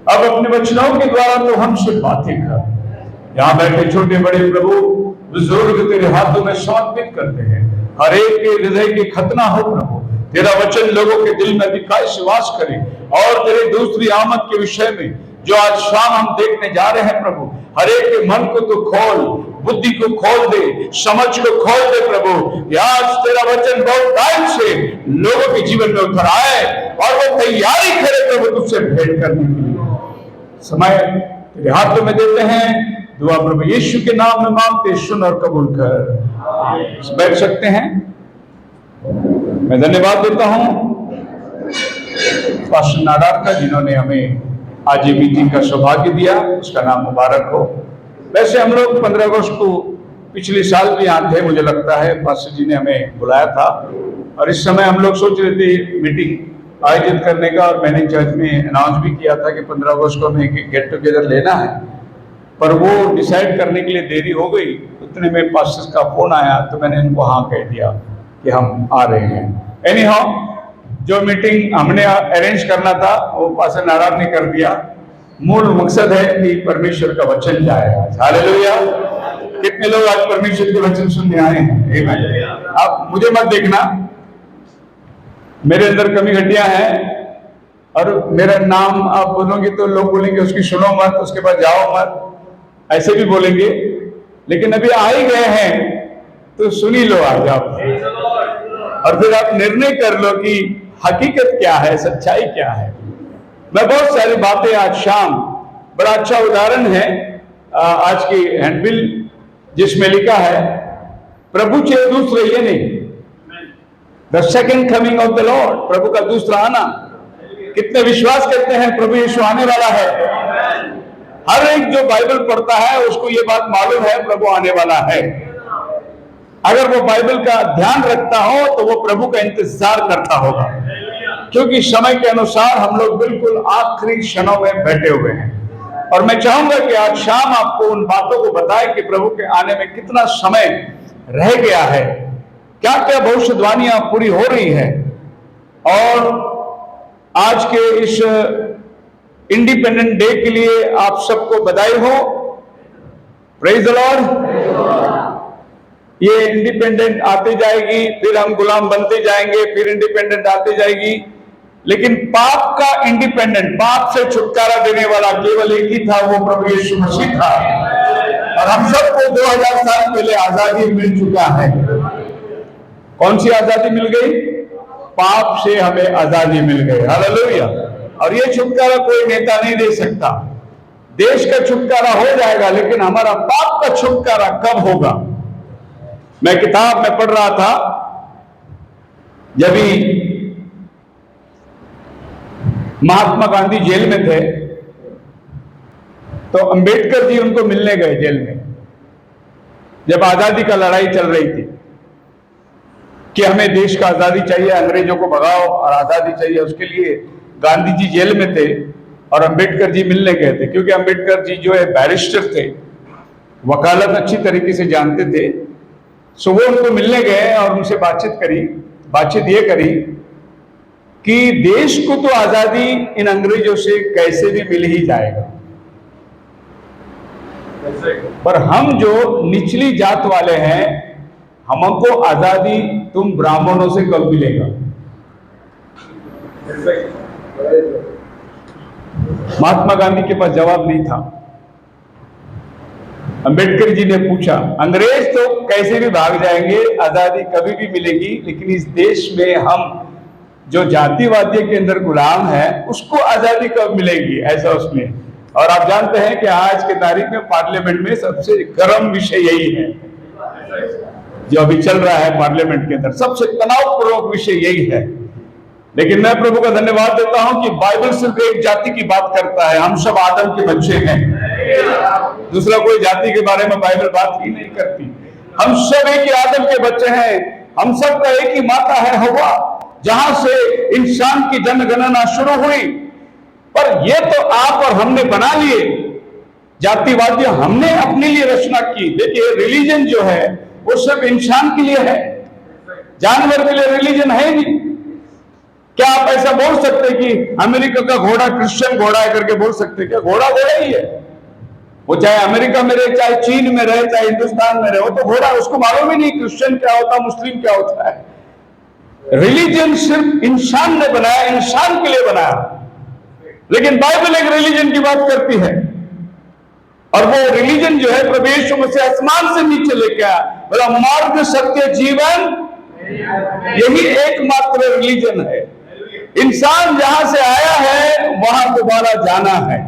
अब अपने वचनों के द्वारा तो हमसे बातें कर। यहाँ बैठे छोटे बड़े प्रभु बुजुर्ग तेरे हाथों में समर्पित करते हैं। हर एक के हृदय की खतना हो प्रभु, तेरा वचन लोगों के दिल में अधिकाई से वास करे। और तेरे दूसरी आमद के विषय में जो आज शाम हम देखने जा रहे हैं प्रभु, हर एक के मन को तो खोल, बुद्धि को खोल दे, समझ को खोल दे प्रभु। आज तेरा वचन बहुत टाइम से लोगों के जीवन में उतर आए और वो तैयारी करे प्रभु तुझसे भेंट करने के लिए। समय तेरे हाथों में देते हैं, दुआ प्रभु यीशु के नाम में मांगते, सुन और कबूल कर। बैठ सकते हैं। मैं धन्यवाद देता हूं पास्टर नाडार का, जिन्होंने हमें आज ये मीटिंग का सौभाग्य दिया, उसका नाम मुबारक हो। वैसे हम लोग 15 अगस्त को पिछले साल भी यहाँ थे, मुझे लगता है पास्टर जी ने हमें बुलाया था और इस समय हम लोग सोच रहे थे मीटिंग आयोजित करने का, और मैंने चर्च में अनाउंस भी किया था कि 15 अगस्त को हमें गेट टुगेदर लेना है, पर वो डिसाइड करने के लिए देरी हो गई। उतने में पास्टर का फोन आया तो मैंने इनको हाँ कह दिया कि हम आ रहे हैं। एनी हाउ, जो मीटिंग हमने अरेंज करना था वो पास्टर नारायण ने कर दिया। मूल मकसद है कि परमेश्वर का वचन जाएगा। हालेलुया। कितने लोग आज परमेश्वर के वचन सुनने आए हैं? आमीन। आप मुझे मत देखना, मेरे अंदर कमी घटिया है, और मेरा नाम आप बोलोगे तो लोग बोलेंगे उसकी सुनो मत, उसके बाद जाओ मत, ऐसे भी बोलेंगे। लेकिन अभी आ ही गए हैं तो सुनी लो आज आप, और फिर आप निर्णय कर लो कि हकीकत क्या है, सच्चाई क्या है। मैं बहुत सारी बातें आज शाम, बड़ा अच्छा उदाहरण है आज की हैंडबिल जिसमें लिखा है प्रभु के दूसरे ये नहीं, the second coming of the lord, प्रभु का दूसरा आना। कितने विश्वास करते हैं प्रभु यीशु आने वाला है? हर एक जो बाइबल पढ़ता है उसको ये बात मालूम है प्रभु आने वाला है। अगर वो बाइबल का ध्यान रखता हो तो वो प्रभु का इंतजार करता होगा, क्योंकि समय के अनुसार हम लोग बिल्कुल आखिरी क्षणों में बैठे हुए हैं। और मैं चाहूंगा कि आज शाम आपको उन बातों को बताए कि प्रभु के आने में कितना समय रह गया है, क्या क्या भविष्यवाणियां पूरी हो रही है। और आज के इस इंडिपेंडेंट डे के लिए आप सबको बधाई हो। Praise the Lord. ये इंडिपेंडेंट आती जाएगी, फिर हम गुलाम बनते जाएंगे, फिर इंडिपेंडेंट आती जाएगी, लेकिन पाप का इंडिपेंडेंट, पाप से छुटकारा देने वाला केवल एक ही था, वो प्रभु यीशु मसीह था। और हम सबको 2000 साल पहले आजादी मिल चुका है। कौन सी आजादी मिल गई? पाप से हमें आजादी मिल गई। हालेलुया। और ये छुटकारा कोई नेता नहीं दे सकता। देश का छुटकारा हो जाएगा, लेकिन हमारा पाप का छुटकारा कब होगा? मैं किताब में पढ़ रहा था, जब भी महात्मा गांधी जेल में थे तो अंबेडकर जी उनको मिलने गए जेल में, जब आजादी का लड़ाई चल रही थी कि हमें देश का आजादी चाहिए, अंग्रेजों को भगाओ और आजादी चाहिए। उसके लिए गांधी जी जेल में थे और अंबेडकर जी मिलने गए थे, क्योंकि अंबेडकर जी जो है बैरिस्टर थे, वकालत अच्छी तरीके से जानते थे। सो वो उनको मिलने गए और उनसे बातचीत ये करी कि देश को तो आजादी इन अंग्रेजों से कैसे भी मिल ही जाएगा, पर हम जो निचली जात वाले हैं, हमको आजादी तुम ब्राह्मणों से कब मिलेगा? महात्मा गांधी के पास जवाब नहीं था। अंबेडकर जी ने पूछा, अंग्रेज तो कैसे भी भाग जाएंगे, आजादी कभी भी मिलेगी, लेकिन इस देश में हम जो जातिवादी के अंदर गुलाम है उसको आजादी कब मिलेगी? ऐसा उसमें। और आप जानते हैं कि आज के तारीख में पार्लियामेंट में सबसे गर्म विषय यही है, जो अभी चल रहा है पार्लियामेंट के अंदर, सबसे तनावपूर्वक विषय यही है। लेकिन मैं प्रभु का धन्यवाद देता हूं कि बाइबल सिर्फ एक जाति की बात करता है, हम सब आदम के बच्चे हैं। दूसरा कोई जाति के बारे में बाइबल बात ही नहीं करती। हम सब एक ही आदम के बच्चे हैं, हम सब का एक ही माता है हव्वा, जहां से इंसान की जनगणना शुरू हुई। पर ये तो आप और हमने बना लिए, जातिवादी हमने अपने लिए रचना की। देखिए, रिलीजन जो है वो सिर्फ इंसान के लिए है, जानवर के लिए रिलीजन है नहीं। क्या आप ऐसा बोल सकते कि अमेरिका का घोड़ा क्रिश्चियन घोड़ा है करके बोल सकते? क्या घोड़ा घोड़ा ही है? वो चाहे अमेरिका में रहे, चाहे चीन में रहे, चाहे हिंदुस्तान में रहे, वो तो घोड़ा, उसको मालूम ही नहीं क्रिश्चियन क्या होता, मुस्लिम क्या होता है। रिलीजन सिर्फ इंसान ने बनाया, इंसान के लिए बनाया। लेकिन बाइबल एक रिलीजन की बात करती है, और वो रिलीजन जो है प्रभु यीशु मसीह आसमान से नीचे लेके आया, बोला मार्ग सत्य जीवन, यही एकमात्र रिलीजन है। इंसान जहां से आया है वहां दोबारा जाना है,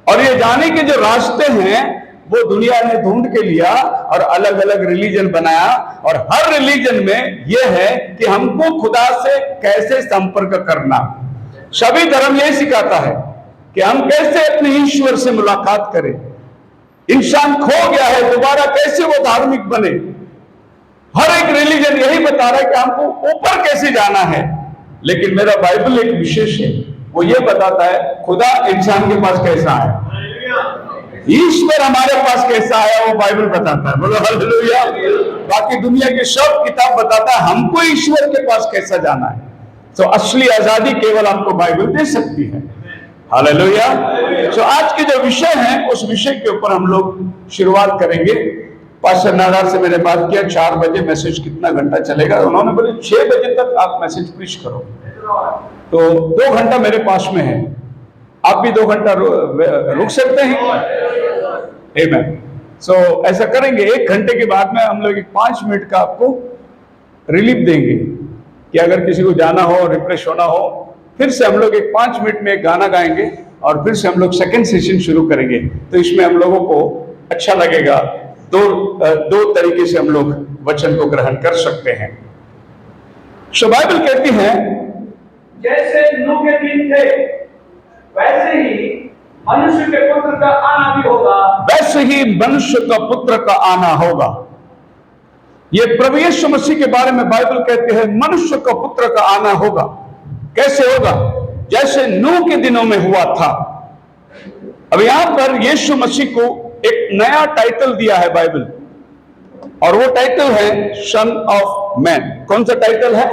और ये जाने के जो रास्ते हैं वो दुनिया ने ढूंढ के लिया और अलग अलग रिलीजन बनाया। और हर रिलीजन में यह है कि हमको खुदा से कैसे संपर्क करना। सभी धर्म यही सिखाता है कि हम कैसे अपने ईश्वर से मुलाकात करें। इंसान खो गया है, दोबारा कैसे वो धार्मिक बने। हर एक रिलीजन यही बता रहा है कि हमको ऊपर कैसे जाना है। लेकिन मेरा बाइबल एक विशेष है, वो ये बताता है खुदा इंसान के पास कैसा आया, ईश्वर हमारे पास कैसा आया, वो बाइबल बताता है। बोलो हालेलुया। बाकी दुनिया के सब किताब बताता है हमको ईश्वर के पास कैसा जाना है। तो असली आजादी केवल आपको बाइबल दे सकती है। हालेलुया। तो आज के जो विषय है उस विषय के ऊपर हम लोग शुरुआत करेंगे। पास्टर नादार से मैंने बात किया 4 बजे मैसेज कितना घंटा चलेगा, उन्होंने बोले 6 बजे तक आप मैसेज प्रीच करो। तो 2 घंटा मेरे पास में है, आप भी 2 घंटा रुक सकते हैं। आमीन। सो ऐसा करेंगे, 1 घंटे के बाद में हम लोग 5 मिनट का आपको रिलीफ देंगे कि अगर किसी को जाना हो, रिफ्रेश होना हो, फिर से हम लोग 5 मिनट में एक गाना गाएंगे और फिर से हम लोग सेकंड सेशन शुरू करेंगे। तो इसमें हम लोगों को अच्छा लगेगा। दो तरीके से हम लोग वचन को ग्रहण कर सकते हैं। सो बाइबल कहती है जैसे नूह के दिन थे वैसे ही मनुष्य के पुत्र का आना भी होगा। वैसे ही मनुष्य का पुत्र का आना होगा। ये प्रभु यीशु मसीह के बारे में बाइबल कहते हैं मनुष्य का पुत्र का आना होगा। कैसे होगा? जैसे नूह के दिनों में हुआ था। अब यहां पर यीशु मसीह को एक नया टाइटल दिया है बाइबल, और वो टाइटल है सन ऑफ मैन। कौन सा टाइटल है?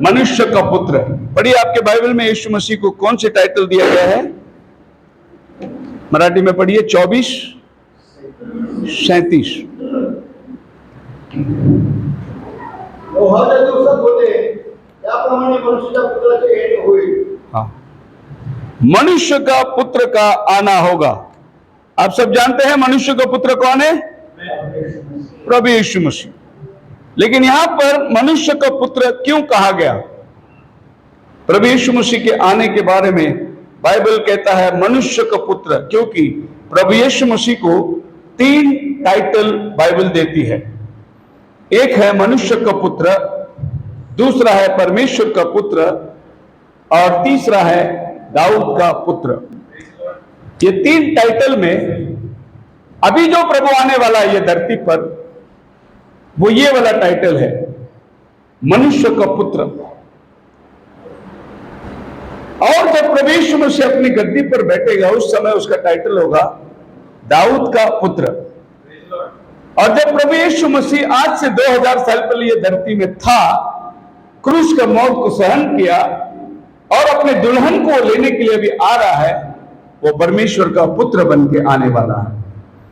मनुष्य का पुत्र। पढ़िए आपके बाइबल में यीशु मसीह को कौन से टाइटल दिया गया है? मराठी में पढ़िए 24:37। हाँ, मनुष्य का पुत्र का आना होगा। आप सब जानते हैं मनुष्य का पुत्र कौन है? प्रभु यीशु मसीह। लेकिन यहां पर मनुष्य का पुत्र क्यों कहा गया? प्रभु यीशु मसीह के आने के बारे में बाइबल कहता है मनुष्य का पुत्र, क्योंकि प्रभु यीशु मसीह को 3 टाइटल बाइबल देती है। एक है मनुष्य का पुत्र, दूसरा है परमेश्वर का पुत्र, और तीसरा है दाऊद का पुत्र। ये 3 टाइटल में अभी जो प्रभु आने वाला है ये धरती पर, वो ये वाला टाइटल है मनुष्य का पुत्र। और जब प्रभु यीशु मसीह अपनी गद्दी पर बैठेगा उस समय उसका टाइटल होगा दाऊद का पुत्र। और जब प्रभु यीशु मसीह आज से 2000 साल पहले ये धरती में था, क्रूस का मौत को सहन किया और अपने दुल्हन को लेने के लिए भी आ रहा है, वो परमेश्वर का पुत्र बन के आने वाला है।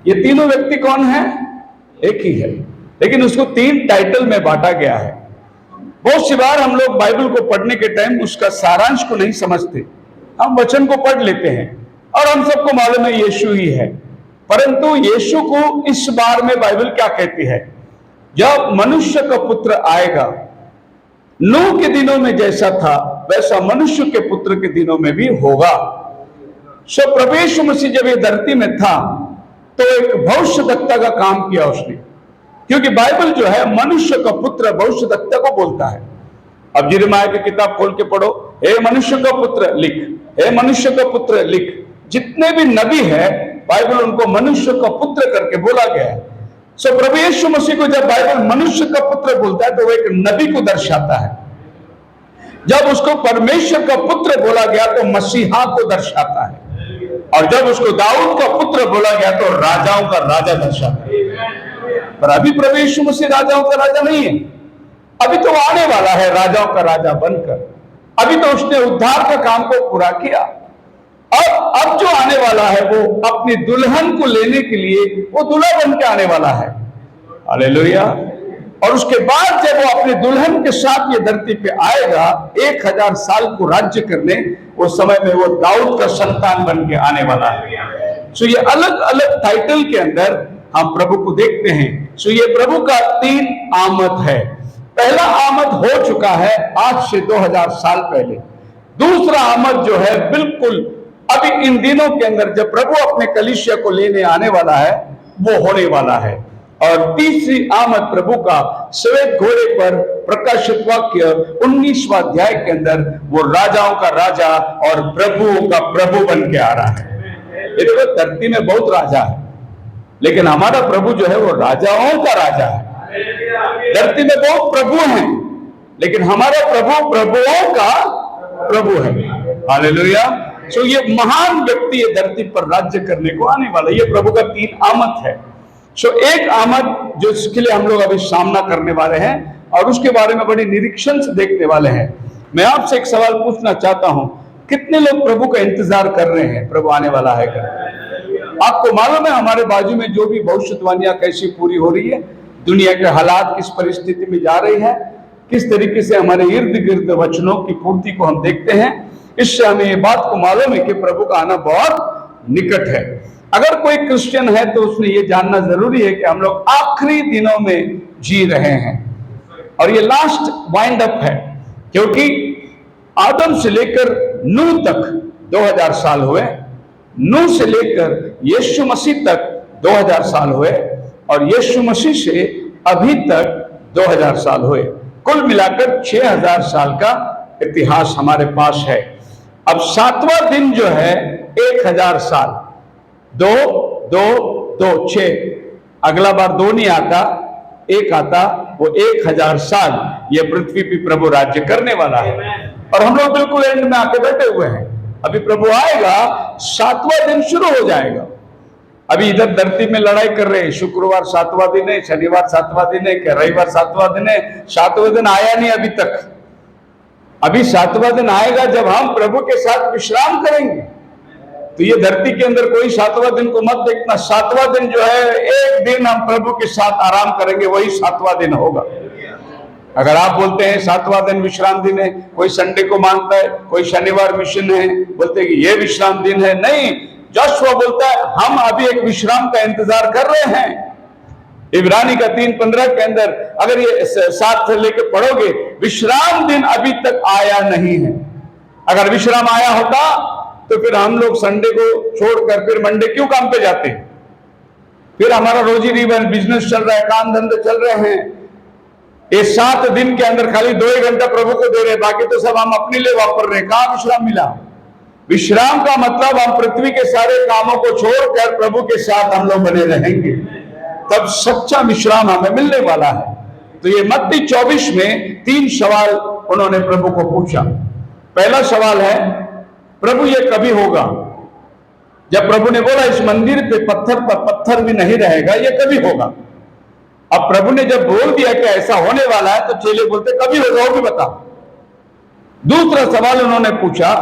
ये तीनों व्यक्ति कौन है? एक ही है, लेकिन उसको 3 टाइटल में बांटा गया है। बहुत सी बार हम लोग बाइबल को पढ़ने के टाइम उसका सारांश को नहीं समझते। हम वचन को पढ़ लेते हैं और हम सबको मालूम है यीशु ही है, परंतु यीशु को इस बार में बाइबल क्या कहती है? जब मनुष्य का पुत्र आएगा, नूह के दिनों में जैसा था वैसा मनुष्य के पुत्र के दिनों में भी होगा। सो प्रभु यीशु मसीह जब ये धरती में था तो एक भविष्यद्वक्ता का काम किया उसने, क्योंकि बाइबल जो है मनुष्य का पुत्र भविष्यद्वक्ता को बोलता है। अब यिर्मयाह की किताब खोल के पढ़ो, हे मनुष्य का पुत्र लिख, हे मनुष्य का पुत्र लिख। जितने भी नबी है बाइबल उनको मनुष्य का पुत्र करके बोला गया है। सो प्रभु यीशु मसीह को जब बाइबल मनुष्य का पुत्र बोलता है तो वो एक नबी को दर्शाता है। जब उसको परमेश्वर का पुत्र बोला गया तो मसीहा को दर्शाता है, और जब उसको दाऊद का पुत्र बोला गया तो राजाओं का राजा दर्शाता है। पर अभी प्रभु यीशु मसीह राजाओं का राजा नहीं है, अभी तो वो आने वाला है राजाओं का राजा बनकर। अभी तो उसने उद्धार का काम को पूरा किया। अब जो आने वाला है वो अपनी दुल्हन को लेने के लिए वो दूल्हा बन के आने वाला है। हालेलुया। और उसके बाद जब वो अपनी दुल्हन के साथ ये धरती पे आएगा 1000 साल को राज्य करने, उस समय में वो दाऊद का संतान बन के आने वाला है। सो ये अलग अलग टाइटल के अंदर हम प्रभु को देखते हैं। सो ये प्रभु का 3 आमद है। पहला आमद हो चुका है आज से 2000 साल पहले। दूसरा आमद जो है बिल्कुल अभी इन दिनों के अंदर जब प्रभु अपने कलीसिया को लेने आने वाला है वो होने वाला है। और तीसरी आमद प्रभु का श्वेत घोड़े पर प्रकाशित वाक्य 19वां अध्याय के अंदर वो राजाओं का राजा और प्रभुओं का प्रभु बन के आ रहा है। ये देखो धरती में बहुत राजा है, लेकिन हमारा प्रभु जो है वो राजाओं का राजा है। धरती में बहुत प्रभु हैं, लेकिन हमारा प्रभु प्रभुओं का प्रभु है। हालेलुया। सो ये महान व्यक्ति ये धरती पर राज्य करने को आने वाला, ये प्रभु का 3 आमद है। सो एक आमद जो इसके लिए हम लोग अभी सामना करने वाले हैं और उसके बारे में बड़ी निरीक्षण से देखने वाले हैं। मैं आपसे एक सवाल पूछना चाहता हूं, कितने लोग प्रभु का इंतजार कर रहे हैं प्रभु आने वाला है कर? आपको मालूम है हमारे बाजू में जो भी भविष्यवाणियां कैसी पूरी हो रही है, दुनिया के हालात किस परिस्थिति में जा रही है, किस तरीके से हमारे इर्द गिर्द वचनों की पूर्ति को हम देखते हैं, इससे हमें ये बात को मालूम है कि प्रभु का आना बहुत निकट है। अगर कोई क्रिश्चियन है तो उसने ये जानना जरूरी है कि हम लोग आखिरी दिनों में जी रहे हैं और ये लास्ट वाइंड अप है, क्योंकि आदम से लेकर नूह तक 2000 साल हुए, नूह से लेकर यीशु मसीह तक 2000 साल हुए और यीशु मसीह से अभी तक 2000 साल हुए। कुल मिलाकर 6000 साल का इतिहास हमारे पास है। अब 7वां दिन जो है 1000 साल, 2 2 2 6, अगला बार 2 नहीं आता, 1 आता, वो 1000 साल ये पृथ्वी पे प्रभु राज्य करने वाला है। और हम लोग बिल्कुल एंड में आके बैठे हुए हैं। अभी प्रभु आएगा, 7वां दिन शुरू हो जाएगा। अभी इधर धरती में लड़ाई कर रहे हैं, शुक्रवार 7वां दिन है, शनिवार 7वां दिन है, क्या रविवार 7वां दिन है। 7वां दिन आया नहीं अभी तक। अभी 7वां दिन आएगा जब हम प्रभु के साथ विश्राम करेंगे। तो ये धरती के अंदर कोई 7वां दिन को मत देखना। 7वां दिन जो है एक दिन हम प्रभु के साथ आराम करेंगे, वही 7वां दिन होगा। अगर आप बोलते हैं 7वां दिन विश्राम दिन है, कोई संडे को मानता है, कोई शनिवार मिशन है, बोलते हैं कि ये विश्राम दिन है, नहीं। जोशुआ बोलता है हम अभी एक विश्राम का इंतजार कर रहे हैं। इब्रानी का 3:15 के अंदर अगर ये 7 से लेकर पढ़ोगे, विश्राम दिन अभी तक आया नहीं है। अगर विश्राम आया होता तो फिर हम लोग संडे को छोड़कर फिर मंडे क्यों काम पे जाते? फिर हमारा रोजी रोटी बिजनेस चल रहा है, काम धंधे चल रहे हैं। ये 7 दिन के अंदर खाली 2 घंटा प्रभु को दे रहे, बाकी तो सब हम अपने लिए वापर रहे। कहां विश्राम मिला? विश्राम का मतलब हम पृथ्वी के सारे कामों को छोड़कर प्रभु के साथ हम लोग बने रहेंगे, तब सच्चा विश्राम हमें मिलने वाला है। तो ये मत्ती 24 में 3 सवाल उन्होंने प्रभु को पूछा। पहला सवाल है, प्रभु ये कभी होगा? जब प्रभु ने बोला इस मंदिर पे पत्थर पर पत्थर भी नहीं रहेगा, ये कभी होगा? अब प्रभु ने जब बोल दिया कि ऐसा होने वाला है, तो चेले बोलते कभी होगा, वो भी बता। दूसरा सवाल उन्होंने पूछा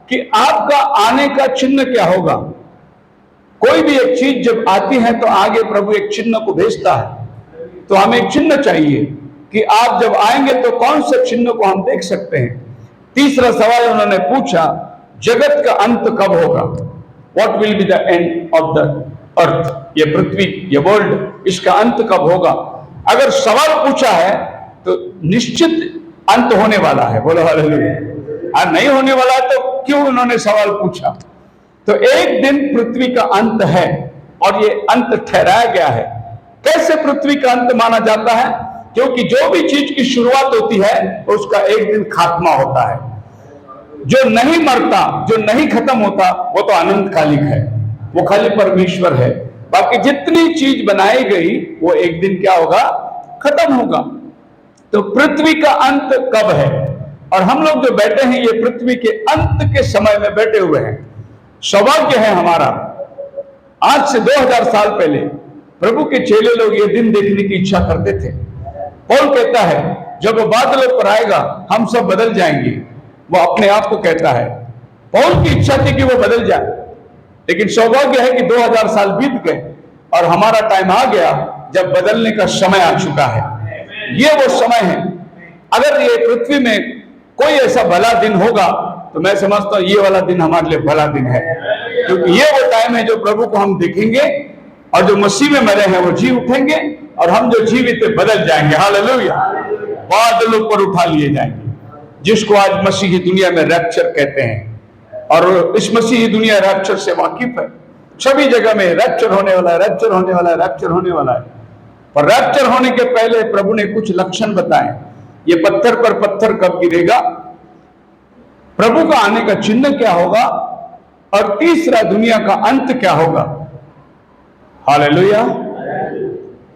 कि आपका आने का चिन्ह क्या होगा? कोई भी एक चीज जब आती है तो आगे प्रभु एक चिन्ह को भेजता है, तो हमें एक चिन्ह चाहिए कि आप जब आएंगे तो कौन से चिन्ह को हम देख सकते हैं। तीसरा सवाल उन्होंने पूछा, जगत का अंत कब होगा? What will be the end of the earth? ये पृथ्वी, ये वर्ल्ड, इसका अंत कब होगा? अगर सवाल पूछा है तो निश्चित अंत होने वाला है। बोलो हालेलुया। और नहीं होने वाला है तो क्यों उन्होंने सवाल पूछा? तो एक दिन पृथ्वी का अंत है और ये अंत ठहराया गया है। कैसे पृथ्वी का अंत माना जाता है? क्योंकि जो भी चीज की शुरुआत होती है उसका एक दिन खात्मा होता है। जो नहीं मरता, जो नहीं खत्म होता, वो तो अनंत कालिक है, वो खाली परमेश्वर है। बाकी जितनी चीज बनाई गई वो एक दिन क्या होगा? खत्म होगा। तो पृथ्वी का अंत कब है? और हम लोग जो बैठे हैं ये पृथ्वी के अंत के समय में बैठे हुए हैं। सौभाग्य है हमारा, आज से 2000 साल पहले प्रभु के चेले लोग ये दिन देखने की इच्छा करते थे। पौल कहता है जब वो बादलों पर आएगा हम सब बदल जाएंगे। वो अपने आप को कहता है। पौल की इच्छा थी कि वो बदल जाए, लेकिन सौभाग्य है कि 2000 साल बीत गए और हमारा टाइम आ गया जब बदलने का समय आ चुका है। ये वो समय है। अगर ये पृथ्वी में कोई ऐसा भला दिन होगा तो मैं समझता हूं ये वाला दिन हमारे लिए भला दिन है, क्योंकि ये वो टाइम है जो प्रभु को हम देखेंगे और जो मसीह में मरे हैं वो जी उठेंगे और हम जो जीवित है बदल जाएंगे। हालेलुया। बादलों पर उठा लिए जाएंगे, जिसको आज मसीही दुनिया में रैप्चर कहते हैं। और इस मसीही दुनिया रैप्चर से वाकिफ है। सभी जगह में रैप्चर होने वाला है, रैप्चर होने वाला है, रैप्चर होने वाला है। पर रैप्चर होने के पहले प्रभु ने कुछ लक्षण बताए। ये पत्थर पर पत्थर कब गिरेगा, प्रभु का आने का चिन्ह क्या होगा, और तीसरा दुनिया का अंत क्या होगा। हालेलुया।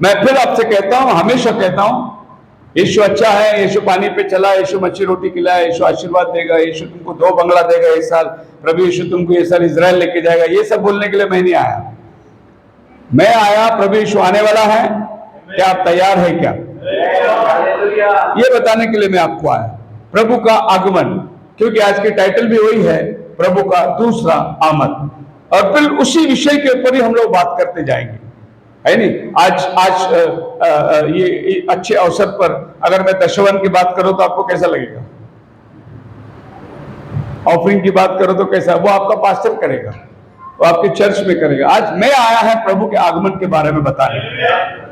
मैं फिर आपसे कहता हूं, हमेशा कहता हूं, यीशु अच्छा है, यीशु पानी पे चला, यीशु मच्छी रोटी खिलाए, यीशु आशीर्वाद देगा, यीशु तुमको 2 बंगला देगा इस साल, प्रभु यीशु तुमको ये साल इजराइल लेके जाएगा। ये सब बोलने के लिए मैं नहीं आया। मैं आया, प्रभु यीशु आने वाला है, क्या आप तैयार है क्या, ये बताने के लिए मैं आपको आया। प्रभु का आगमन, क्योंकि आज की टाइटल भी वही है, प्रभु का दूसरा आमद। और फिर उसी विषय के ऊपर ही हम लोग बात करते जाएंगे, है नहीं। आज ये अच्छे अवसर पर अगर मैं दशवन की बात करूं तो आपको कैसा लगेगा, ऑफरिंग की बात करो तो कैसा, वो आपका पास्टर करेगा, वो आपके चर्च में करेगा। आज मैं आया है प्रभु के आगमन के बारे में बताने,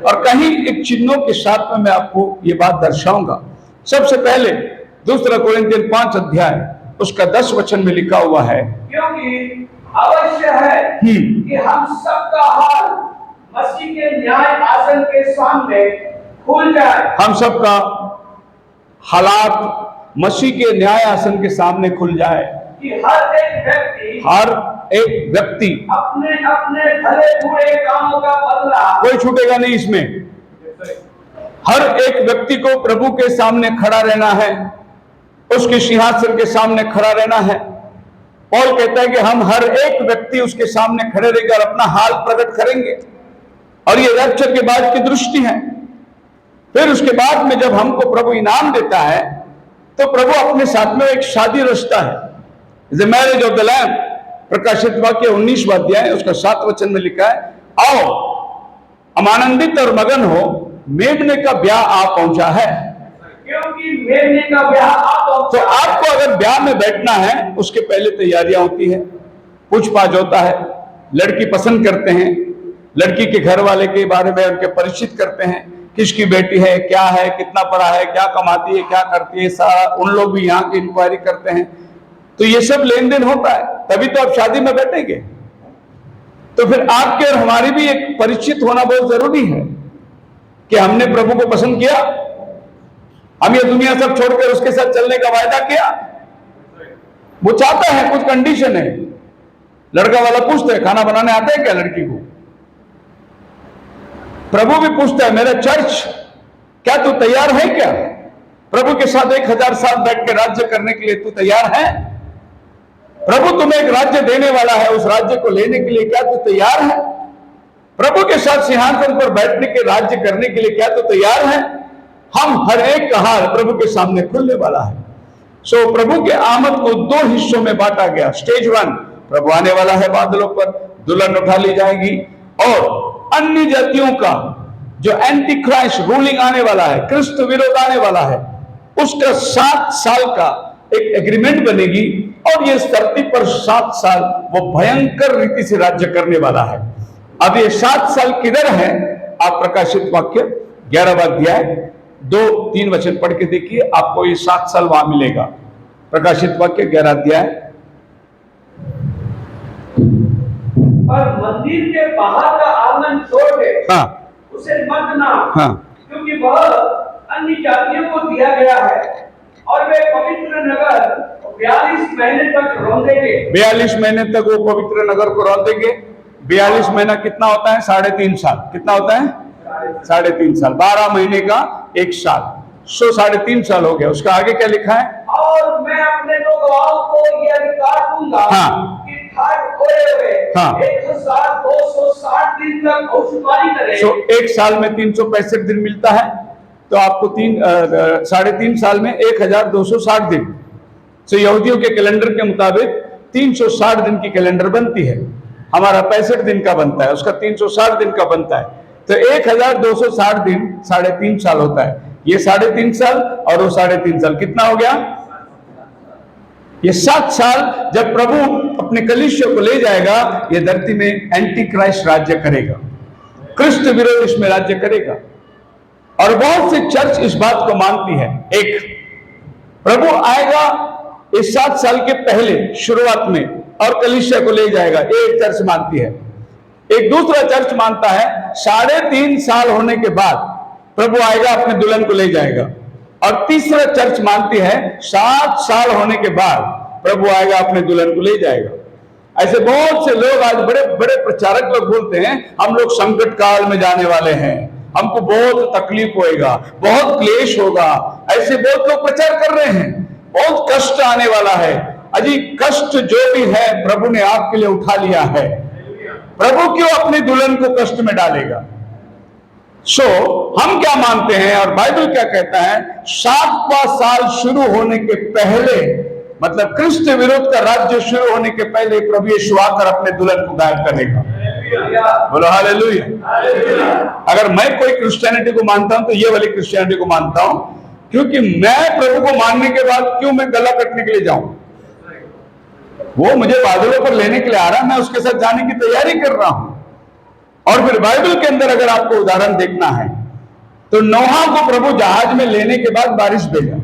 और कहीं एक चिन्हों के साथ में मैं आपको ये बात दर्शाऊंगा। सबसे पहले 2 कोरिन्थियन 5 अध्याय उसका 10 वचन में लिखा हुआ है, क्योंकि अवश्य है कि हम सबका हाल मसीह के न्याय आसन के सामने खुल जाए। हम सबका हालात मसीह के न्याय आसन के सामने खुल जाए कि हर एक व्यक्ति अपने अपने भले बुरे कामों का बदला, कोई छूटेगा नहीं इसमें, हर एक व्यक्ति को प्रभु के सामने खड़ा रहना है, उसके सिंहासन के सामने खड़ा रहना है। पौल कहता है कि हम हर एक व्यक्ति उसके सामने खड़े रहकर अपना हाल प्रकट करेंगे, और ये रैप्चर के बाद की दृष्टि है। फिर उसके बाद में जब हमको प्रभु इनाम देता है तो प्रभु अपने साथ में एक शादी रचता है। The marriage of the lamb, प्रकाशित वाक्य 19वां अध्याय उसका 7 वचन में लिखा है, आओ हम आनंदित और मगन हो, मेमने का ब्याह आ पहुंचा है। क्योंकि मेमने का ब्याह आ पहुंचा। तो आपको अगर ब्याह में बैठना है, उसके पहले तैयारियां होती है, पूछपाछ होता है, लड़की पसंद करते हैं, लड़की के घर वाले के बारे में उनके परिचित करते हैं, किसकी बेटी है, क्या है, कितना पढ़ा है, क्या कमाती है, क्या करती है, सारा उन लोग भी यहाँ की इंक्वायरी करते हैं। तो ये सब लेन देन होता है, तभी तो आप शादी में बैठेंगे। तो फिर आपके और हमारी भी एक परिचित होना बहुत जरूरी है कि हमने प्रभु को पसंद किया, हम ये दुनिया सब छोड़कर उसके साथ चलने का वायदा किया। वो चाहता है, कुछ कंडीशन है। लड़का वाला पूछता है खाना बनाने आता है क्या लड़की को, प्रभु भी पूछता है मेरा चर्च क्या तू तैयार है क्या, प्रभु के साथ 1000 साल बैठ के राज्य करने के लिए तू तैयार है, प्रभु तुम्हें एक राज्य देने वाला है, उस राज्य को लेने के लिए क्या तू तैयार है, प्रभु के साथ सिंहासन पर बैठने के राज्य करने के लिए क्या तू तैयार है। हम हर एक का हाल प्रभु के सामने खुलने वाला है। सो प्रभु के आमद को 2 हिस्सों में बांटा गया। स्टेज 1, प्रभु आने वाला है बादलों पर, दुल्हन उठा ली जाएगी, और अन्य जातियों का जो एंटी क्राइस्ट रूलिंग आने वाला है, क्रिस्त विरोध आने वाला है, उसका 7 साल का एक एग्रीमेंट बनेगी, और ये धरती पर 7 साल वो भयंकर रीति से राज्य करने वाला है। अब ये 7 साल किधर है, आप प्रकाशित वाक्य 11वां अध्याय 2-3 वचन पढ़ के देखिए, आपको ये 7 साल वहां मिलेगा। प्रकाशित वाक्य 11 अध्याय। पर मंदिर के बाहर का आंगन छोड़ दे, हाँ, उसे मत ना, हाँ, क्योंकि वह अन्य जातियों को दिया गया है, और वे पवित्र नगर 42 महीने तक रौंदेंगे। 42 महीने तक वो पवित्र नगर को रौंदेंगे। 42 महीना कितना होता है, 3.5 साल। कितना होता है, 3.5 साल। 12 महीने का 1 साल, 3.5 साल हो गया। उसका आगे क्या लिखा है, और मैं अपने 2 गवाहों को यह अधिकार दूंगा, हाँ, कि ठाट खोए हुए, हाँ, 1260 दिन तक भविष्यवाणी करें। 1 साल में 365 दिन मिलता है, तो आपको 3.5 साल में 1260 दिन। तो यहूदियों के कैलेंडर के मुताबिक 360 दिन की कैलेंडर बनती है। हमारा 65 दिन का बनता है, उसका 360 दिन का बनता है। तो 1260 दिन 3.5 साल होता है। ये 3.5 साल और वो 3.5 साल कितना हो गया? ये 7 साल जब प्रभु अपने कलीसिया को ले जाएगा, ये धरती में एंटी क्राइस्ट राज्य करेगा, क्रिस्त विरोध इसमें राज्य करेगा। और बहुत सी चर्च इस बात को मानती है। एक, प्रभु आएगा इस 7 साल के पहले शुरुआत में और कलीसिया को ले जाएगा, एक चर्च मानती है। एक दूसरा चर्च मानता है 3.5 साल होने के बाद प्रभु आएगा, अपने दुल्हन को ले जाएगा। और तीसरा चर्च मानती है 7 साल होने के बाद प्रभु आएगा, अपने दुल्हन को ले जाएगा। ऐसे बहुत से लोग आज बड़े बड़े प्रचारक लोग बोलते हैं हम लोग संकट काल में जाने वाले हैं, हमको बहुत तकलीफ होएगा, बहुत क्लेश होगा। ऐसे बहुत लोग प्रचार कर रहे हैं, बहुत कष्ट आने वाला है। अजी कष्ट जो भी है प्रभु ने आपके लिए उठा लिया है। प्रभु क्यों अपनी दुल्हन को कष्ट में डालेगा? हम क्या मानते हैं और बाइबल क्या कहता है? 7वां साल शुरू होने के पहले, मतलब क्रिस्त विरोध का राज्य शुरू होने के पहले प्रभु यीशु आकर अपने दुल्हन को गायब करेगा। बोलो हालेलुया। अगर मैं कोई क्रिश्चियनिटी को मानता हूं तो ये वाली क्रिश्चियनिटी को मानता हूं, क्योंकि मैं प्रभु को मानने के बाद क्यों मैं गला कटने के लिए जाऊं? वो मुझे बादलों पर लेने के लिए आ रहा है, मैं उसके साथ जाने की तैयारी कर रहा हूं। और फिर बाइबल के अंदर अगर आपको उदाहरण देखना है तो नोहा को प्रभु जहाज में लेने के बाद बारिश भेजा,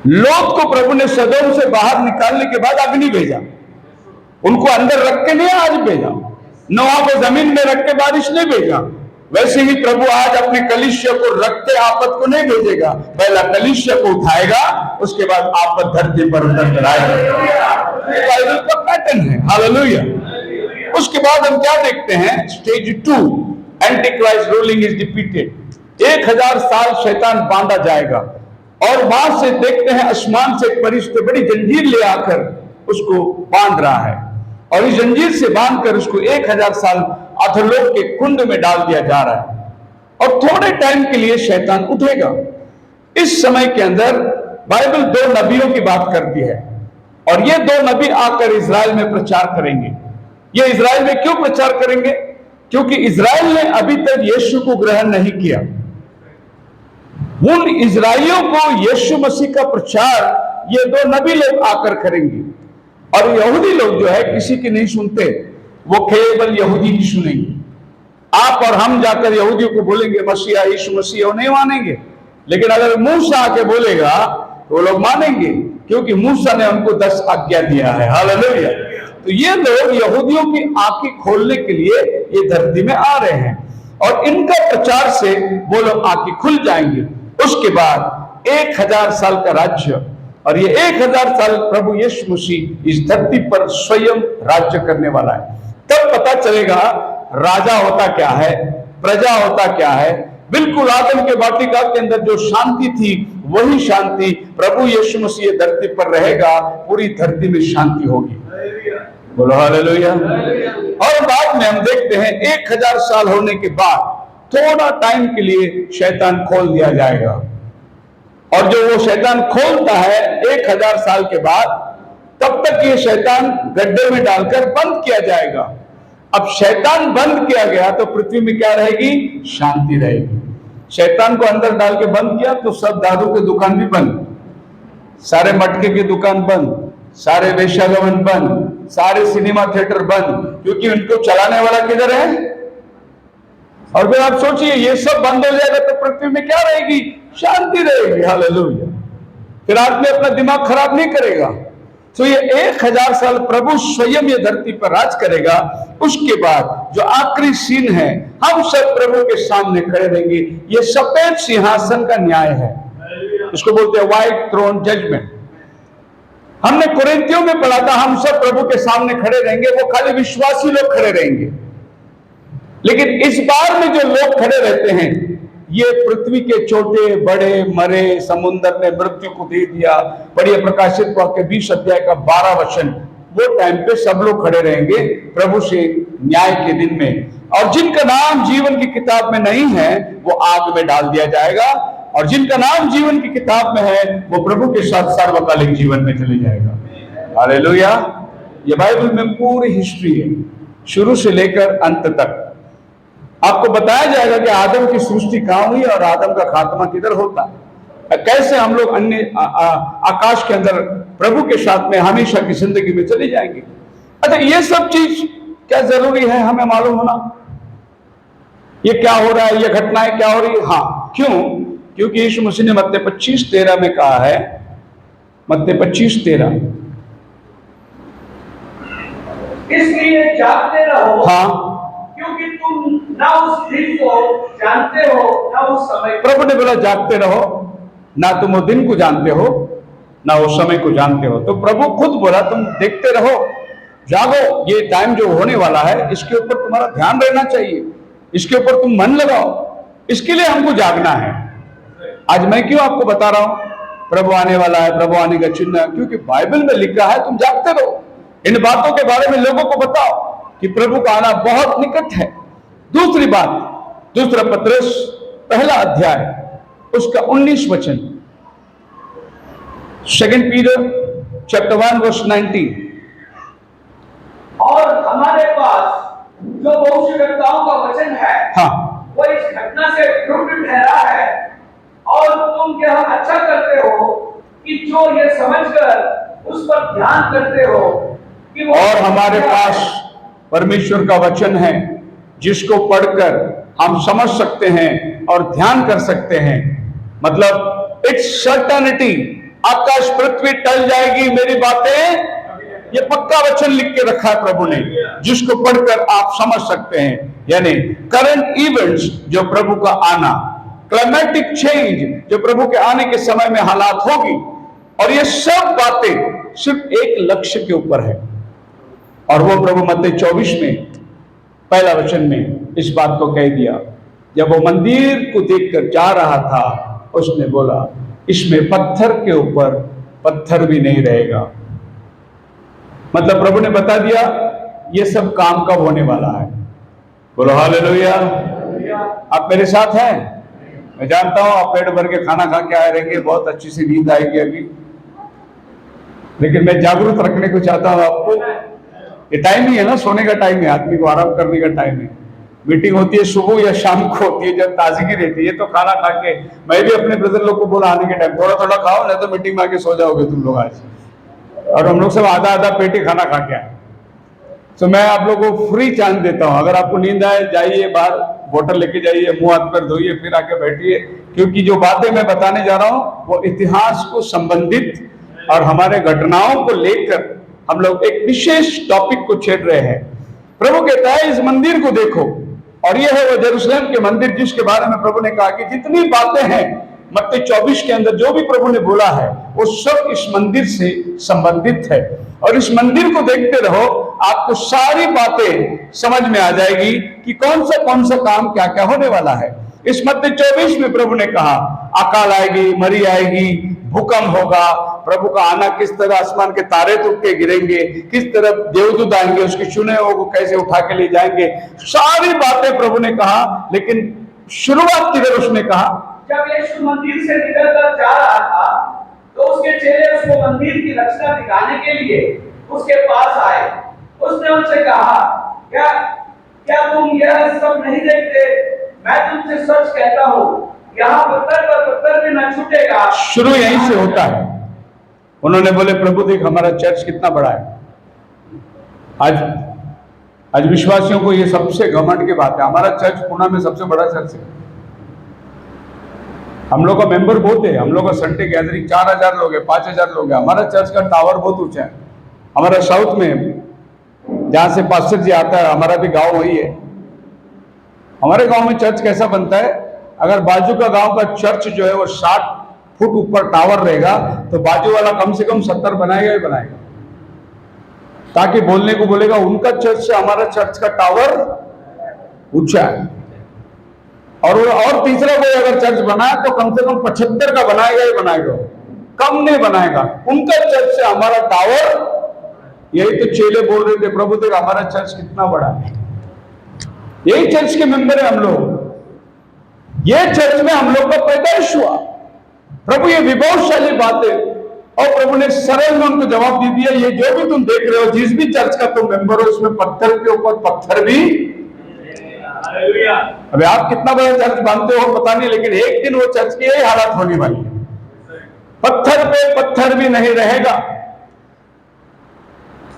लोत को प्रभु ने सदोम से बाहर निकालने के बाद अग्नि भेजा, उनको अंदर रख के नहीं आज भेजा, नोहा को जमीन में रख के बारिश नहीं भेजा। वैसे ही प्रभु आज अपने कलीसिया को रख के आफत को नहीं भेजेगा, पहला कलीसिया को उठाएगा, उसके बाद आफत धरती पर उतर कर आएगा। बाइबल का पैटर्न है। हालेलुया। उसके बाद हम क्या देखते हैं? Stage 2, anti Christ ruling is defeated. 1000 साल शैतान बांधा जाएगा और वहां से देखते हैं आसमान से एक फरिश्ता बड़ी जंजीर ले आकर उसको बांध रहा है और इस जंजीर से बांधकर उसको 1000 साल अधोलोक के कुंड में डाल दिया जा रहा है और थोड़े टाइम के लिए शैतान उठेगा। इस समय के अंदर बाइबल 2 नबियों की बात करती है और ये 2 नबी आकर इजराइल में प्रचार करेंगे। ये इजराइल में क्यों प्रचार करेंगे? क्योंकि इजराइल ने अभी तक यीशु को ग्रहण नहीं किया। उन इजराइलियों को यीशु मसीह का प्रचार ये 2 नबी लोग आकर करेंगे और यहूदी लोग जो है किसी की नहीं सुनते, वो केवल यहूदी की सुनेंगे। आप और हम जाकर यहूदियों को बोलेंगे मसीहा यीशु मसीह, वो नहीं मानेंगे। लेकिन अगर मूसा आके बोलेगा तो वो लोग मानेंगे, क्योंकि मूसा ने उनको 10 आज्ञा दिया है। हालेलुया। तो ये लोग यहूदियों की आंखें खोलने के लिए ये धरती में आ रहे हैं और इनका प्रचार से वो लोग आंखें खुल जाएंगे। उसके बाद 1000 साल का राज्य, और ये 1000 साल प्रभु यीशु मसीह इस धरती पर स्वयं राज्य करने वाला है। तब पता चलेगा राजा होता क्या है, प्रजा होता क्या है। बिल्कुल आदम के वाटिका के अंदर जो शांति थी वही शांति प्रभु यीशु मसीह धरती पर रहेगा, पूरी धरती में शांति होगी। बोलो हालेलुया। और बाद में हम देखते हैं 1000 साल होने के बाद थोड़ा टाइम के लिए शैतान खोल दिया जाएगा और जो वो शैतान खोलता है 1000 साल के बाद, तब तक ये शैतान गड्ढे में डालकर बंद किया जाएगा। अब शैतान बंद किया गया तो पृथ्वी में क्या रहेगी? शांति रहेगी। शैतान को अंदर डाल के बंद किया तो सब दारू की दुकान भी बंद, सारे मटके की दुकान बंद, सारे वेश्यागमन बंद, सारे सिनेमा थिएटर बंद, क्योंकि उनको चलाने वाला किधर है? और फिर आप सोचिए ये सब बंद हो जाएगा तो पृथ्वी में क्या रहेगी? शांति रहेगी। हालेलुया। फिर आदमी अपना दिमाग खराब नहीं करेगा। तो ये 1000 साल प्रभु स्वयं ये धरती पर राज करेगा। उसके बाद जो आखिरी सीन है, हम सब प्रभु के सामने खड़े रहेंगे। ये सफेद सिंहासन का न्याय है, इसको बोलते हैं व्हाइट थ्रोन जजमेंट। हमने कुरिन्थियों में पढ़ा था, हम सब प्रभु के सामने खड़े रहेंगे। वो खाली विश्वासी लोग खड़े रहेंगे, लेकिन इस बार में जो लोग खड़े रहते हैं ये पृथ्वी के छोटे बड़े मरे, समुद्र ने मृत्यु को दे दिया। पढ़िए प्रकाशित वाक्य 20 अध्याय का 12 वचन। वो टाइम पे सब लोग खड़े रहेंगे प्रभु से न्याय के दिन में। और जिनका नाम जीवन की किताब में नहीं है वो आग में डाल दिया जाएगा, और जिनका नाम जीवन की किताब में है वो प्रभु के साथ सर्वकालिक जीवन में चले जाएगा। हालेलुया। ये बाइबल में पूरी हिस्ट्री है, शुरू से लेकर अंत तक आपको बताया जाएगा कि आदम की सृष्टि कहां हुई और आदम का खात्मा किधर होता है, कैसे हम लोग अन्य आकाश के अंदर प्रभु के साथ में हमेशा की जिंदगी में चले जाएंगे। अच्छा, ये सब चीज क्या जरूरी है हमें मालूम होना? ये क्या हो रहा है, ये घटनाएं क्या हो रही है? हाँ, क्यों? क्योंकि यीशु मसीह ने मत्ती 25:13 में कहा है, मत्ती 25:13, इसलिए जागते रहो, हाँ, क्योंकि तुम ना उस दिन को जानते हो ना उस समय को। प्रभु ने बोला जागते रहो, ना तुम उस दिन को जानते हो ना उस समय को जानते हो। तो प्रभु खुद बोला तुम देखते रहो, जागो, ये टाइम जो होने वाला है इसके ऊपर तुम्हारा ध्यान रहना चाहिए, इसके ऊपर तुम मन लगाओ, इसके लिए हमको जागना है। आज मैं क्यों आपको बता रहा हूं प्रभु आने वाला है, प्रभु आने का चिन्ह है? क्योंकि बाइबल में लिखा है तुम जागते रहो, इन बातों के बारे में लोगों को बताओ कि प्रभु का आना बहुत निकट है। दूसरी बात, दूसरा पत्रस 1 अध्याय उसका 19 वचन, 2 Peter chapter 1 verse 19, और हमारे पास जो भविष्यवक्ताओं का वचन है, हाँ, वो इस घटना से प्रूव ठहरा है, और तुम क्या अच्छा करते हो कि जो ये समझकर उस पर ध्यान करते हो कि वो, और हमारे पास परमेश्वर का वचन है जिसको पढ़कर हम समझ सकते हैं और ध्यान कर सकते हैं। मतलब इट्स सर्टेनिटी, आकाश पृथ्वी टल जाएगी, मेरी बातें, ये पक्का वचन लिख के रखा है प्रभु ने, जिसको पढ़कर आप समझ सकते हैं। यानी करंट इवेंट्स, जो प्रभु का आना, क्लाइमेटिक चेंज, जो प्रभु के आने के समय में हालात होगी, और ये सब बातें सिर्फ एक लक्ष्य के ऊपर है। और वो प्रभु मत्ती 24 में 1 वचन में इस बात को कह दिया, जब वो मंदिर को देखकर जा रहा था उसने बोला इसमें पत्थर के ऊपर पत्थर भी नहीं रहेगा। मतलब प्रभु ने बता दिया ये सब काम कब होने वाला है। बोलो हालेलुया। आप मेरे साथ हैं? मैं जानता हूं आप पेट भर के खाना खा के आए रहेंगे, बहुत अच्छी सी नींद आएगी अभी, लेकिन मैं जागरूक रखने को चाहता हूं आपको। ये टाइम ही है ना, सोने का टाइम है, आदमी को आराम करने का टाइम है। मीटिंग होती है सुबह या शाम को होती है, जब ताजगी रहती है। तो खाना खा के मैं भी अपने ब्रदर लोग को बोला आने के टाइम थोड़ा थोड़ा खाओ, नहीं तो मीटिंग में आके सो जाओगे तुम लोग आज। और हम लोग सब आधा आधा पेट ही खाना खा के आए। तो मैं आप लोगों को फ्री चांस देता हूं, अगर आपको नींद आए जाइए बाहर, बोतल लेके जाइए, मुंह हाथ पर धोइए, फिर आके बैठिए, क्योंकि जो बातें मैं बताने जा रहा हूं वो इतिहास को संबंधित और हमारे घटनाओं को लेकर हम लोग एक विशेष टॉपिक को छेड़ रहे हैं। प्रभु कहता है इस मंदिर को देखो, और यह है वो यरूशलेम के मंदिर जिसके बारे में प्रभु ने कहा कि जितनी बातें हैं मत्ती 24 के अंदर जो भी प्रभु ने बोला है वो सब इस मंदिर से संबंधित है। और इस मंदिर को देखते रहो, आपको सारी बातें समझ में आ जाएगी कि कौन सा काम क्या क्या होने वाला है। इस मत्ती 24 में प्रभु ने कहा अकाल आएगी, मरी आएगी, भूकंप होगा, प्रभु का आना किस तरह, आसमान के तारे टूट के गिरेंगे, किस तरह देवदूत आएंगे, उसके चुने हुए को कैसे उठा के ले जाएंगे, सारी बातें प्रभु ने कहा। लेकिन शुरुआत किधर उसने कहा? जब यीशु मंदिर से निकलकर जा रहा था तो उसके चेले उसको मंदिर की रक्षा दिखाने के लिए उसके पास आए। उसने उनसे कहा क्या तुम यह सब नहीं देखते? मैं तुमसे सच कहता हूँ यहाँ पत्थर पर पत्थर भी न छूटेगा। शुरू यहीं से होता है। उन्होंने बोले प्रभु देख हमारा चर्च कितना बड़ा है। आज विश्वासियों को ये सबसे घमंड की बात है, हमारा चर्च पुणे में सबसे बड़ा चर्च है। हम लोग का मेंबर बहुत है, हम लोग का संडे गैदरिंग 4000 लोग है, 5000 लोग है। हमारा चर्च का टावर बहुत ऊंचा है। हमारा साउथ में जहां से पास्टर जी आता है, हमारा भी गांव वही है। हमारे गांव में चर्च कैसा बनता है, अगर बाजू का गांव का चर्च जो है वो 60 फुट ऊपर टावर रहेगा तो बाजू वाला कम से कम 70 बनाएगा ही बनाएगा, ताकि बोलने को बोलेगा उनका चर्च से हमारा चर्च का टावर ऊंचा है। और तीसरा कोई अगर चर्च बनाए तो कम से कम 75 का बनाएगा ही बनाएगा, कम नहीं बनाएगा। उनका चर्च से हमारा टावर, यही तो चेले बोल रहे थे प्रभु देख हमारा चर्च कितना बड़ा है। यही चर्च के मेंबर हैं हम लोग। ये चर्च में हम लोग का पैदाइश हुआ। प्रभु ये विभवशाली बातें, और प्रभु ने सरल में उनको जवाब दे दिया, ये जो भी तुम देख रहे हो, जिस भी चर्च का तुम मेंबर हो, उसमें पत्थर के ऊपर पत्थर भी। अबे आप कितना बड़ा चर्च बांधते हो पता नहीं, लेकिन एक दिन वो चर्च की यही हालत होने वाली है, पत्थर पे पत्थर भी नहीं रहेगा।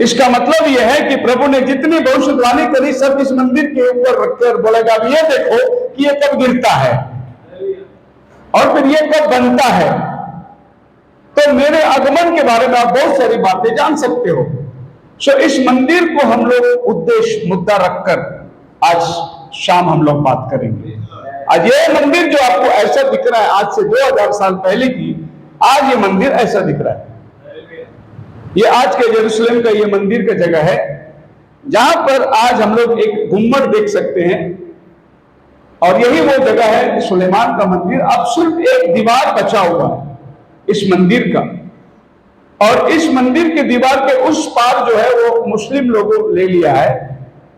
इसका मतलब यह है कि प्रभु ने जितनी भविष्यवाणी करी सब इस मंदिर के ऊपर रखकर बोलेगा, अब ये देखो कि ये कब गिरता है और फिर ये कब बनता है। तो मेरे आगमन के बारे में आप बहुत सारी बातें जान सकते हो। सो इस मंदिर को हम लोग उद्देश्य मुद्दा रखकर आज शाम हम लोग बात करेंगे। आज ये मंदिर जो आपको ऐसा दिख रहा है, आज से 2000 साल पहले की, आज ये मंदिर ऐसा दिख रहा है। ये आज के यरूशलेम का ये मंदिर का जगह है, जहां पर आज हम लोग एक गुम्बद देख सकते हैं, और यही वो जगह है सुलेमान का मंदिर। अब सिर्फ एक दीवार बचा हुआ है इस मंदिर का, और इस मंदिर के दीवार के उस पार जो है वो मुस्लिम लोगों ले लिया है,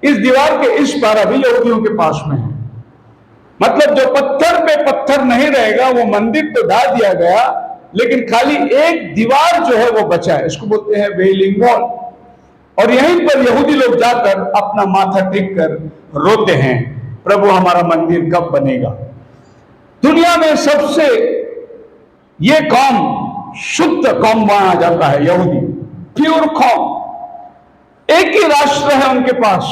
इस दीवार के इस पार अभी यहूदियों के पास में है। मतलब जो पत्थर पे पत्थर नहीं रहेगा, वो मंदिर तो ढा दिया गया, लेकिन खाली एक दीवार जो है वो बचा है, इसको बोलते हैं वेलिंग वॉल। और यहीं पर यहूदी लोग जाकर अपना माथा टेक कर रोते हैं, प्रभु हमारा मंदिर कब बनेगा। दुनिया में सबसे ये कौम शुद्ध कौम माना जाता है, यहूदी, प्योर कौम। एक ही राष्ट्र है उनके पास,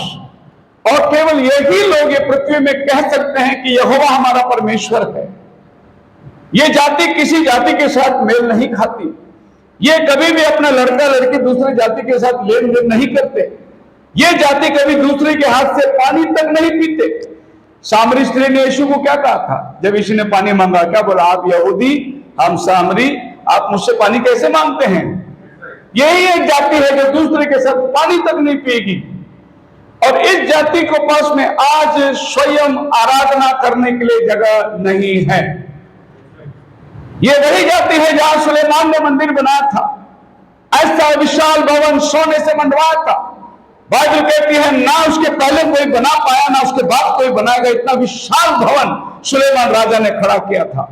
और केवल यही लोग ये पृथ्वी में कह सकते हैं कि यहोवा हमारा परमेश्वर है। ये जाति किसी जाति के साथ मेल नहीं खाती, ये कभी भी अपना लड़का लड़की दूसरे जाति के साथ लेन देन नहीं करते, ये जाति कभी दूसरे के हाथ से पानी तक नहीं पीते। सामरी स्त्री ने यीशु को क्या कहा था जब यीशु ने पानी मांगा? क्या बोला? आप यहूदी, हम सामरी, आप मुझसे पानी कैसे मांगते हैं? यही एक जाति है जो दूसरे के साथ पानी तक नहीं पिएगी। और इस जाति को पास में आज स्वयं आराधना करने के लिए जगह नहीं है। ये वही जाति है जहां सुलेमान ने मंदिर बनाया था, ऐसा विशाल भवन सोने से मंडवाया था। बाइबल कहती है ना उसके पहले कोई बना पाया, ना उसके बाद कोई बनाएगा, इतना विशाल भवन सुलेमान राजा ने खड़ा किया था।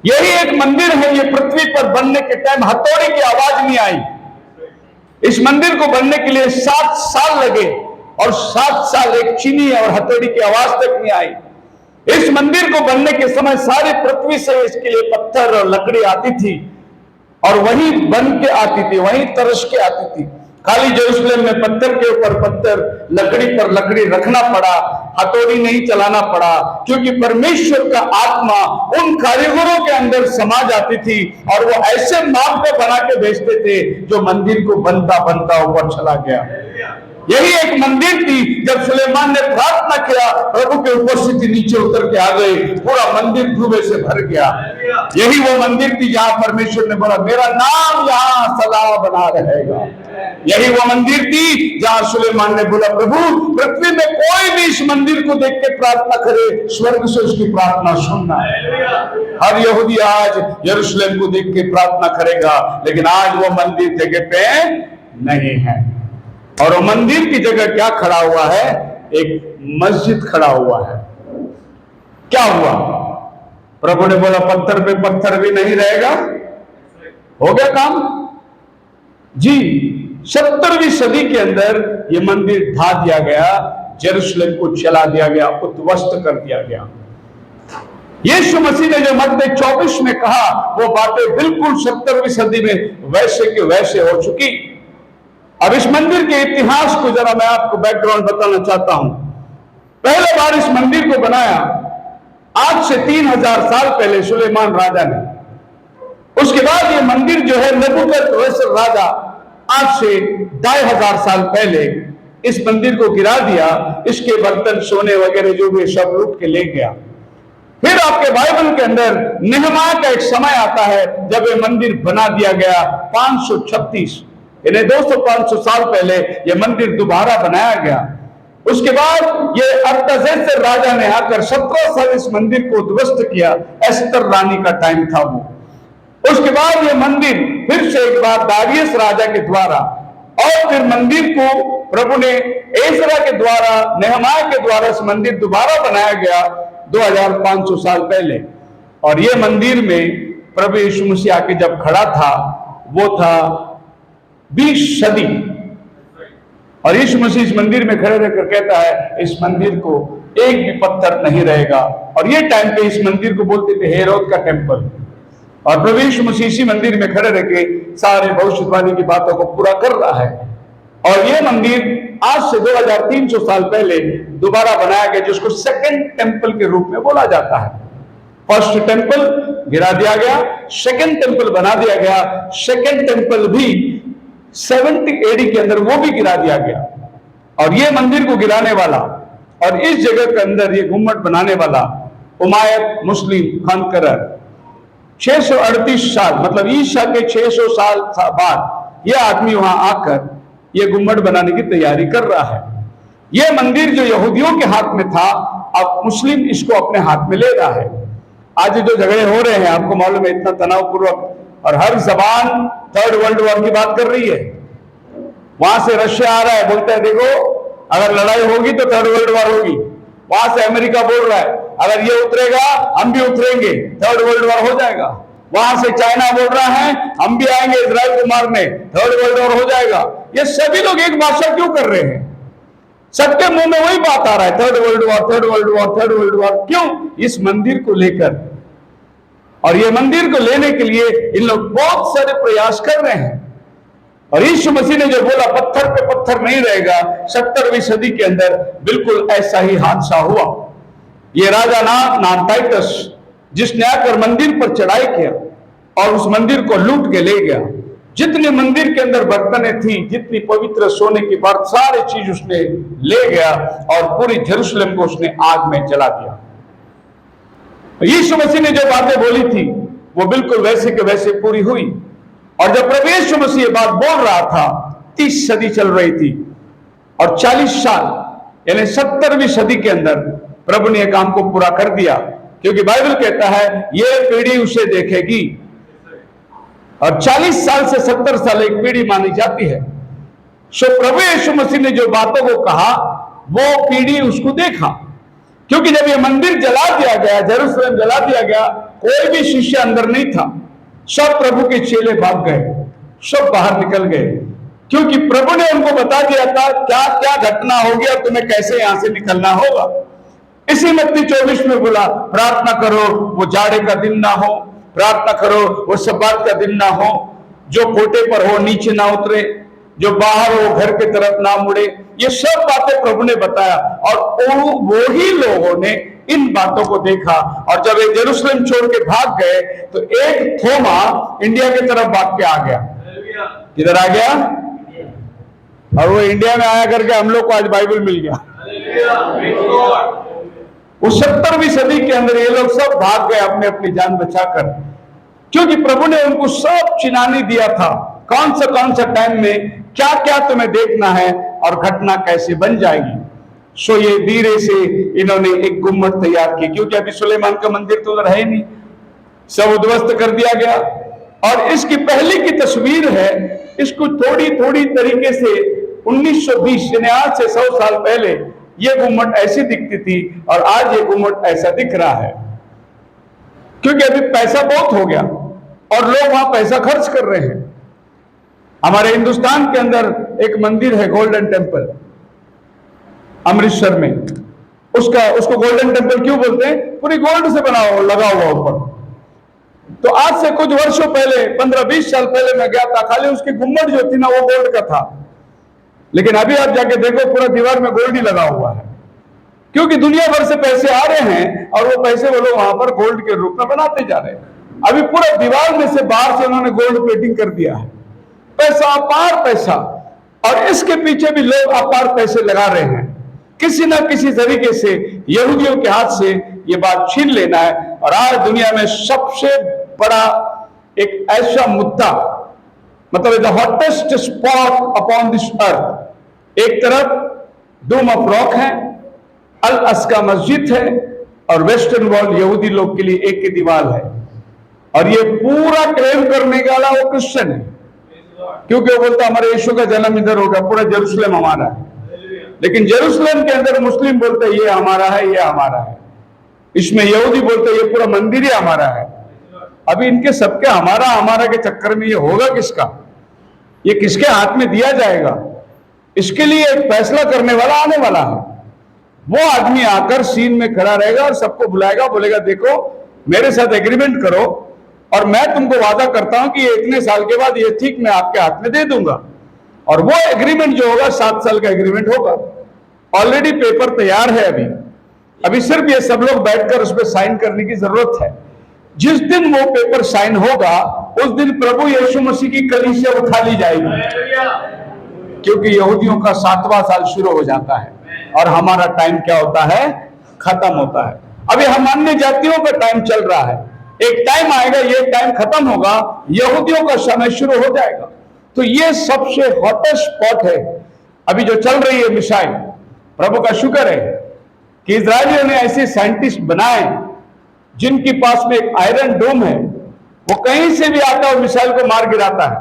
यही एक मंदिर है, ये पृथ्वी पर बनने के टाइम हथौड़ी की आवाज नहीं आई। इस मंदिर को बनने के लिए 7 साल लगे, और 7 साल एक चीनी और हथौड़ी की आवाज तक नहीं आई। इस मंदिर को बनने के समय सारी पृथ्वी से इसके लिए पत्थर और लकड़ी आती थी, और वही बन के आती थी, वही तरस के आती थी। खाली यरूशलेम में पत्थर के ऊपर पत्थर, लकड़ी पर लकड़ी रखना पड़ा, हथौड़ी नहीं चलाना पड़ा, क्योंकि परमेश्वर का आत्मा उन कारीगरों के अंदर समा जाती थी, और वो ऐसे माप पे बना के भेजते थे जो मंदिर को बनता बनता ऊपर चला गया। यही एक मंदिर थी, जब सुलेमान ने प्रार्थना किया, प्रभु की उपस्थिति नीचे उतर के आ गई, पूरा मंदिर धुएं से भर गया। यही वो मंदिर थी जहां परमेश्वर ने बोला, मेरा नाम यहाँ सदा बना रहेगा। यही वो मंदिर थी जहां सुलेमान ने बोला, प्रभु पृथ्वी में कोई भी इस मंदिर को देख के प्रार्थना करे, स्वर्ग से उसकी प्रार्थना सुनना है। हर यहूदी आज यरूशलेम को देख के प्रार्थना करेगा, लेकिन आज वो मंदिर जगह पे नहीं है। और वो मंदिर की जगह क्या खड़ा हुआ है? एक मस्जिद खड़ा हुआ है। क्या हुआ? प्रभु ने बोला पत्थर पे पत्थर भी नहीं रहेगा, हो गया काम जी। 17वीं सदी के अंदर ये मंदिर ढा दिया गया, यरूशलेम को जला दिया गया, उद्ध्वस्त कर दिया गया। यीशु मसीह ने जो मत्ती 24 में कहा, वो बातें बिल्कुल 17वीं सदी में वैसे के वैसे हो चुकी। अब इस मंदिर के इतिहास को जरा मैं आपको बैकग्राउंड बताना चाहता हूं। पहले बार इस मंदिर को बनाया आज से 3000 साल पहले सुलेमान राजा ने। उसके बाद ये मंदिर जो है नबूकदनेस्सर राजा आज से 2500 साल पहले इस मंदिर को गिरा दिया। इसके बर्तन सोने वगैरह जो भी सब लूट के ले गया। फिर आपके बाइबल के अंदर नेहमाया का एक समय आता है जब ये मंदिर बना दिया गया 536, यानी 200-500 साल पहले ये मंदिर दोबारा बनाया गया। उसके बाद ये अर्थशस्तर राजा ने आकर 17 साल इस मंदिर को ध्वस्त किया। एस्तर रानी का टाइम था वो। उसके बाद ये मंदिर फिर से एक बार दारियस राजा के द्वारा और फिर मंदिर को प्रभु ने एजरा के द्वारा, नेहमाया के द्वारा इस मंदिर दोबारा बनाया गया 2500 साल पहले। और ये मंदिर में प्रभु यीशु मसीह आके जब खड़ा था वो था 20 सदी। और यीशु मसीह इस मंदिर में खड़े रहकर कहता है इस मंदिर को एक भी पत्थर नहीं रहेगा। और ये टाइम पे इस मंदिर को बोलते थे हेरोद का टेम्पल। और प्रभु यीशु मसीह इसी मंदिर में खड़े रह के सारे भविष्यवाणी की बातों को पूरा कर रहा है। और ये मंदिर आज से 2300 साल पहले दोबारा बनाया गया, जिसको सेकंड टेम्पल के रूप में बोला जाता है। फर्स्ट टेम्पल गिरा दिया गया, सेकंड टेम्पल बना दिया गया। सेकंड टेम्पल भी 70 AD के अंदर वो भी गिरा दिया गया। और ये मंदिर को गिराने वाला और इस जगह के अंदर ये गुम्मट बनाने वाला उमायद मुस्लिम कॉन्करर 638 साल, मतलब ईसा के 600 साल बाद ये आदमी वहां आकर ये गुम्मट बनाने की तैयारी कर रहा है। ये मंदिर जो यहूदियों के हाथ में था, अब मुस्लिम इसको अपने हाथ में ले रहा है। आज जो झगड़े हो रहे हैं, आपको मालूम है, इतना तनावपूर्वक, और हर जबान थर्ड वर्ल्ड वॉर की बात कर रही है। वहां से रशिया आ रहा है, बोलता है देखो अगर लड़ाई होगी तो थर्ड वर्ल्ड वॉर होगी। वहां से अमेरिका बोल रहा है अगर ये उतरेगा हम भी उतरेंगे, थर्ड वर्ल्ड वॉर हो जाएगा। वहां से चाइना बोल रहा है हम भी आएंगे इजराइल को मारने, थर्ड वर्ल्ड वॉर हो जाएगा। ये सभी लोग एक भाषा क्यों कर रहे हैं? सबके मुंह में वही बात आ रहा है, third world war, third world war, third world war. क्यों? इस मंदिर को लेकर। और ये मंदिर को लेने के लिए इन लोग बहुत सारे प्रयास कर रहे हैं। और यीशु मसीह ने जो बोला पत्थर पे पत्थर नहीं रहेगा, 70वीं सदी के अंदर बिल्कुल ऐसा ही हादसा हुआ। ये राजा नाम टाइटस, जिसने आकर मंदिर पर चढ़ाई किया और उस मंदिर को लूट के ले गया। जितने मंदिर के अंदर बर्तनें थी, जितनी पवित्र सोने की बात, सारी चीज उसने ले गया और पूरी यरूशलेम को उसने आग में जला दिया। यीशु मसीह ने जो बातें बोली थी वो बिल्कुल वैसे के वैसे पूरी हुई। और जब प्रभु यीशु मसीह ये बात बोल रहा था, 30 सदी चल रही थी और 40 साल यानी 70वीं सदी के अंदर प्रभु ने काम को पूरा कर दिया। क्योंकि बाइबल कहता है ये पीढ़ी उसे देखेगी। और 40 साल से 70 साल एक पीढ़ी मानी जाती है। सो प्रभु यीशु मसीह ने जो बातों को कहा वो पीढ़ी उसको देखा। क्योंकि जब ये मंदिर जला दिया गया, यरूशलेम जला दिया गया, कोई भी शिष्य अंदर नहीं था। सब प्रभु के चेले भाग गए, सब बाहर निकल गए। क्योंकि प्रभु ने उनको बता दिया था क्या क्या घटना होगी और तुम्हें कैसे यहां से निकलना होगा। इसी मत्ती 24 में बोला प्रार्थना करो वो जाड़े का दिन ना हो, प्रार्थना करो वो सब्बात का दिन ना हो, जो कोटे पर हो नीचे ना उतरे, जो बाहर हो घर की तरफ ना मुड़े। ये सब बातें प्रभु ने बताया और वो ही लोगों ने इन बातों को देखा। और जब ये यरूशलेम छोड़ के भाग गए तो एक थोमा इंडिया की तरफ भाग के आ गया। किधर आ गया? और वो इंडिया में आया करके हम लोग को आज बाइबल मिल गया। उस 70वीं सदी के अंदर ये लोग सब भाग गए अपने अपनी जान बचाकर। क्योंकि प्रभु ने उनको सब चिनानी दिया था कौन सा टाइम में क्या क्या तुम्हें देखना है और घटना कैसे बन जाएगी। सो ये धीरे से इन्होंने एक गुम्मट तैयार की। क्योंकि अभी सुलेमान का मंदिर तो उधर है ही नहीं, सब उद्ध्वस्त कर दिया गया। और इसकी पहले की तस्वीर है, इसको थोड़ी थोड़ी तरीके से 1920 यानी आज से 100 साल पहले ये गुम्मट ऐसी दिखती थी और आज ये गुम्मट ऐसा दिख रहा है। क्योंकि अभी पैसा बहुत हो गया और लोग वहां पैसा खर्च कर रहे हैं। हमारे हिंदुस्तान के अंदर एक मंदिर है गोल्डन टेम्पल अमृतसर में। उसको गोल्डन टेम्पल क्यों बोलते हैं? पूरी गोल्ड से बना हुआ लगा हुआ ऊपर। तो आज से कुछ वर्षों पहले 15-20 साल पहले मैं गया था, खाली उसकी गुम्मट जो थी ना वो गोल्ड का था। लेकिन अभी आप जाके देखो पूरा दीवार में गोल्ड ही लगा हुआ है। क्योंकि दुनिया भर से पैसे आ रहे हैं और वो पैसे वो लोग वहां पर गोल्ड के रूप में बनाते जा रहे हैं। अभी पूरा दीवार में से बाहर से उन्होंने गोल्ड प्लेटिंग कर दिया है। पैसा, अपार पैसा, और इसके पीछे भी लोग अपार पैसे लगा रहे हैं। किसी ना किसी तरीके से यहूदियों के हाथ से ये बात छीन लेना है। और आज दुनिया में सबसे बड़ा एक ऐसा मुद्दा, मतलब the hottest spot upon this earth, एक तरफ डोम ऑफ रॉक है, अल अस्का मस्जिद है और वेस्टर्न वर्ल्ड यहूदी लोग के लिए एक की दीवार है। और ये पूरा क्लेम करने वाला वो क्रिश्चियन है। क्योंकि वो बोलता हमारे यीशु का जन्म इधर होगा, पूरा जेरूशलेम हमारा है। लेकिन जेरूशलेम के अंदर मुस्लिम बोलते ये हमारा है, ये हमारा है। इसमें यहूदी बोलते ये पूरा मंदिर ही हमारा है। अभी इनके सबके हमारा हमारा के चक्कर में ये होगा किसका? ये किसके हाथ में दिया जाएगा? इसके लिए एक फैसला करने वाला आने वाला है। वो आदमी आकर सीन में खड़ा रहेगा और सबको बुलाएगा, बोलेगा देखो मेरे साथ एग्रीमेंट करो और मैं तुमको वादा करता हूं कि ये इतने साल के बाद ये ठीक मैं आपके हाथ में दे दूंगा। और वो एग्रीमेंट जो होगा 7 साल का एग्रीमेंट होगा। ऑलरेडी पेपर तैयार है। अभी सिर्फ ये सब लोग बैठकर उस पर साइन करने की जरूरत है। जिस दिन वो पेपर साइन होगा उस दिन प्रभु यीशु मसीह की कलीसिया उठा ली जाएगी, क्योंकि यहूदियों का 7वां साल शुरू हो जाता है और हमारा टाइम क्या होता है? खत्म होता है। अभी हम अन्य जातियों का टाइम चल रहा है, एक टाइम आएगा ये टाइम खत्म होगा, यहूदियों का समय शुरू हो जाएगा। तो ये सबसे हॉटेस्ट स्पॉट है अभी जो चल रही है मिसाइल। प्रभु का शुक्र है कि इजरायलियों ने ऐसे साइंटिस्ट बनाए जिनके पास में एक आयरन डोम है, वो कहीं से भी आता है मिसाइल को मार गिराता है।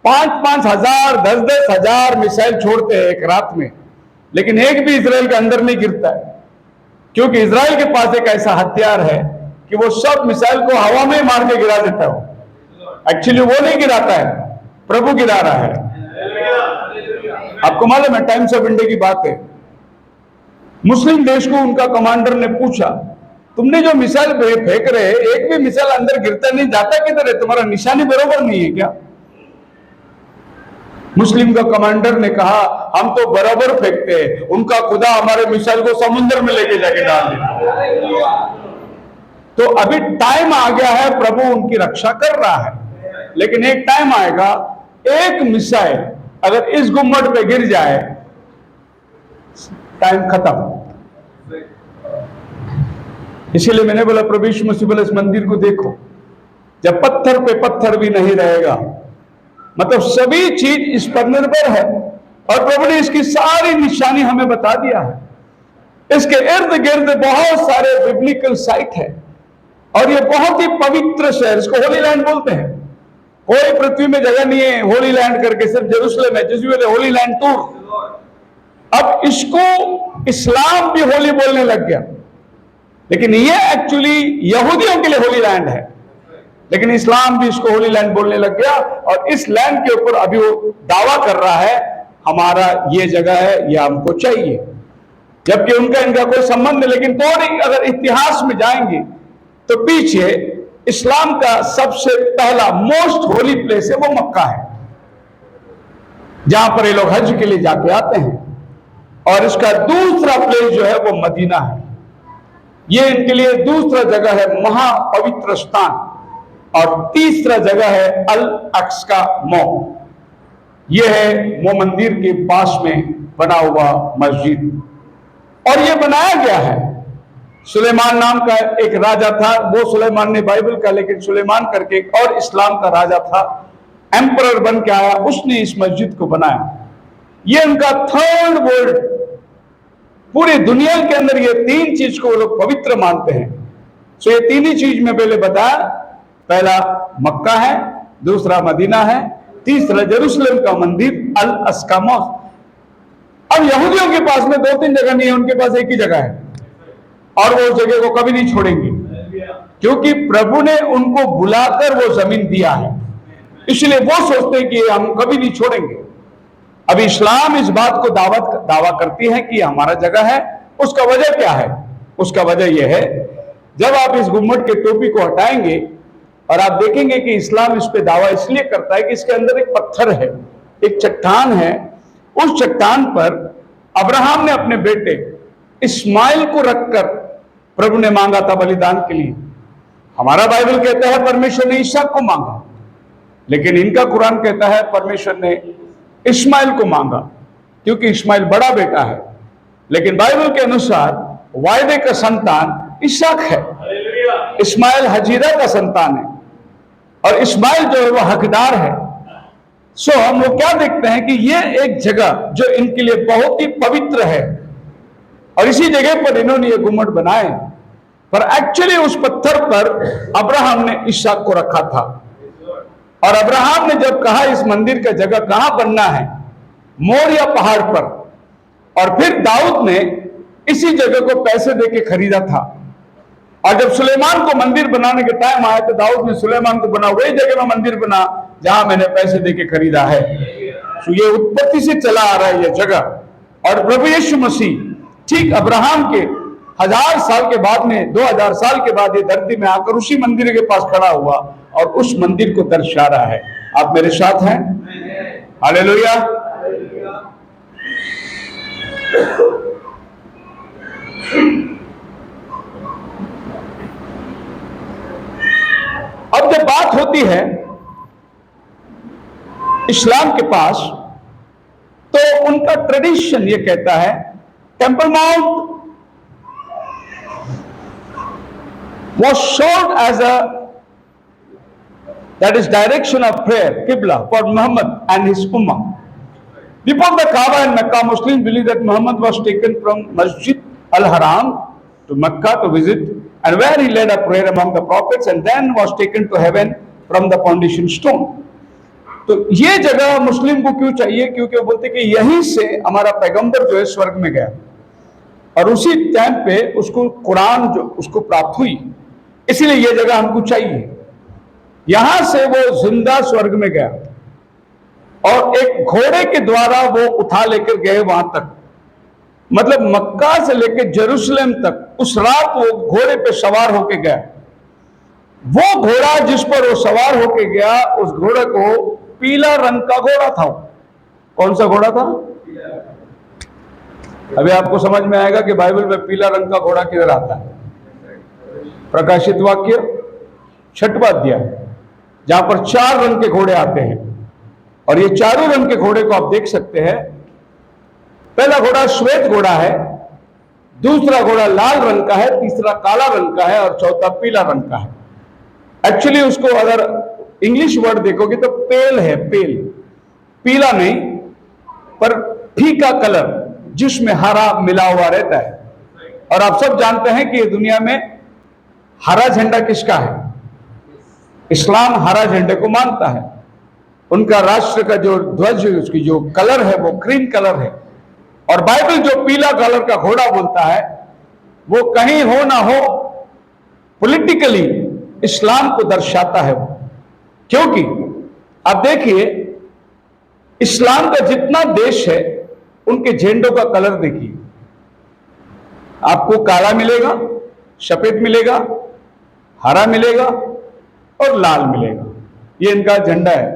5-5 हजार 10-10 हजार मिसाइल छोड़ते हैं एक रात में, लेकिन एक भी इजराइल के अंदर नहीं गिरता है, क्योंकि इजराइल के पास एक ऐसा हथियार है कि वो सब मिसाइल को हवा में मार के गिरा देता है। एक्चुअली वो नहीं गिराता है, प्रभु गिरा रहा है। आपको मालूम है, टाइम्स ऑफ इंडिया की बात है, मुस्लिम देश को उनका कमांडर ने पूछा तुमने जो मिसाइल फेंक रहे एक भी मिसाइल अंदर गिरता नहीं, जाता किधर है? तुम्हारा निशानी बरोबर नहीं है क्या? मुस्लिम का कमांडर ने कहा हम तो बराबर फेंकते हैं, उनका खुदा हमारे मिसाइल को समुद्र में लेके जाके डाल देता है। तो अभी टाइम आ गया है, प्रभु उनकी रक्षा कर रहा है, लेकिन एक टाइम आएगा एक मिसाइल अगर इस गुम्मट पे गिर जाए टाइम खत्म। इसीलिए मैंने बोला प्रभु यीशु मसीह बोले इस मंदिर को देखो, जब पत्थर पे पत्थर भी नहीं रहेगा, मतलब सभी चीज इस पर निर्भर है। और प्रभु ने इसकी सारी निशानी हमें बता दिया है। इसके इर्द गिर्द बहुत सारे बिब्लिकल साइट है और ये बहुत ही पवित्र शहर, इसको होली लैंड बोलते हैं। कोई पृथ्वी में जगह नहीं है होली लैंड करके, सिर्फ जेरूशलेम है जिसमें होली लैंड टूर। अब इसको इस्लाम भी होली बोलने लग गया, लेकिन ये एक्चुअली यहूदियों के लिए होली लैंड है, लेकिन इस्लाम भी इसको होली लैंड बोलने लग गया। और इस लैंड के ऊपर अभी वो दावा कर रहा है हमारा ये जगह है, ये हमको चाहिए, जबकि उनका इनका कोई संबंध नहीं। लेकिन थोड़ी अगर इतिहास में जाएंगे तो पीछे इस्लाम का सबसे पहला मोस्ट होली प्लेस है वो मक्का है, जहां पर ये लोग हज के लिए जाके आते हैं। और इसका दूसरा प्लेस जो है वो मदीना है। ये इनके लिए दूसरा जगह है महापवित्र स्थान, और तीसरा जगह है अल अक्सा मो। यह है वो मंदिर के पास में बना हुआ मस्जिद, और यह बनाया गया है। सुलेमान नाम का एक राजा था, वो सुलेमान ने बाइबल का, लेकिन सुलेमान करके एक और इस्लाम का राजा था, एम्परर बन के आया, उसने इस मस्जिद को बनाया। ये उनका थर्ड वर्ल्ड, पूरी दुनिया के अंदर ये 3 चीज को वो लोग पवित्र मानते हैं। सो ये 3 ही चीज में पहले बताया, पहला मक्का है, दूसरा मदीना है, तीसरा जेरूशलेम का मंदिर अल अक्सा मॉस्क। अब यहूदियों के पास में 2-3 जगह नहीं है, उनके पास एक ही जगह है, और वो जगह को कभी नहीं छोड़ेंगे, क्योंकि प्रभु ने उनको बुलाकर वो जमीन दिया है, इसलिए वो सोचते हैं कि हम कभी नहीं छोड़ेंगे। अब इस्लाम इस बात को दावा करती है कि हमारा जगह है। उसका वजह क्या है? उसका वजह यह है, जब आप इस गुम्मट के टोपी को हटाएंगे और आप देखेंगे कि इस्लाम इस पे दावा इसलिए करता है कि इसके अंदर एक पत्थर है, एक चट्टान है। उस चट्टान पर अब्राहम ने अपने बेटे इस्माइल को रखकर प्रभु ने मांगा था बलिदान के लिए। हमारा बाइबल कहता है परमेश्वर ने इसहाक को मांगा, लेकिन इनका कुरान कहता है परमेश्वर ने इस्माइल को मांगा, क्योंकि इस्माइल बड़ा बेटा है। लेकिन बाइबल के अनुसार वायदे का संतान इसहाक है, इस्माइल हजीरा का संतान है, और इस्माइल जो है वो हकदार है। सो हम लोग क्या देखते हैं कि ये एक जगह जो इनके लिए बहुत ही पवित्र है, और इसी जगह पर इन्होंने ये गुम्मट बनाए, पर एक्चुअली उस पत्थर पर अब्राहम ने इसहाक को रखा था। और अब्राहम ने जब कहा इस मंदिर का जगह कहां बनना है, मोरिया पहाड़ पर, और फिर दाऊद ने इसी जगह को पैसे देके खरीदा था। और जब सुलेमान को मंदिर बनाने के टाइम आया तो दाऊद ने सुलेमान को बना वही जगह में मंदिर बना जहां मैंने पैसे देके खरीदा है। तो ये उत्पत्ति से चला आ रहा है ये जगह। और प्रभु यीशु मसीह ठीक अब्राहम के 1000 साल के बाद में 2000 साल के बाद ये धरती में आकर उसी मंदिर के पास खड़ा हुआ और उस मंदिर को दर्शा रहा है। आप मेरे साथ हैं? हालेलुया। अब जब बात होती है इस्लाम के पास, तो उनका ट्रेडिशन ये कहता है temple mount was shown as that is direction of prayer, Qibla for Muhammad and his Ummah. Before the Kaaba in Mecca, Muslims believe that Muhammad was taken from Masjid al-Haram to Mecca to visit, and where he led a prayer among the prophets, and then was taken to heaven from the foundation stone. तो ये जगह मुस्लिम को क्यों चाहिए? क्योंकि वो बोलते कि यहीं से हमारा पैगंबर जो है स्वर्ग में गया, और उसी टाइम पे उसको कुरान जो उसको प्राप्त हुई, इसलिए ये जगह हमको चाहिए। यहां से वो जिंदा स्वर्ग में गया और एक घोड़े के द्वारा वो उठा लेकर गए वहां तक, मतलब मक्का से लेकर जेरूसलम तक उस रात वो घोड़े पे सवार होके गया। वो घोड़ा जिस पर वो सवार होके गया, उस घोड़े को पीला रंग का घोड़ा था। कौन सा घोड़ा था? अभी आपको समझ में आएगा कि बाइबल में पीला रंग का घोड़ा किधर आता है। प्रकाशित वाक्य 6वां अध्याय, जहां पर 4 रंग के घोड़े आते हैं, और ये चारों रंग के घोड़े को आप देख सकते हैं। पहला घोड़ा श्वेत घोड़ा है, दूसरा घोड़ा लाल रंग का है, तीसरा काला रंग का है, और चौथा पीला रंग का है। एक्चुअली उसको अगर इंग्लिश वर्ड देखोगे तो पेल है, पेल, पीला नहीं पर फीका कलर जिसमें हरा मिला हुआ रहता है। और आप सब जानते हैं कि ये दुनिया में हरा झंडा किसका है? इस्लाम हरा झंडे को मानता है। उनका राष्ट्र का जो ध्वज, उसकी जो कलर है वो ग्रीन कलर है। और बाइबल जो पीला कलर का घोड़ा बोलता है वो कहीं हो ना हो पॉलिटिकली इस्लाम को दर्शाता है वो। क्योंकि आप देखिए इस्लाम का जितना देश है उनके झंडों का कलर देखिए, आपको काला मिलेगा, सफेद मिलेगा, हरा मिलेगा और लाल मिलेगा। ये इनका झंडा है।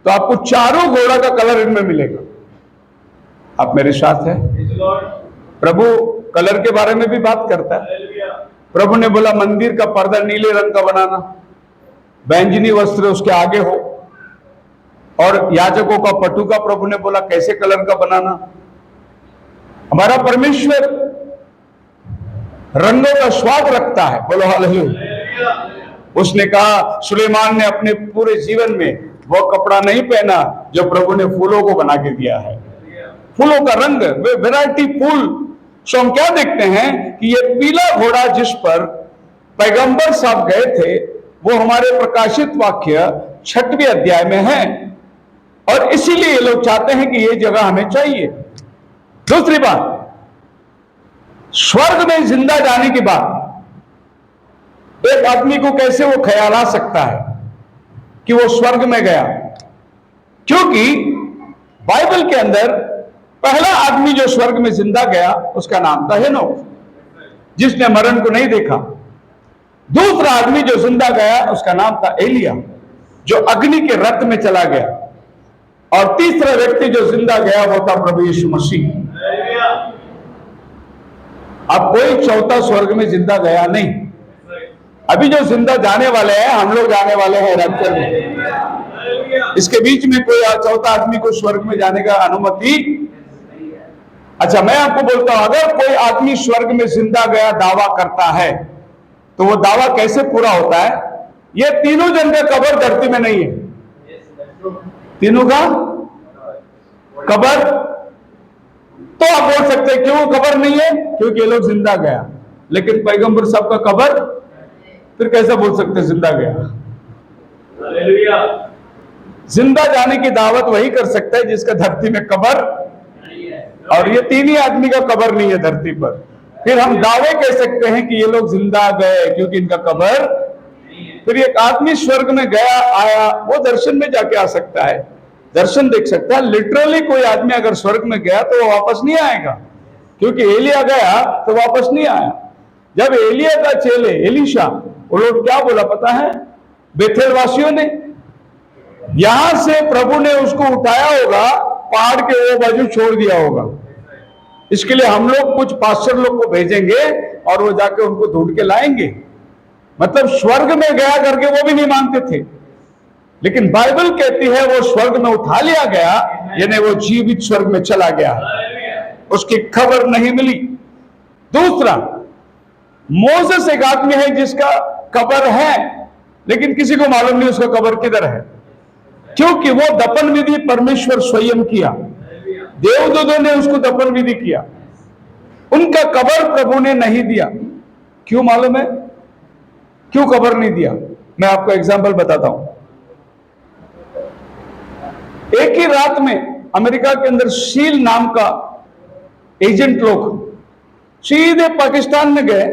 तो आपको चारों घोड़ा का कलर इनमें मिलेगा। आप मेरे साथ हैं? प्रभु कलर के बारे में भी बात करता है। प्रभु ने बोला मंदिर का पर्दा नीले रंग का बनाना, बैंजनी वस्त्र उसके आगे हो, और याजकों का पटुका प्रभु ने बोला कैसे कलर का बनाना। हमारा परमेश्वर रंगों का स्वाद रखता है। बोलो हालेलुया। उसने कहा, सुलेमान ने अपने पूरे जीवन में वो कपड़ा नहीं पहना जो प्रभु ने फूलों को बना के दिया है। फूलों का रंग, वे वैरायटी फूल। सो हम क्या देखते हैं कि ये पीला घोड़ा जिस पर पैगंबर साहब गए थे वो हमारे प्रकाशित वाक्य 6वें अध्याय में है, और इसीलिए ये लोग चाहते हैं कि ये जगह हमें चाहिए। दूसरी बात, स्वर्ग में जिंदा जाने की बात एक आदमी को कैसे वो ख्याल आ सकता है कि वो स्वर्ग में गया? क्योंकि बाइबल के अंदर पहला आदमी जो स्वर्ग में जिंदा गया उसका नाम था हेनोक, जिसने मरण को नहीं देखा। दूसरा आदमी जो जिंदा गया उसका नाम था एलिया, जो अग्नि के रथ में चला गया। और तीसरा व्यक्ति जो जिंदा गया वो था प्रभु यीशु मसीह। अब कोई चौथा स्वर्ग में जिंदा गया नहीं। अभी जो जिंदा जाने वाले हैं, हम लोग जाने वाले हैं रैप्चर में। इसके बीच में कोई चौथा आदमी को स्वर्ग में जाने का अनुमति। अच्छा, मैं आपको बोलता हूं, अगर कोई आदमी स्वर्ग में जिंदा गया दावा करता है तो वो दावा कैसे पूरा होता है? ये तीनों जन का कब्र धरती में नहीं है। तीनों का कब्र, तो आप बोल सकते हैं क्यों कब्र नहीं है? क्योंकि ये लोग जिंदा गया। लेकिन पैगंबर साहब का कब्र, फिर कैसे बोल सकते जिंदा गया? जिंदा जाने की दावत वही कर सकता है जिसका धरती में कब्र, और ये तीन ही आदमी का कब्र नहीं है धरती पर। फिर हम दावे कह सकते हैं कि ये लोग जिंदा गए क्योंकि इनका कब्र। फिर एक आदमी स्वर्ग में गया आया, वो दर्शन में जाके आ सकता है, दर्शन देख सकता है। लिटरली कोई आदमी अगर स्वर्ग में गया तो वो वापस नहीं आएगा, क्योंकि एलिया गया तो वापस नहीं आया। जब एलिया का चेले एलीशा, वो लोग क्या बोला पता है, बेथेल वासियों ने, यहां से प्रभु ने उसको उठाया होगा, पहाड़ के वो बाजू छोड़ दिया होगा। इसके लिए हम लोग कुछ पास्टर लोग को भेजेंगे और वो जाके उनको ढूंढ के लाएंगे। मतलब स्वर्ग में गया करके वो भी नहीं मानते थे, लेकिन बाइबल कहती है वो स्वर्ग में उठा लिया गया, यानी वो जीवित स्वर्ग में चला गया, उसकी खबर नहीं मिली। दूसरा, मोसेस एक आदमी है जिसका कब्र है, लेकिन किसी को मालूम नहीं उसका कब्र किधर है, क्योंकि वो दफन विधि परमेश्वर स्वयं किया, देवदूतों ने उसको दफन विधि किया, उनका कब्र प्रभु ने नहीं दिया। क्यों मालूम है क्यों कब्र नहीं दिया? मैं आपको एग्जांपल बताता हूं। एक ही रात में अमेरिका के अंदर शील नाम का एजेंट लोग सीधे पाकिस्तान में गए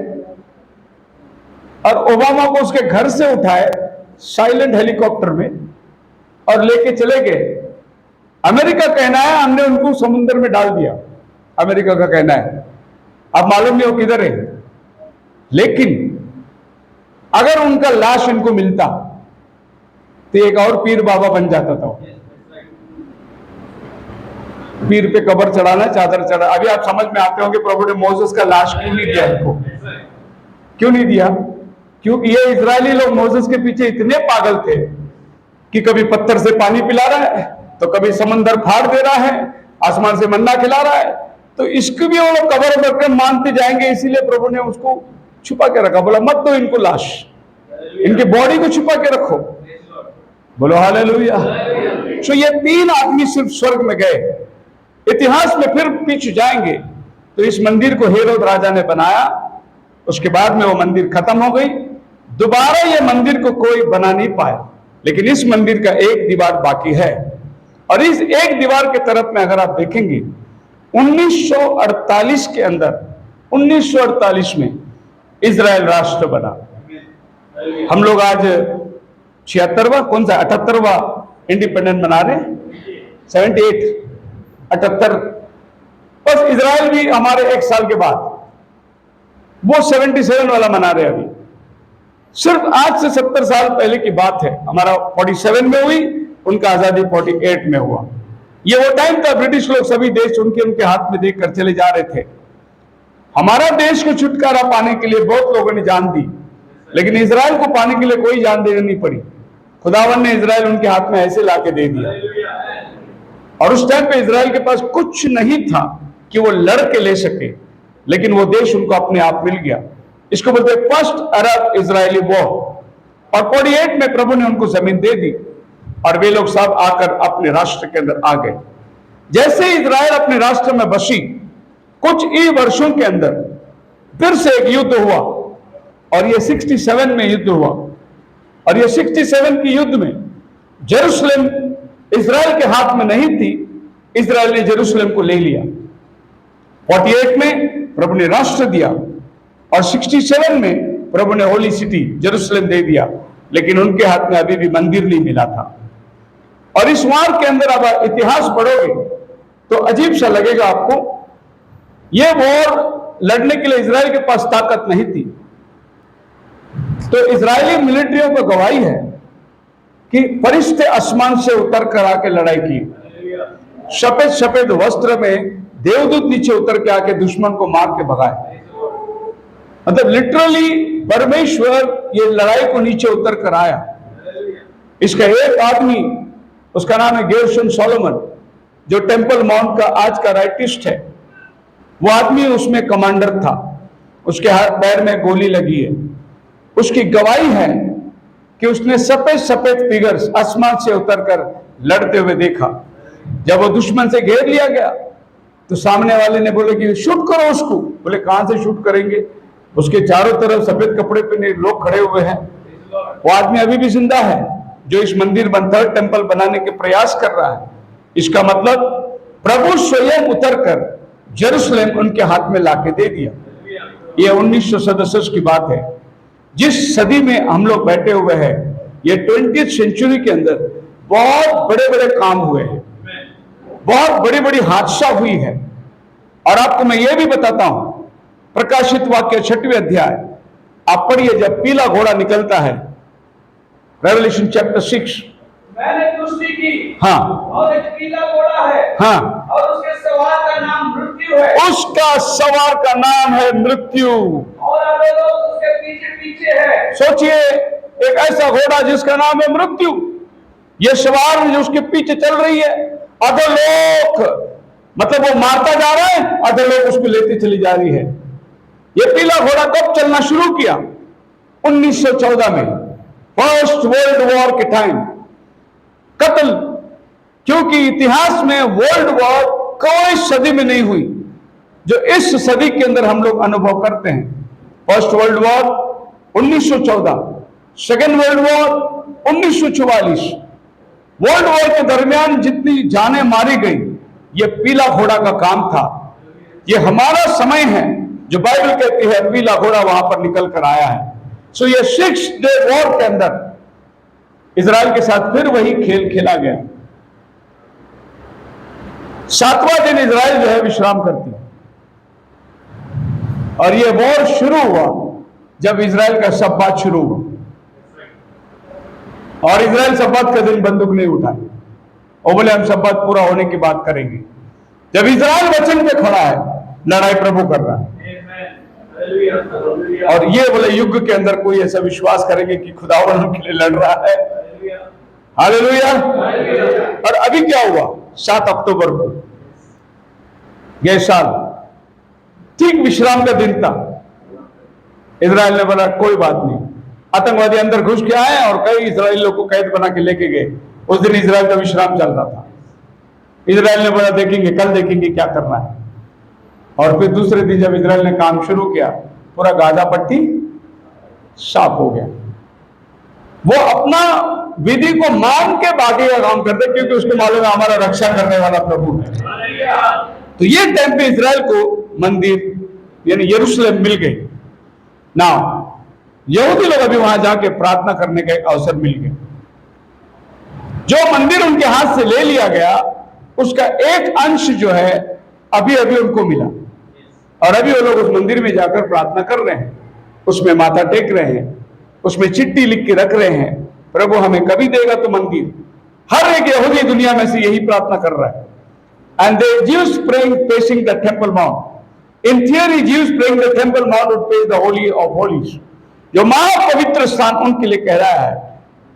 और ओबामा को उसके घर से उठाए साइलेंट हेलीकॉप्टर में और लेके चले गए। अमेरिका कहना है हमने उनको समुद्र में डाल दिया, अमेरिका का कहना है, अब मालूम नहीं वो किधर है। लेकिन अगर उनका लाश इनको मिलता तो एक और पीर बाबा बन जाता था। पीर पे कब्र चढ़ाना, चादर चढ़ा। अभी आप समझ में आते होंगे प्रभु ने मोसेस का लाश क्यों नहीं दिया इनको। क्यों नहीं दिया? क्योंकि ये इजरायली लोग मोसेस के पीछे इतने पागल थे कि कभी पत्थर से पानी पिला रहा है, तो कभी समंदर फाड़ दे रहा है, आसमान से मन्ना खिला रहा है, तो इसको भी वो लोग कब्र करके मानते जाएंगे। इसीलिए प्रभु ने उसको छुपा के रखा, बोला मत दो इनको लाश, इनकी बॉडी को छुपा के रखो। बोलो हालेलुया। तो ये तीन आदमी सिर्फ स्वर्ग में गए। इतिहास में फिर पीछे जाएंगे तो इस मंदिर को हेरोद राजा ने बनाया, उसके बाद में वो मंदिर खत्म हो गई, दोबारा ये मंदिर को कोई बना नहीं पाया। लेकिन इस मंदिर का एक दीवार बाकी है, और इस एक दीवार के तरफ में अगर आप देखेंगे 1948 के अंदर, 1948 में इजराइल राष्ट्र बना। हम लोग आज 76वां, कौन सा 78वां इंडिपेंडेंट मना रहे, 78, 78। बस इजराइल भी हमारे एक साल के बाद वो 77 वाला मना रहे। अभी सिर्फ आज से 70 साल पहले की बात है, हमारा 47 में हुई, उनका आजादी 48 में हुआ। ये वो टाइम था ब्रिटिश लोग सभी देश उनके हाथ में देकर चले जा रहे थे। हमारा देश को छुटकारा पाने के लिए बहुत लोगों ने जान दी, लेकिन इजराइल को पाने के लिए कोई जान देनी नहीं पड़ी। खुदावन ने इजराइल उनके हाथ में ऐसे लाके दे दिया, और उस टाइम पे इजराइल के पास कुछ नहीं था कि वो लड़ के ले सके, लेकिन वो देश उनको अपने आप मिल गया। इसको बोलते हैं फर्स्ट अरब इजरायली वॉर। और 48 में प्रभु ने उनको जमीन दे दी, और वे लोग सब आकर अपने राष्ट्र के अंदर आ गए। जैसे इजराइल अपने राष्ट्र में बसी, कुछ ही वर्षों के अंदर फिर से एक युद्ध हुआ, और ये 67 में युद्ध हुआ। और ये 67 की युद्ध में जेरूशलेम इजराइल के हाथ में नहीं थी, इजराइल ने जेरूशलेम को ले लिया। 48 में प्रभु ने राष्ट्र दिया, और 67 में प्रभु ने होली सिटी जेरूशलेम दे दिया, लेकिन उनके हाथ में अभी भी मंदिर नहीं मिला था। और इस वार के अंदर अब इतिहास पढ़ोगे तो अजीब सा लगेगा आपको। यह वॉर लड़ने के लिए इजराइल के पास ताकत नहीं थी। तो इजरायली मिलिट्रियों को गवाही है कि फरिश्ते आसमान से उतर कर आके लड़ाई की, सफेद सफेद वस्त्र में देवदूत नीचे उतर के आके दुश्मन को मार के भगाए। मतलब लिटरली परमेश्वर ये लड़ाई को नीचे उतर कर आया। इसका एक आदमी, उसका नाम है गेरशोन सोलोमन, जो टेम्पल माउंट का आज का राइटिस्ट है। वो आदमी उसमें कमांडर था, उसके हाथ पैर में गोली लगी है। उसकी गवाही है कि उसने सफेद सफेद फिगर्स आसमान से उतरकर लड़ते हुए देखा। जब वो दुश्मन से घेर लिया गया तो सामने वाले ने बोले कि शूट करो उसको। बोले कहां से शूट करेंगे, उसके चारों तरफ सफेद कपड़े पहने लोग खड़े हुए हैं। वो आदमी अभी भी जिंदा है, जो इस मंदिर थर्ड टेंपल बनाने के प्रयास कर रहा है। इसका मतलब प्रभु स्वयं उतरकर जेरूसलम उनके हाथ में लाके दे दिया। ये 1900 सदस्यों की बात है। जिस सदी में हम लोग बैठे हुए हैं, ये 20th सेंचुरी के अंदर बहुत बड़े बड़े काम हुए हैं, बहुत बड़ी बड़ी हादसा हुई है। और आपको मैं ये भी बताता हूं, प्रकाशित वाक्य 6वें अध्याय आप पढ़िए, जब पीला घोड़ा निकलता है, रेवलेशन चैप्टर 6। मैंने दृष्टि की, हाँ, और एक पीला घोड़ा है, हाँ, और उसके सवार का नाम मृत्यु है, उसका सवार का नाम है मृत्यु, और आधे लोग उसके पीछे पीछे है। सोचिए, एक ऐसा घोड़ा जिसका नाम है मृत्यु, ये सवार जो उसके पीछे चल रही है, अधोलोक, मतलब वो मारता जा रहा है, अधोलोक उसको लेती चली जा रही है। ये पीला घोड़ा कब चलना शुरू किया? 1914 में, फर्स्ट वर्ल्ड वॉर के टाइम। कत्ल, क्योंकि इतिहास में वर्ल्ड वॉर कोई सदी में नहीं हुई जो इस सदी के अंदर हम लोग अनुभव करते हैं। First world war 1914, second world war 1944। World war के दरमियान जितनी जानें मारी गई, ये पीला घोड़ा का काम था। ये हमारा समय है जो बाइबल कहती है पीला घोड़ा वहां पर निकल कर आया है। सो ये 6 डे वॉर के अंदर इजराइल के साथ फिर वही खेल खेला गया। 7वां दिन इजराइल जो है विश्राम करती है, और ये वॉर शुरू हुआ जब इजराइल का सब्बात शुरू हुआ, और इजराइल सब्बात का दिन बंदूक नहीं उठाए और बोले हम सब्बात पूरा होने की बात करेंगे। जब इजराइल वचन पे खड़ा है, लड़ाई प्रभु कर रहा है। और ये बोले युग के अंदर कोई ऐसा विश्वास करेंगे कि खुदावन उनके लिए लड़ रहा है। हालेलुया। और अभी क्या हुआ? 7 अक्टूबर को, यह साल ठीक विश्राम का दिन था। इजराइल ने बोला कोई बात नहीं, आतंकवादी अंदर घुस के आए और कई इजराइल लोग को कैद बना के लेके गए। उस दिन इजराइल का विश्राम चल रहा था। इजराइल ने बोला देखेंगे, कल देखेंगे क्या करना है। और फिर दूसरे दिन जब इजराइल ने काम शुरू किया, पूरा गाजा पट्टी साफ हो गया। वो अपना विधि को मान के बाकी का काम करते, क्योंकि उसको मालूम है हमारा रक्षा करने वाला प्रभु है। तो ये टाइम पे इजराइल को मंदिर यानी यरूशलेम मिल गई ना। यहूदी लोग अभी वहां जाके प्रार्थना करने का एक अवसर मिल गया। जो मंदिर उनके हाथ से ले लिया गया, उसका एक अंश जो है अभी अभी उनको मिला, और अभी वो लोग उस मंदिर में जाकर प्रार्थना कर रहे हैं, उसमें माथा टेक रहे हैं, उसमें चिट्ठी लिख के रख रहे हैं, प्रभु हमें कभी देगा तो मंदिर। हर एक यहूदी दुनिया में से यही प्रार्थना कर रहा है। And the Jews praying facing the temple mount. In theory, Jews praying the temple mount would face the holy of holies. जो महापवित्र स्थान उनके लिए कह रहा है,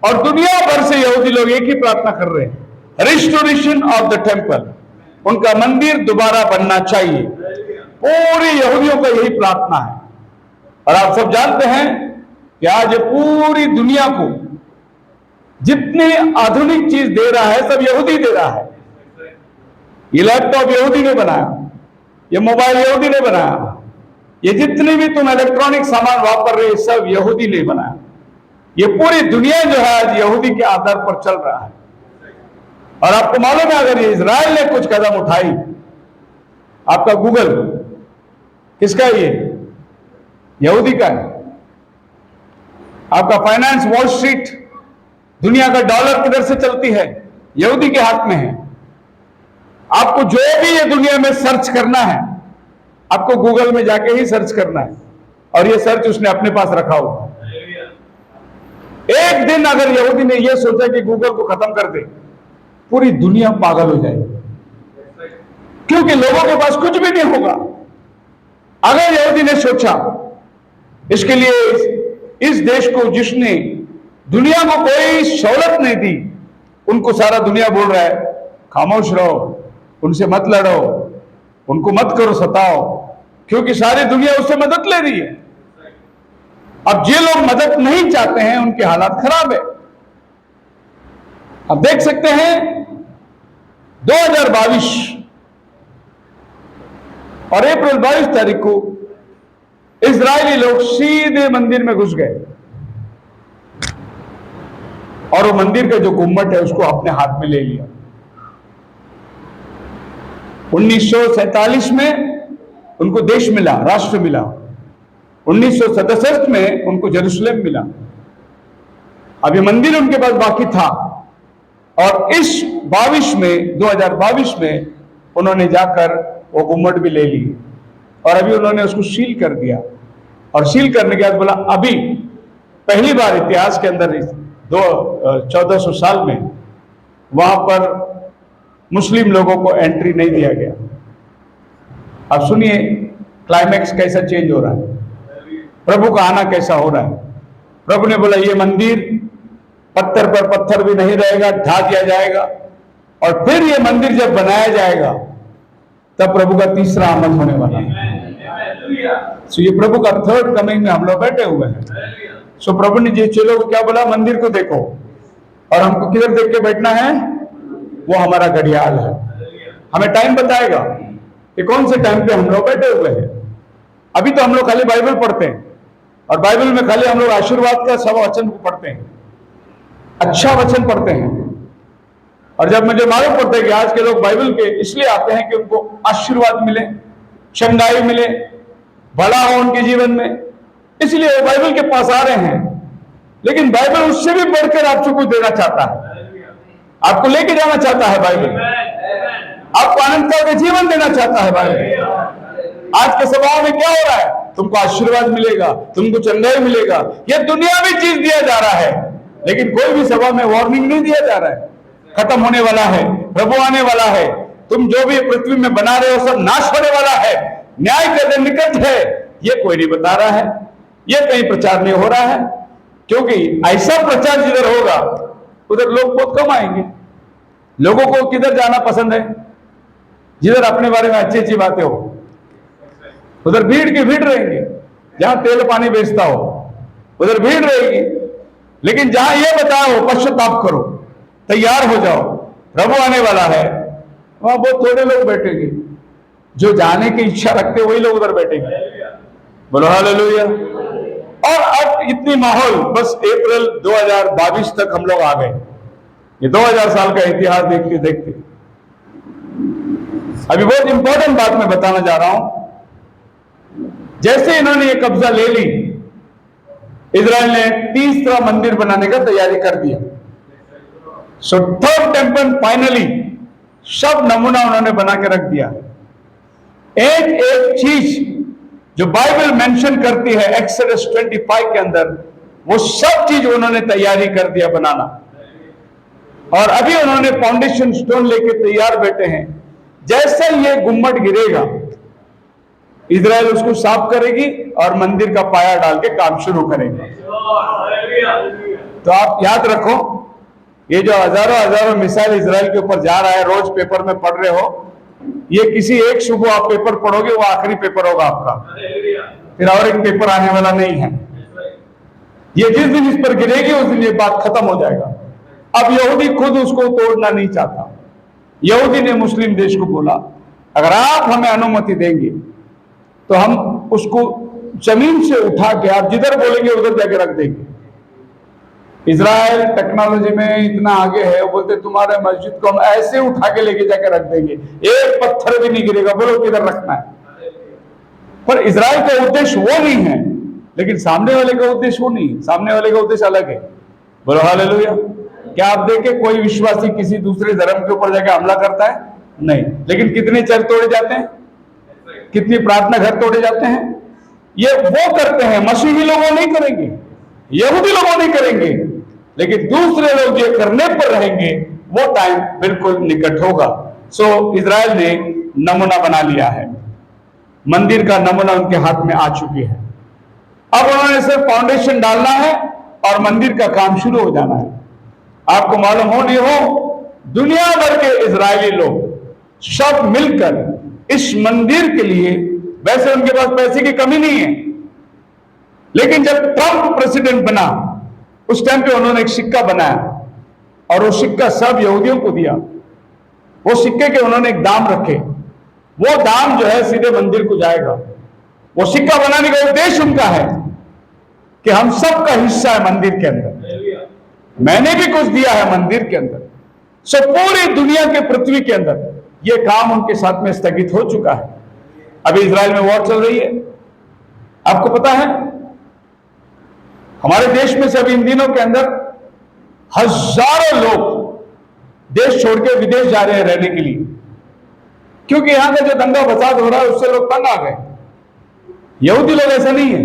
और दुनिया भर से यहूदी लोग एक ही प्रार्थना कर रहे हैं, रिस्टोरेशन ऑफ द टेम्पल। उनका मंदिर दोबारा बनना चाहिए। पूरी यहूदियों का यही प्रार्थना है। और आप सब जानते हैं कि आज पूरी दुनिया को जितनी आधुनिक चीज दे रहा है, सब यहूदी दे रहा है। ये लैपटॉप यहूदी ने बनाया, ये मोबाइल यहूदी ने बनाया, ये जितने भी तुम इलेक्ट्रॉनिक सामान वापर रहे, सब यहूदी ने बनाया। ये पूरी दुनिया जो है आज यहूदी के आधार पर चल रहा है। और आपको मालूम है, अगर ये इजराइल ने कुछ कदम उठाई, आपका गूगल किसका है? ये यहूदी का है। आपका फाइनेंस, वॉल स्ट्रीट, दुनिया का डॉलर किधर से चलती है? यहूदी के हाथ में है। आपको जो भी ये दुनिया में सर्च करना है, आपको गूगल में जाके ही सर्च करना है, और ये सर्च उसने अपने पास रखा हुआ। एक दिन अगर यहूदी ने यह सोचा कि गूगल को खत्म कर दे, पूरी दुनिया पागल हो जाएगी, क्योंकि लोगों के पास कुछ भी नहीं होगा। अगर यहूदी ने सोचा, इसके लिए इस देश को जिसने दुनिया को कोई सहूलत नहीं दी, उनको सारा दुनिया बोल रहा है खामोश रहो, उनसे मत लड़ो, उनको मत करो सताओ, क्योंकि सारी दुनिया उससे मदद ले रही है। अब जे लोग मदद नहीं चाहते हैं, उनके हालात खराब है। अब देख सकते हैं 2022 और अप्रैल 22 तारीख को इजरायली लोग सीधे मंदिर में घुस गए। और वो मंदिर का जो गुम्मट है उसको अपने हाथ में ले लिया। 1947 में उनको देश मिला, राष्ट्र मिला। 1967 में उनको जेरूसलम मिला। अभी मंदिर उनके पास बाकी था और इस 2022 में उन्होंने जाकर वो गुम्मट भी ले ली और अभी उन्होंने उसको सील कर दिया। और सील करने के बाद बोला अभी पहली बार इतिहास के अंदर 1400 साल में वहां पर मुस्लिम लोगों को एंट्री नहीं दिया गया। अब सुनिए क्लाइमैक्स कैसा चेंज हो रहा है, प्रभु का आना कैसा हो रहा है। प्रभु ने बोला ये मंदिर पत्थर पर पत्थर भी नहीं रहेगा, ढा दिया जाएगा और फिर ये मंदिर जब बनाया जाएगा तब प्रभु का तीसरा आमद होने वाला है। सो ये प्रभु का थर्ड कमिंग में हम लोग बैठे हुए हैं। सो प्रभु ने ये चलो क्या बोला, मंदिर को देखो और हमको किधर देख के बैठना है, वो हमारा घड़ियाल है। हमें टाइम बताएगा कि कौन से टाइम पे हम लोग बैठे हुए हैं। अभी तो हम लोग खाली बाइबल पढ़ते हैं और बाइबल में खाली हम लोग आशीर्वाद का सब वचन को पढ़ते हैं, अच्छा वचन पढ़ते हैं। और जब मुझे मालूम पड़ता है कि आज के लोग बाइबल के इसलिए आते हैं कि उनको आशीर्वाद मिले, चंगाई मिले, भला हो उनके जीवन में, इसलिए वो बाइबल के पास आ रहे हैं। लेकिन बाइबल उससे भी बढ़कर आपको कुछ देना चाहता है, आपको लेके जाना चाहता है बाइबल, आपको अनंतता का जीवन देना चाहता है बाइबल। आज के सभाओं में क्या हो रहा है, तुमको आशीर्वाद मिलेगा, तुमको चंगाई मिलेगा, ये दुनियावी चीज दिया जा रहा है। लेकिन कोई भी सभा में वार्निंग नहीं दिया जा रहा है, खत्म होने वाला है, प्रभु आने वाला है, तुम जो भी पृथ्वी में बना रहे हो सब नाश होने वाला है, न्याय का दिन निकट है, ये कोई नहीं बता रहा है, ये कहीं प्रचार नहीं हो रहा है। क्योंकि ऐसा प्रचार जिधर होगा उधर लोग बहुत कम आएंगे। लोगों को किधर जाना पसंद है, जिधर अपने बारे में अच्छी अच्छी बातें हो, उधर भीड़ की भीड़ रहेंगे। जहां तेल पानी बेचता हो उधर भीड़ रहेगी। लेकिन जहां यह बताओ पश्चाताप करो, तैयार हो जाओ, प्रभु आने वाला है, वहां बहुत थोड़े लोग बैठेंगे। जो जाने की इच्छा रखते वही लोग उधर बैठेंगे। बोलो हालेलुया। और अब इतनी माहौल, बस अप्रैल 2022 तक हम लोग आ गए। ये 2000 साल का इतिहास देखते देखते अभी बहुत इंपॉर्टेंट बात मैं बताना जा रहा हूं। जैसे इन्होंने ये कब्जा ले ली, इजराइल ने तीसरा मंदिर बनाने का तैयारी कर दिया। सो थर्ड टेम्पल फाइनली सब नमूना उन्होंने बना के रख दिया। एक एक चीज जो बाइबल मेंशन करती है एक्सोडस 25 के अंदर, वो सब चीज उन्होंने तैयारी कर दिया बनाना। और अभी उन्होंने फाउंडेशन स्टोन लेके तैयार बैठे हैं। जैसे ये गुम्मट गिरेगा, इजराइल उसको साफ करेगी और मंदिर का पाया डाल के काम शुरू करेगी। तो आप याद रखो, ये जो हजारों मिसाइल इजराइल के ऊपर जा रहा है, रोज पेपर में पढ़ रहे हो, ये किसी एक सुबह आप पेपर पढ़ोगे वो आखिरी पेपर होगा आपका, फिर और एक पेपर आने वाला नहीं है। ये जिस दिन इस पर गिरेगी उस दिन ये बात खत्म हो जाएगा। अब यहूदी खुद उसको तोड़ना नहीं चाहता। यहूदी ने मुस्लिम देश को बोला अगर आप हमें अनुमति देंगे तो हम उसको जमीन से उठा के आप जिधर बोलेंगे उधर जाके रख देंगे। इजराइल टेक्नोलॉजी में इतना आगे है, वो बोलते तुम्हारे मस्जिद को हम ऐसे उठा के लेके जाके रख देंगे, एक पत्थर भी नहीं गिरेगा, बोलो किधर रखना है। पर इजराइल का उद्देश्य वो नहीं है, लेकिन सामने वाले का उद्देश्य वो नहीं, सामने वाले का उद्देश्य अलग है। बोलो हालेलुया। क्या आप देखे कोई विश्वासी किसी दूसरे धर्म के ऊपर जाके हमला करता है? नहीं। लेकिन कितने चर्च तोड़े जाते हैं, कितनी प्रार्थना घर तोड़े जाते हैं? ये वो करते हैं, मसीही लोगों नहीं करेंगे, यहूदी लोगों नहीं करेंगे, लेकिन दूसरे लोग जो करने पर रहेंगे वो टाइम बिल्कुल निकट होगा। सो इजराइल ने नमूना बना लिया है, मंदिर का नमूना उनके हाथ में आ चुकी है। अब उन्होंने सिर्फ फाउंडेशन डालना है और मंदिर का काम शुरू हो जाना है। आपको मालूम हो नहीं हो, दुनिया भर के इजरायली लोग सब मिलकर इस मंदिर के लिए, वैसे उनके पास पैसे की कमी नहीं है, लेकिन जब ट्रंप प्रेसिडेंट बना उस टाइम पे उन्होंने एक सिक्का बनाया और वो सिक्का सब यहूदियों को दिया। वो सिक्के के उन्होंने एक दाम रखे, वो दाम जो है सीधे मंदिर को जाएगा। वो सिक्का बनाने का उद्देश्य उनका है कि हम सबका हिस्सा है मंदिर के अंदर। मैंने भी कुछ दिया है मंदिर के अंदर। सो पूरी दुनिया के पृथ्वी के अंदर यह काम उनके साथ में स्थगित हो चुका है। अभी इजराइल में वॉर चल रही है, आपको पता है। हमारे देश में से अभी इन दिनों के अंदर हजारों लोग देश छोड़ के विदेश जा रहे हैं रहने के लिए, क्योंकि यहां का जो दंगा फसाद हो रहा है उससे लोग तंग आ गए। यहूदी लोग ऐसा नहीं है।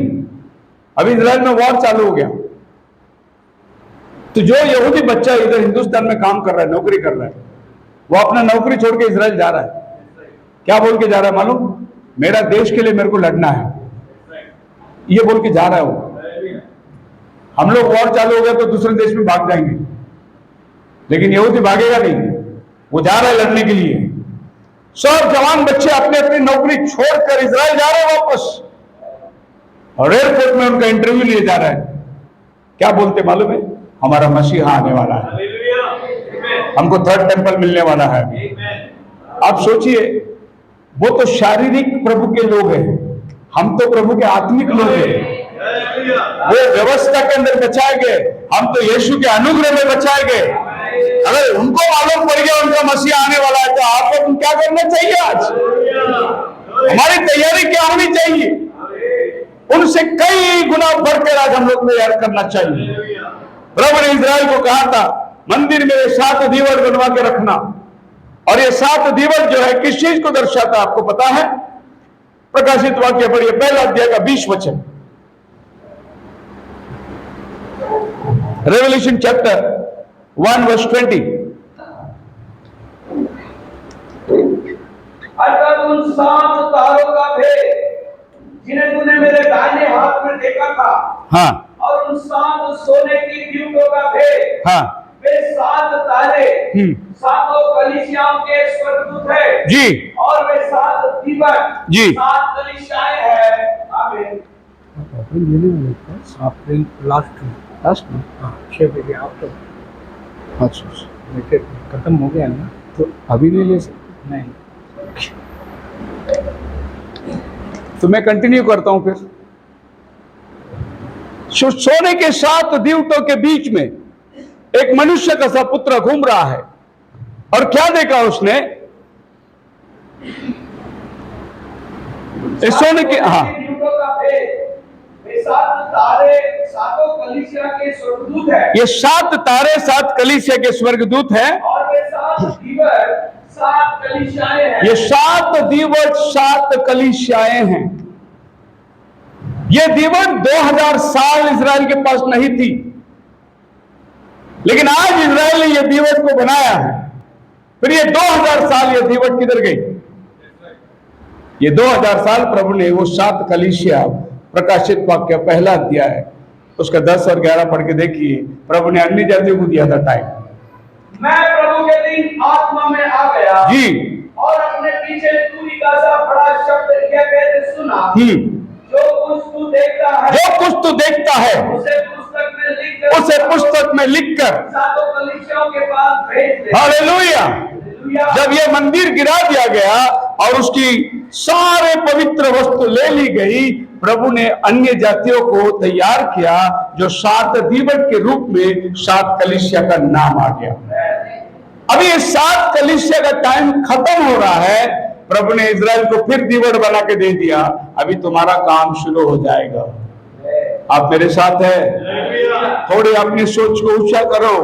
अभी इजराइल में वॉर चालू हो गया, तो जो यहूदी बच्चा इधर हिंदुस्तान में काम कर रहा है, नौकरी कर रहा है, वो अपना नौकरी छोड़ के इजराइल जा रहा है। क्या बोल के जा रहा है मालूम? मेरा देश के लिए मेरे को लड़ना है, ये बोल के जा रहा है वो। हम लोग वॉर चालू हो गया तो दूसरे देश में भाग जाएंगे, लेकिन यहूदी भागेगा नहीं, वो जा रहा है लड़ने के लिए। सब जवान बच्चे अपने अपनी नौकरी छोड़कर इजराइल जा रहे हैं वापस, और एयरपोर्ट में उनका इंटरव्यू लिए जा रहा है। क्या बोलते मालूम है? हमारा मसीहा आने वाला है, हमको थर्ड टेंपल मिलने वाला है। आप सोचिए, वो तो शारीरिक प्रभु के लोग हैं, हम तो प्रभु के आत्मिक लोग हैं। वो व्यवस्था के अंदर बचाए गए, हम तो यीशु के अनुग्रह में बचाए गए। अगर उनको मालूम पड़ गया उनका मसीहा आने वाला है, तो आपको क्या करना चाहिए? आज हमारी तैयारी क्या होनी चाहिए? उनसे कई गुना बढ़कर आज हम लोग तैयार करना चाहिए। प्रभु ने इजराइल को कहा था, मंदिर में 7 दीवट बनवा के रखना। और ये 7 दीवट जो है किस चीज को दर्शाता है आपको पता है? प्रकाशित वाक्य पढ़िए, पहला अध्याय का 20 वचन। Revelation chapter 1 verse 20। अर्थात उन 7 तारों का भेद जिन्हें तूने मेरे दाहिने हाथ में देखा था, हाँ, और उन 7 सोने की दीवटों का भेद, हाँ, वे 7 तारे 7 कलीसियाओं के स्वर्गदूत है जी, और वे 7 दीवट जी 7 कलीसियाएं हैं। आमीन। अप्रैल लास्ट में 6 बजे आप तो अच्छा खत्म हो गया ना, तो अभी नहीं ले सकते? नहीं, तो मैं कंटिन्यू करता हूं फिर। सोने के 7 दीवटों के बीच में एक मनुष्य का सा पुत्र घूम रहा है, और क्या देखा उसने? सोने के, हाँ, ये 7 तारे 7 कलीसिया के स्वर्गदूत है। ये 7 तारे 7 कलीसिया के स्वर्गदूत है, और वे 7 दीवट 7 कलीसियाएं हैं। ये 7 दीवट 7 कलीसियाएं हैं। ये दीवट 2000 साल इजराइल के पास नहीं थी, लेकिन आज इजराइल ने ये दीवट को बनाया है। फिर ये 2000 साल ये दीवट किधर गई? ये 2000 साल प्रभु ने वो 7 कलीसिया, प्रकाशित वाक्य पहला अध्याय उसका 10 और 11 पढ़ के देखिए। प्रभु ने अन्य जातियों को दिया था टाइम। मैं प्रभु के दिन आत्मा में आ गया जी, और अपने पीछे तूरी का सा बड़ा शब्द यह कहते सुना, जो कुछ तू देखता है, जो कुछ तू देखता है उसे पुस्तक में लिखकर 7 कलीसियाओं के पास भेज दे। हालेलुया। जब ये मंदिर गिरा दिया गया और उसकी सारे पवित्र वस्तु ले ली गई, प्रभु ने अन्य जातियों को तैयार किया, जो 7 दीवट के रूप में 7 कलीसिया का नाम आ गया। अभी ये 7 कलीसिया का टाइम खत्म हो रहा है। प्रभु ने इजराइल को फिर दीवट बना के दे दिया। अभी तुम्हारा काम शुरू हो जाएगा। आप मेरे साथ है? थोड़ी अपनी सोच को ऊंचा करो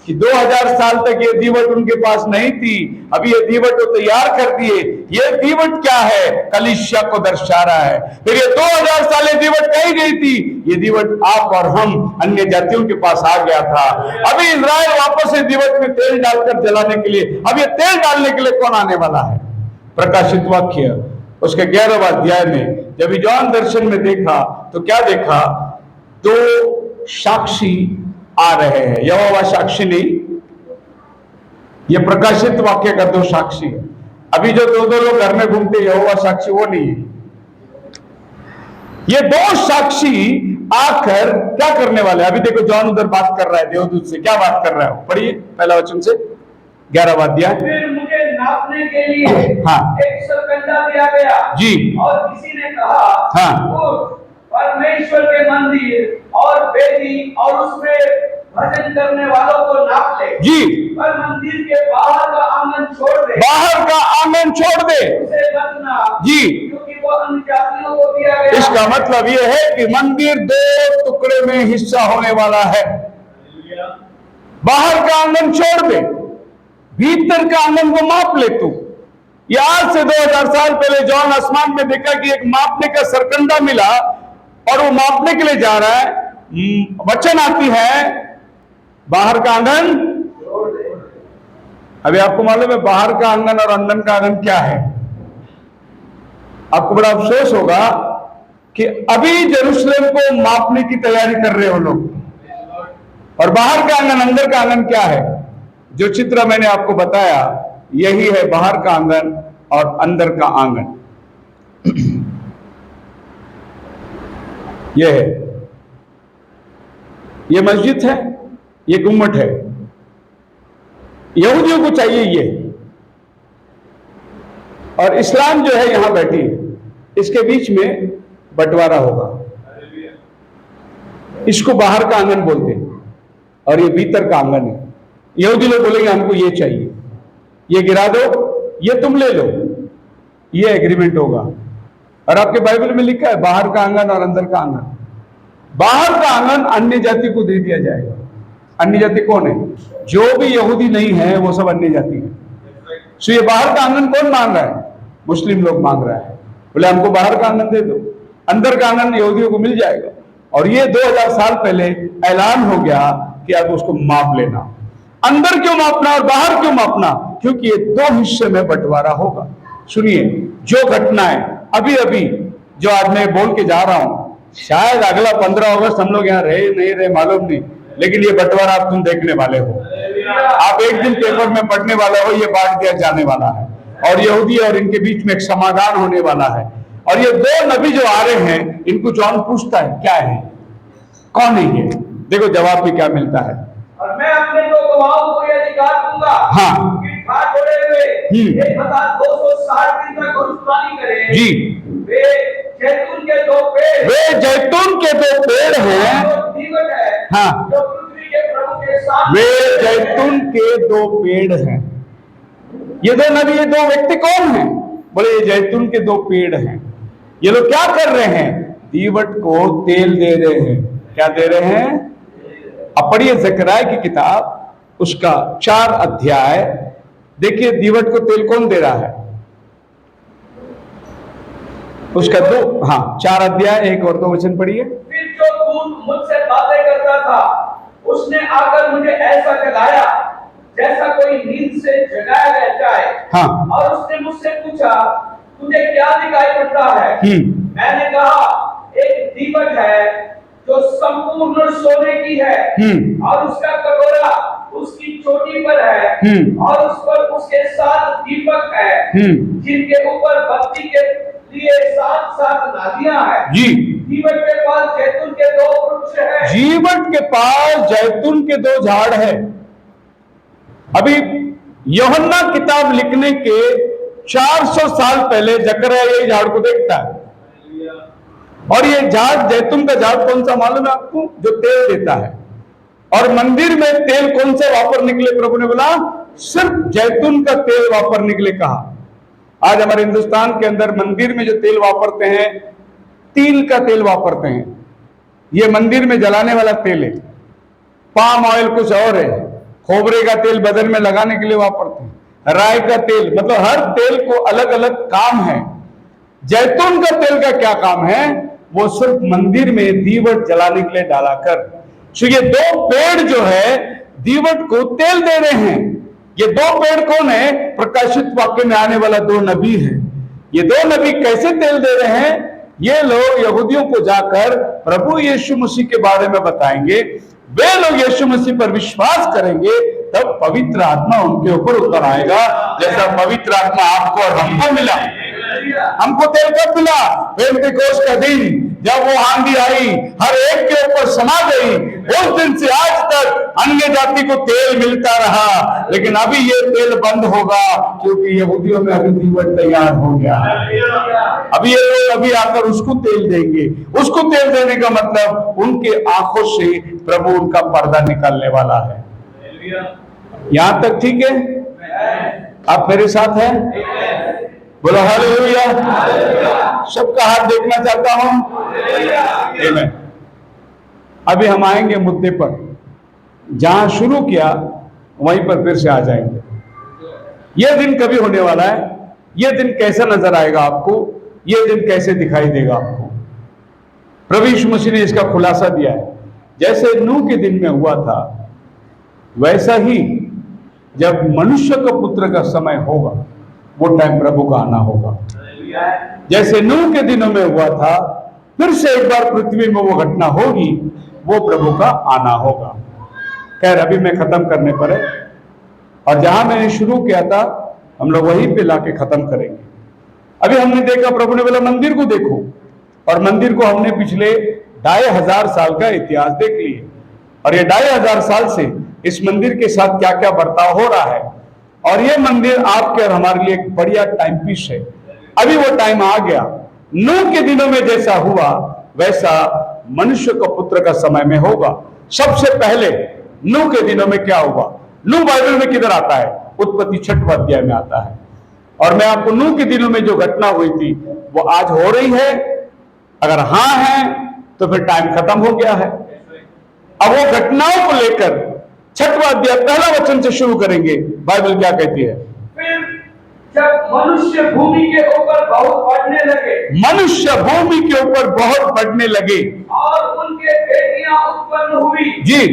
कि 2000 साल तक ये दीवट उनके पास नहीं थी, अभी ये दीवट को तैयार कर दिए। ये दीवट क्या है? कलीसिया को दर्शा रहा है। फिर ये 2000 साल ये दीवट कहीं गई थी? ये दीवट आप और हम अन्य जातियों के पास आ गया था। अभी इजराइल वापस से दीवट में तेल डालकर जलाने के लिए, अब ये तेल डालने के लिए कौन आने वाला है? प्रकाशित वाक्य उसके 11वें अध्याय में जब जॉन दर्शन में देखा तो क्या देखा? 2 साक्षी आ रहे हैं। यहोवा साक्षी नहीं, ये प्रकाशित वाक्य का 2 साक्षी है। अभी जो 2 लोग घर में घूमते यहोवा साक्षी, वो नहीं है। ये 2 साक्षी आकर क्या करने वाले? अभी देखो जॉन उधर बात कर रहा है देवदूत से। क्या बात कर रहा है? पढ़िए पहला वचन से 11वां अध्याय। फिर मुझे नापने के लिए हाँ, एक सरकंडा दिया गया जी, और किसी ने कहा, हाँ, परमेश्वर के मंदिर और वेदी और उसमें भजन करने वालों को नाप ले, जी, पर मंदिर के बाहर का आंगन छोड़ दे, बाहर का आंगन छोड़ दे। उसे मत नाप, जी, क्योंकि वो अन्य जातियों को दिया गया इसका मतलब यह है कि मंदिर 2 टुकड़े में हिस्सा होने वाला है। बाहर का आंगन छोड़ दे, भीतर का आंगन को माप ले तू। ये आज से 2000 साल पहले जॉन आसमान में देखा कि एक मापने का सरकंडा मिला और वो मापने के लिए जा रहा है। वचन आती है बाहर का आंगन छोड़ दे। अभी आपको मालूम है बाहर का आंगन और अंदर का आंगन क्या है? आपको बड़ा अफसोस होगा कि अभी यरूशलेम को मापने की तैयारी कर रहे हो लोग। और बाहर का आंगन अंदर का आंगन क्या है? जो चित्र मैंने आपको बताया यही है बाहर का आंगन और अंदर का आंगन। यह है, ये मस्जिद है, ये गुम्मट है। यहूदियों को चाहिए ये, और इस्लाम जो है यहां बैठी, इसके बीच में बंटवारा होगा। इसको बाहर का आंगन बोलते हैं और ये भीतर का आंगन है। यहूदी लोग बोलेंगे हमको ये चाहिए, ये गिरा दो, ये तुम ले लो, ये एग्रीमेंट होगा। और आपके बाइबल में लिखा है बाहर का आंगन और अंदर का आंगन। बाहर का आंगन अन्य जाति को दे दिया जाएगा। अन्य जाति कौन है? जो भी यहूदी नहीं है वो सब अन्य जाति है। सो ये बाहर का आंगन कौन मांग रहा है? मुस्लिम लोग मांग रहा है, बोले हमको बाहर का आंगन दे दो, अंदर का आंगन यहूदियों को मिल जाएगा। और ये 2000 साल पहले ऐलान हो गया कि अब उसको माप लेना। अंदर क्यों मापना और बाहर क्यों मापना? क्योंकि ये 2 हिस्से में बंटवारा होगा। सुनिए, जो घटनाएं अभी अभी जो आज मैं बोल के जा रहा हूं, शायद अगला 15 अगस्त हम लोग यहाँ रहे नहीं रहे मालूम नहीं, लेकिन ये बंटवारा आप तुम देखने वाले हो। आप एक दिन पेपर में पढ़ने वाले हो, ये बांट दिया जाने वाला है और यहूदी और इनके बीच में एक समाधान होने वाला है। और ये 2 नबी जो आ रहे हैं, इनको जॉन पूछता है क्या है, कौन है ये? देखो जवाब भी क्या मिलता है। और मैं अपने 2 गवाहों को यह अधिकार दूंगा हाँ। कि ठाठ ओढ़े हुए 1260 दिन तक भविष्यवाणी करें। जी, वे जैतून के 2 पेड़, वे जैतून के 2 पेड़ हैं। जो दीवट है, हाँ। जो पृथ्वी के प्रभु के सामने, वे जैतून के 2 पेड़ हैं। ये 2 नबी, ये 2 व्यक्ति कौन हैं? बोले ये जैतून के 2 पेड़ हैं। ये लोग क्या कर रहे हैं? दीवट को तेल दे रहे हैं। क्या दे रहे हैं? अब पढ़िए ज़करिया की किताब, उसका 4 अध्याय देखिए। दीवट को तेल कौन दे रहा है? उसका 4 अध्याय 1 और 2 वचन पढ़िए। फिर जो दूत मुझसे बातें करता था, उसने आकर मुझे ऐसा जगाया जैसा कोई नींद से जगाया गया जाए। हाँ। और उसने मुझसे पूछा, तुझे क्या दिखाई पड़ता है? मैंने कहा, एक दीवट है जो संपूर्ण सोने की है, और उसका कटोरा उसकी चोटी पर है, और उस पर उसके 7 दीपक है, जिनके ऊपर बत्ती के लिए 7 नादियां हैं। जी। दीवट के पास जैतून के 2 वृक्ष हैं। जीवट के पास जैतून के 2 झाड़ है। अभी यूहन्ना किताब लिखने के 400 साल पहले जकरिया ये झाड़ को देखता है। और ये झाड़, जैतून का झाड़ कौन सा मालूम है आपको? जो तेल देता है। और मंदिर में तेल कौन से वापर निकले? प्रभु ने बोला सिर्फ जैतून का तेल वापर निकले। कहा आज हमारे हिंदुस्तान के अंदर मंदिर में जो तेल वापरते हैं, तिल का तेल वापरते हैं। ये मंदिर में जलाने वाला तेल है। पाम ऑयल कुछ और है। खोबरे का तेल बदन में लगाने के लिए वापरते हैं। राई का तेल, मतलब हर तेल को अलग अलग काम है। जैतून का तेल का क्या काम है? वो सिर्फ मंदिर में दीवट जलाने के लिए डाला कर। तो ये 2 पेड़ जो है दीवट को तेल दे रहे हैं। ये 2 पेड़ कौन है? प्रकाशित वाक्य में आने वाला 2 नबी है। ये 2 नबी कैसे तेल दे रहे हैं? ये लोग यहूदियों को जाकर प्रभु यीशु मसीह के बारे में बताएंगे। वे लोग यीशु मसीह पर विश्वास करेंगे, तब पवित्र आत्मा उनके ऊपर उतर आएगा, जैसा पवित्र आत्मा आपको और हमको मिला। हमको तेल कब मिला? पेंटेकोस्ट का दिन, जब वो आंधी आई, हर एक के ऊपर समा गई। उस दिन से आज तक अन्य जाति को तेल मिलता रहा। लेकिन अभी ये तेल बंद होगा, क्योंकि यहूदियों में अभी दीवट तैयार हो गया। अभी ये लोग अभी आकर उसको तेल देंगे। उसको तेल देने का मतलब उनके आंखों से प्रभु उनका पर्दा निकालने वाला है। यहां तक ठीक है? आप मेरे साथ हैं? बोलो हालेलुया। सबका हाथ देखना चाहता हूं। आमीन। अभी हम आएंगे मुद्दे पर, जहां शुरू किया वहीं पर फिर से आ जाएंगे। यह दिन कभी होने वाला है, यह दिन कैसा नजर आएगा आपको, यह दिन कैसे दिखाई देगा आपको। प्रभु यीशु मसीह ने इसका खुलासा दिया है। जैसे नूह के दिन में हुआ था, वैसा ही जब मनुष्य का पुत्र का समय होगा, वो टाइम प्रभु का आना होगा। जैसे नूह के दिनों में हुआ था, फिर से एक बार पृथ्वी में वो घटना होगी, वो प्रभु का आना होगा। खैर, अभी मैं खत्म करने पर है, और जहां मैंने शुरू किया था हम लोग वहीं पे लाके खत्म करेंगे। अभी हमने देखा, प्रभु ने बोला मंदिर को देखो, और मंदिर को हमने पिछले 2500 साल का इतिहास देख लिए, और ये 2500 साल से इस मंदिर के साथ क्या क्या बर्ताव हो रहा है। और ये मंदिर आपके और हमारे लिए एक बढ़िया टाइम पीस है। अभी वो टाइम आ गया। नूह के दिनों में जैसा हुआ, वैसा मनुष्य का पुत्र का समय में होगा। सबसे पहले नूह के दिनों में क्या हुआ? नूह बाइबल में किधर आता है? उत्पत्ति 6वां अध्याय में आता है। और मैं आपको नूह के दिनों में जो घटना हुई थी वो आज हो रही है। अगर हाँ है तो फिर टाइम खत्म हो गया है। अब वो घटनाओं को लेकर 6वां अध्याय पहला वचन से शुरू करेंगे। बाइबल क्या कहती है? फिर जब मनुष्य भूमि के ऊपर बहुत बढ़ने लगे, मनुष्य भूमि के ऊपर बहुत बढ़ने लगे और उनके बेटियां उत्पन्न हुई जी,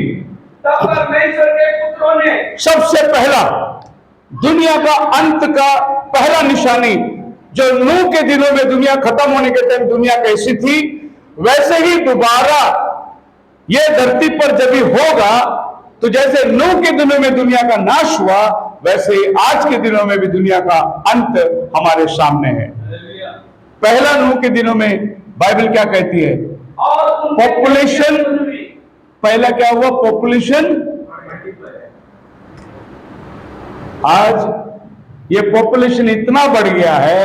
तब परमेश्वर के पुत्रों ने सबसे पहला दुनिया का अंत का पहला निशानी, जो नूह के दिनों में दुनिया खत्म होने के टाइम दुनिया कैसी थी, वैसे ही दोबारा ये धरती पर जब भी होगा, तो जैसे नूह के दिनों में दुनिया का नाश हुआ, वैसे ही आज के दिनों में भी दुनिया का अंत हमारे सामने है। पहला नूह के दिनों में बाइबल क्या कहती है? और उनके पॉपुलेशन, पहला क्या हुआ? पॉपुलेशन। आज ये पॉपुलेशन इतना बढ़ गया है,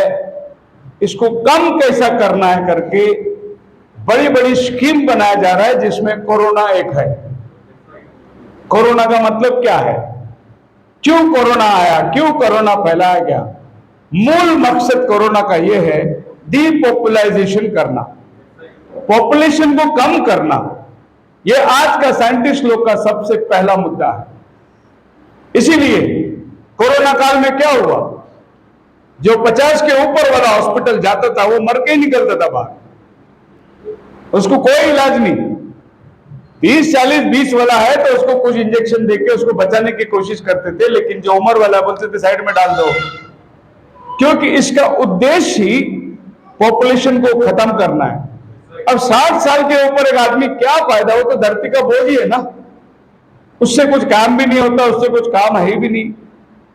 इसको कम कैसा करना है करके बड़ी बड़ी स्कीम बनाया जा रहा है, जिसमें कोरोना एक है। कोरोना का मतलब क्या है? क्यों कोरोना आया? क्यों कोरोना फैलाया गया? मूल मकसद कोरोना का यह है, डीपॉपुलाइजेशन करना, पॉपुलेशन को कम करना। यह आज का साइंटिस्ट लोग का सबसे पहला मुद्दा है। इसीलिए कोरोना काल में क्या हुआ? जो 50 के ऊपर वाला हॉस्पिटल जाता था वो मर के ही निकलता था बाहर, उसको कोई इलाज नहीं। 30, 40, 20 वाला है तो उसको कुछ इंजेक्शन देके उसको बचाने की कोशिश करते थे, लेकिन जो उम्र वाला बोलते थे साइड में डाल दो, क्योंकि इसका उद्देश्य ही पॉपुलेशन को खत्म करना है। अब 60 साल के ऊपर एक आदमी क्या फायदा? वो तो धरती का बोझ ही है ना, उससे कुछ काम भी नहीं होता, उससे कुछ काम है भी नहीं।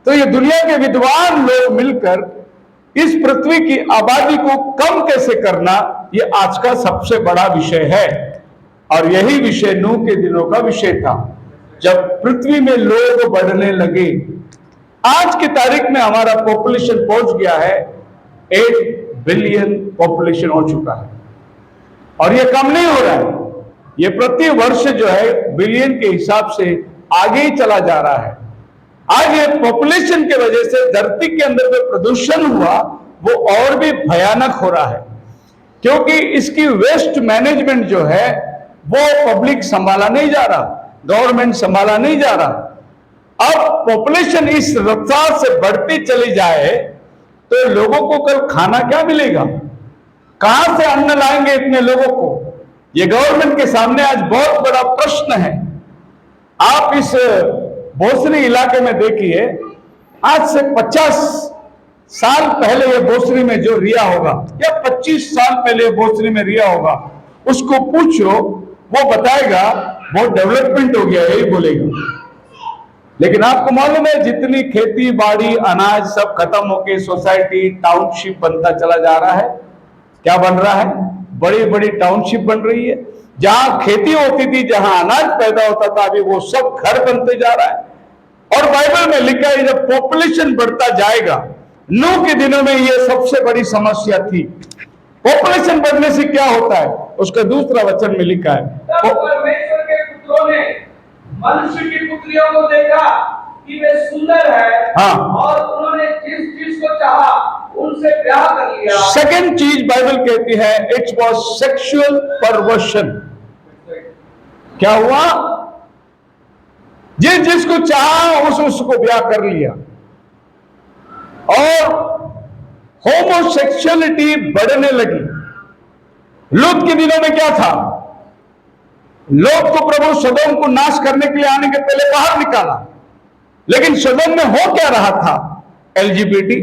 तो ये दुनिया के विद्वान लोग मिलकर इस पृथ्वी की आबादी को कम कैसे करना, ये आज का सबसे बड़ा विषय है। और यही विषय नूह के दिनों का विषय था, जब पृथ्वी में लोग बढ़ने लगे। आज की तारीख में हमारा पॉपुलेशन पहुंच गया है 8 बिलियन पॉपुलेशन हो चुका है, और ये कम नहीं हो रहा है। ये प्रति वर्ष जो है बिलियन के हिसाब से आगे ही चला जा रहा है। आज ये पॉपुलेशन के वजह से धरती के अंदर जो प्रदूषण हुआ वो और भी भयानक हो रहा है, क्योंकि इसकी वेस्ट मैनेजमेंट जो है वो पब्लिक संभाला नहीं जा रहा, गवर्नमेंट संभाला नहीं जा रहा। अब पॉपुलेशन इस रफ्तार से बढ़ती चली जाए तो लोगों को कल खाना क्या मिलेगा? कहां से अन्न लाएंगे इतने लोगों को? ये गवर्नमेंट के सामने आज बहुत बड़ा प्रश्न है। आप इस भोसरी इलाके में देखिए, आज से 50 साल पहले ये भोसरी में जो रिया होगा, या 25 साल पहले भोसरी में रिया होगा, उसको पूछो, वो बताएगा बहुत डेवलपमेंट हो गया, यही बोलेगा। लेकिन आपको मालूम है जितनी खेती बाड़ी अनाज सब खत्म होके सोसाइटी टाउनशिप बनता चला जा रहा है। क्या बन रहा है? बड़ी बड़ी टाउनशिप बन रही है। जहां खेती होती थी, जहां अनाज पैदा होता था, अभी वो सब घर बनते जा रहा है। और बाइबल में लिखा है जब पॉपुलेशन बढ़ता जाएगा, नूह के दिनों में ये सबसे बड़ी समस्या थी। पॉपुलेशन बढ़ने से क्या होता है, उसका दूसरा वचन में लिखा है। तब परमेश्वर के पुत्रों ने मनुष्य की पुत्रियों को देखा कि वे सुंदर है, हाँ। और उन्होंने जिस चीज को चाहा उनसे ब्याह कर लिया। सेकंड चीज बाइबल कहती है, इट वॉज सेक्सुअल परवर्शन। क्या हुआ? जिसको चाहा उसको ब्याह कर लिया, और होमोसेक्सुअलिटी बढ़ने लगी। लूत के दिनों में क्या था? लोग को प्रभु सदोम को नाश करने के लिए आने के पहले बाहर निकाला, लेकिन सदोम में हो क्या रहा था? एलजीबीटी,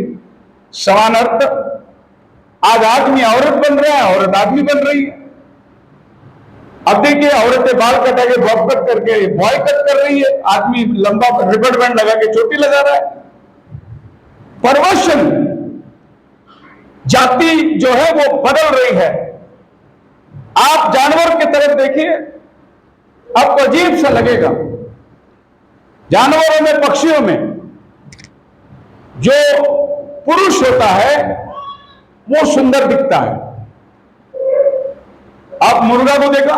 समान अर्थ। आज आदमी औरत बन रहा है, औरत आदमी बन रही है। अब देखिए, औरतें बाल कटा के बॉब कट करके बॉय कट कर रही है, आदमी लंबा रिबन बैंड लगा के चोटी लगा रहा है। परवर्शन, जाति जो है वो बदल रही है। आप जानवर की तरफ देखिए, आपको अजीब सा लगेगा। जानवरों में, पक्षियों में जो पुरुष होता है वो सुंदर दिखता है। आप मुर्गा को देखा,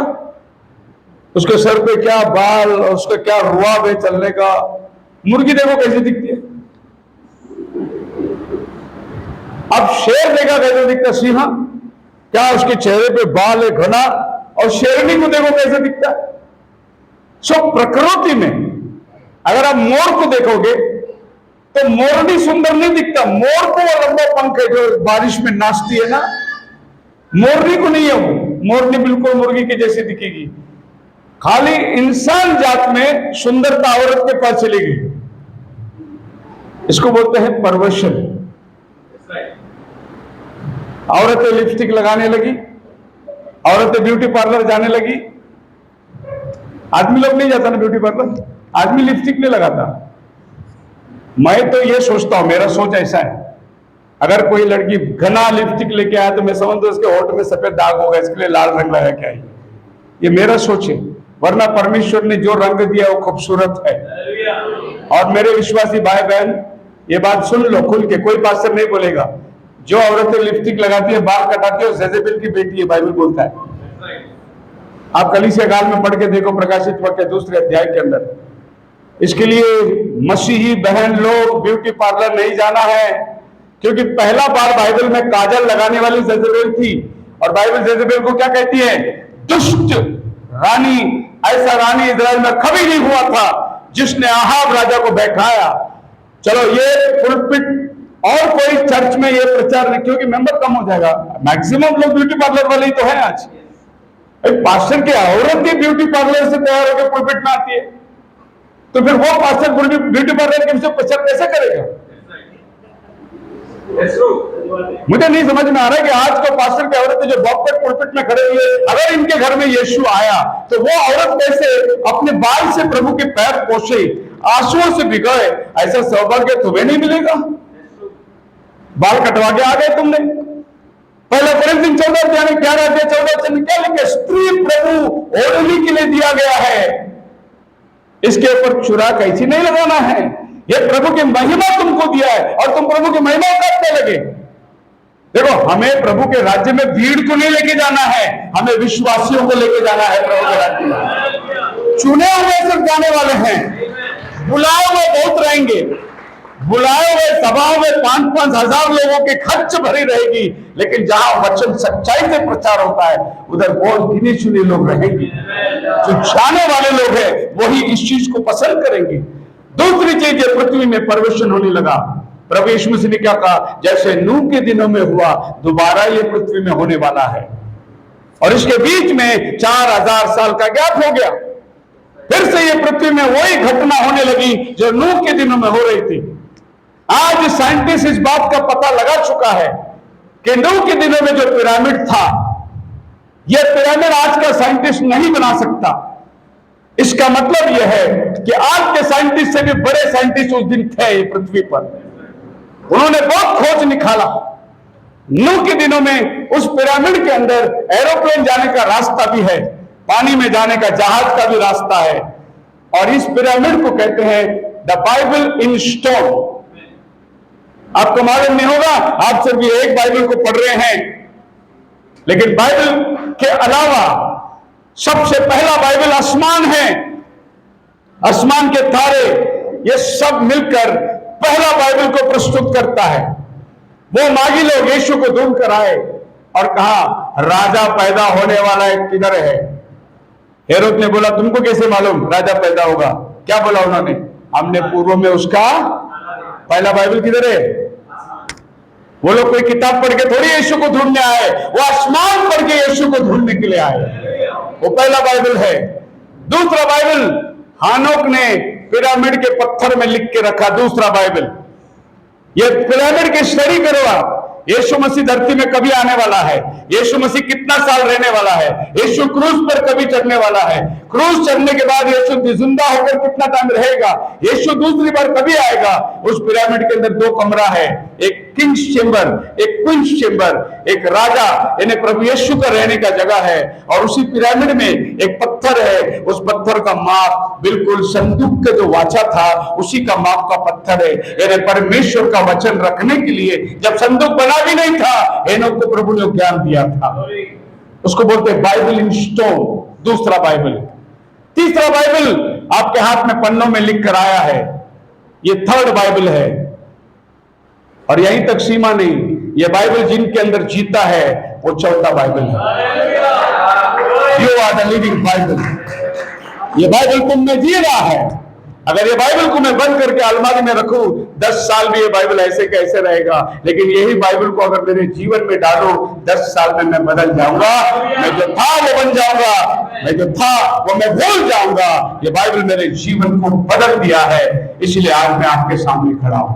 उसके सर पे क्या बाल, उसका क्या रुआब है चलने का। मुर्गी देखो कैसी दिखती है। अब शेर देखा कैसे दिखता, सिंह, क्या उसके चेहरे पे बाल है घना, और शेरनी को देखो कैसे दिखता है। सो प्रकृति में अगर आप मोर को देखोगे तो मोरनी सुंदर नहीं दिखता। मोर को वो लंबा पंख है जो बारिश में नाचती है ना, मोरनी को नहीं है वो। मोरनी बिल्कुल मुर्गी के जैसी दिखेगी। खाली इंसान जात में सुंदरता औरत के पास चली गई। इसको बोलते हैं परवर्शन। औरतें लिपस्टिक लगाने लगी, औरतें ब्यूटी पार्लर जाने लगी। आदमी लोग नहीं जाता ना ब्यूटी पार्लर, आदमी लिपस्टिक नहीं लगाता। मैं तो ये सोचता हूं, मेरा सोच ऐसा है, अगर कोई लड़की घना लिपस्टिक लेके आया तो मैं समझता उसके होठ में सफेद दाग होगा, इसके लिए लाल रंग लगा के आई। ये मेरा सोच है, वरना परमेश्वर ने जो रंग दिया वो खूबसूरत है। और मेरे विश्वासी भाई बहन, ये बात सुन लो खुल के, कोई पास्टर नहीं बोलेगा। जो औरतें लिपस्टिक लगाती है, बाल कटाती है, जेजेबेल की बेटी है, बाइबल बोलता है। आप कलीसिया काल में पढ़ के देखो, प्रकाशित वाक्य 2 अध्याय के अंदर। इसके लिए मसीही बहन लोग ब्यूटी पार्लर नहीं जाना है, क्योंकि पहला बार बाइबल में काजल लगाने वाली जेजेबेल थी। और बाइबल जेजेबेल को क्या कहती है? दुष्ट रानी। ऐसा रानी इजराइल में कभी नहीं हुआ था जिसने आहाब राजा को बैठाया। चलो, ये पुलपिट और कोई चर्च में ये प्रचार नहीं, क्योंकि मेंबर कम हो जाएगा। मैक्सिमम लोग ब्यूटी पार्लर वाले ही तो हैं आज। पास्टर की औरत ही ब्यूटी पार्लर से तैयार होकर पुलपिट में आती है, तो फिर वो पास्टर ब्यूटी पार्लर के प्रचार कैसे करेगा? मुझे नहीं समझ में आ रहा है कि आज को पास्टर की औरतें जो बॉक्कट पुलपिट में खड़े हुए, अगर इनके घर में यीशु आया तो वो औरत कैसे अपने बाल से प्रभु के पैर पोछे, आंसुओं से भिगोए? ऐसा सौभाग्य तुम्हें नहीं मिलेगा। बाल कटवा के आ गए तुमने। पहले कोरिन्थियों 14 अध्याय में 11-14 क्या लिखे? स्त्री प्रभु ओढ़ने के लिए दिया गया है, इसके ऊपर चुरा कैसी नहीं लगाना है। ये प्रभु की महिमा तुमको दिया है और तुम प्रभु की महिमा करने लगे। देखो, हमें प्रभु के राज्य में भीड़ को नहीं लेके जाना है, हमें विश्वासियों को लेके जाना है प्रभु के राज्य में। चुने हुए सिर्फ जाने वाले हैं, बुलाए हुए बहुत रहेंगे। बुलाए हुए सभाओं में 5-5 हजार लोगों की खर्च भरी रहेगी, लेकिन जहां वचन सच्चाई से प्रचार होता है उधर बहुत गिने चुने लोग रहेंगे। जो जाने वाले लोग हैं वही इस चीज को पसंद करेंगे। दूसरी चीज, ये पृथ्वी में परवर्षण होने लगा। प्रभु यीशु मसीह ने क्या कहा? जैसे नूह के दिनों में हुआ, दोबारा ये पृथ्वी में होने वाला है। और इसके बीच में 4000 साल का गैप हो गया। फिर से ये पृथ्वी में वही घटना होने लगी जो नूह के दिनों में हो रही थी। आज साइंटिस्ट इस बात का पता लगा चुका है कि नूह के दिनों में जो पिरामिड था, यह पिरामिड आज का साइंटिस्ट नहीं बना सकता। इसका मतलब यह है कि आज के साइंटिस्ट से भी बड़े साइंटिस्ट उस दिन थे पृथ्वी पर। उन्होंने बहुत खोज निकाला। नूह के दिनों में उस पिरामिड के अंदर एरोप्लेन जाने का रास्ता भी है, पानी में जाने का जहाज का भी रास्ता है। और इस पिरामिड को कहते हैं द बाइबल इन स्टोन। आपको मालूम नहीं होगा, आप सिर्फ एक बाइबल को पढ़ रहे हैं, लेकिन बाइबल के अलावा सबसे पहला बाइबल आसमान है। आसमान के तारे ये सब मिलकर पहला बाइबल को प्रस्तुत करता है। वो मागी लोग यीशु को ढूंढ कर आए और कहा राजा पैदा होने वाला है, किधर है? हेरोद ने बोला तुमको कैसे मालूम राजा पैदा होगा? क्या बोला उन्होंने? हमने पूर्व में उसका पहला बाइबल किधर है? वो लोग कोई किताब पढ़ के थोड़ी यीशु को ढूंढने आए, वो आसमान पढ़ के यीशु को ढूंढने के लिए आए। वो पहला बाइबल है। दूसरा बाइबल हानोक ने पिरामिड के पत्थर में लिख के रखा। दूसरा बाइबल, ये पिरामिड की स्टडी करो आप। यीशु मसीह धरती में कभी आने वाला है? यीशु मसीह कितना साल रहने वाला है? यीशु क्रूस पर कभी चढ़ने वाला है? क्रूस चढ़ने के बाद यीशु जिंदा होकर कितना टाइम रहेगा? यीशु दूसरी बार कभी आएगा? उस पिरामिड के अंदर दो कमरा है, एक किंग्स चेंबर, एक क्वींस चेंबर, एक राजा यानी प्रभु यीशु का रहने का जगह है। और उसी पिरामिड में एक पत्थर है, उस पत्थर का माप बिल्कुल संदूक का जो वाचा था उसी का माप का पत्थर है। यानी परमेश्वर का वचन रखने के लिए जब संदूक बना भी नहीं था, हेनोक को प्रभु ने ज्ञान दिया था। उसको बोलते हैं बाइबल इन स्टोन, दूसरा बाइबल। तीसरा बाइबल आपके हाथ में पन्नों में लिख कर आया है, ये थर्ड बाइबल है। और यहीं तक सीमा नहीं, ये बाइबल जिनके अंदर जीता है वो चौथा बाइबल है। You are the living Bible. ये बाइबल तुम में जी रहा है। अगर ये बाइबल को मैं बंद करके अलमारी में रखूं 10 साल भी ये बाइबल ऐसे कैसे रहेगा, लेकिन यही बाइबल को अगर मेरे जीवन में डालो 10 साल में मैं बदल जाऊंगा। मैं जो था वो बन जाऊंगा, मैं जो था वो मैं भूल जाऊंगा। ये बाइबल मेरे जीवन को बदल दिया है, इसलिए आज मैं आपके सामने खड़ा हूं।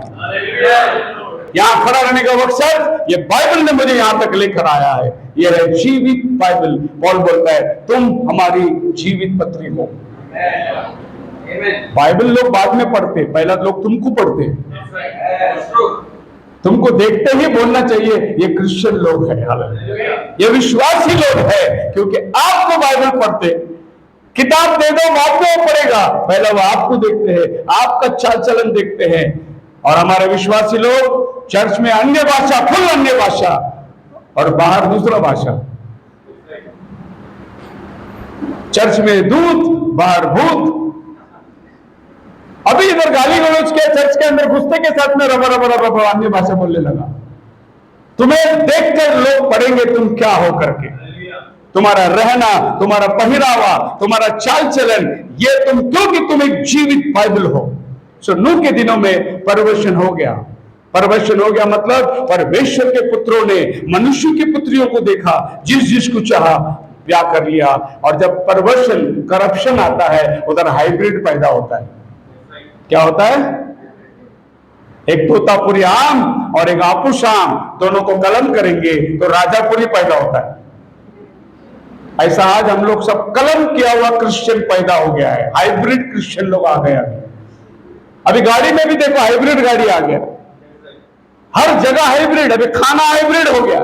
यहां खड़ा रहने का मकसद ये बाइबल ने मुझे यहां तक लेकर आया है। ये है जीवित बाइबल। पौल बोलता है तुम हमारी जीवित पत्री हो। बाइबल लोग बाद में पढ़ते, पहला लोग तुमको पढ़ते। तुमको देखते ही बोलना चाहिए ये क्रिश्चियन लोग हैं, ये विश्वासी लोग हैं, क्योंकि आपको बाइबल पढ़ते। किताब दे दो बाद में वो पढ़ेगा, पहला वो आपको देखते हैं, आपका चाल चलन देखते हैं। और हमारे विश्वासी लोग चर्च में अन्य भाषा, फुल अन्य भाषा, और बाहर दूसरा भाषा। चर्च में दूत, बाहर भूत। अभी इधर गाली गलौज के चर्च के अंदर घुसते के साथ में रबर रबर रबर अन्य भाषा बोलने लगा। तुम्हें देखकर लोग पढ़ेंगे तुम क्या हो करके। तुम्हारा रहना, तुम्हारा पहरावा, तुम्हारा चाल चलन, ये तुम क्योंकि तुम एक जीवित बाइबल हो। सो नूह के दिनों में परवर्षण हो गया। परवर्षण हो गया मतलब परमेश्वर के पुत्रों ने मनुष्य की पुत्रियों को देखा, जिस जिसको चाहा ब्याह कर लिया। और जब परवर्षण, करप्शन आता है, उधर हाइब्रिड पैदा होता है। क्या होता है? एक तोतापुरी आम और एक आपूस आम, दोनों को कलम करेंगे तो राजापुरी पैदा होता है। ऐसा आज हम लोग सब कलम किया हुआ क्रिश्चियन पैदा हो गया है। हाइब्रिड क्रिश्चियन लोग आ गए। अभी गाड़ी में भी देखो हाइब्रिड गाड़ी आ गया, हर जगह हाइब्रिड। अभी खाना हाइब्रिड हो गया,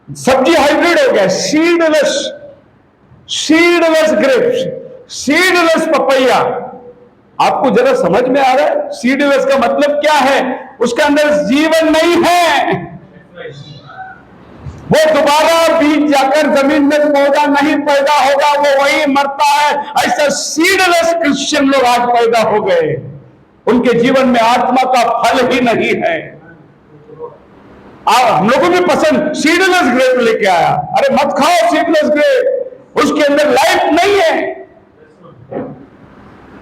सब्जी हाइब्रिड हो गया। Seedless grapes, seedless papaya. आपको जरा समझ में आ रहा है सीडलेस का मतलब क्या है? उसके अंदर जीवन नहीं है। वो दोबारा बीज जाकर जमीन में पौधा नहीं पैदा होगा, वो वही मरता है। ऐसा सीडलेस क्रिश्चियन लोग आज पैदा हो गए। उनके जीवन में आत्मा का फल ही नहीं है। हम लोगों को भी पसंद सीडलेस ग्रेप लेके आया। अरे मत खाओ सीडलेस ग्रेप, उसके अंदर लाइफ नहीं है।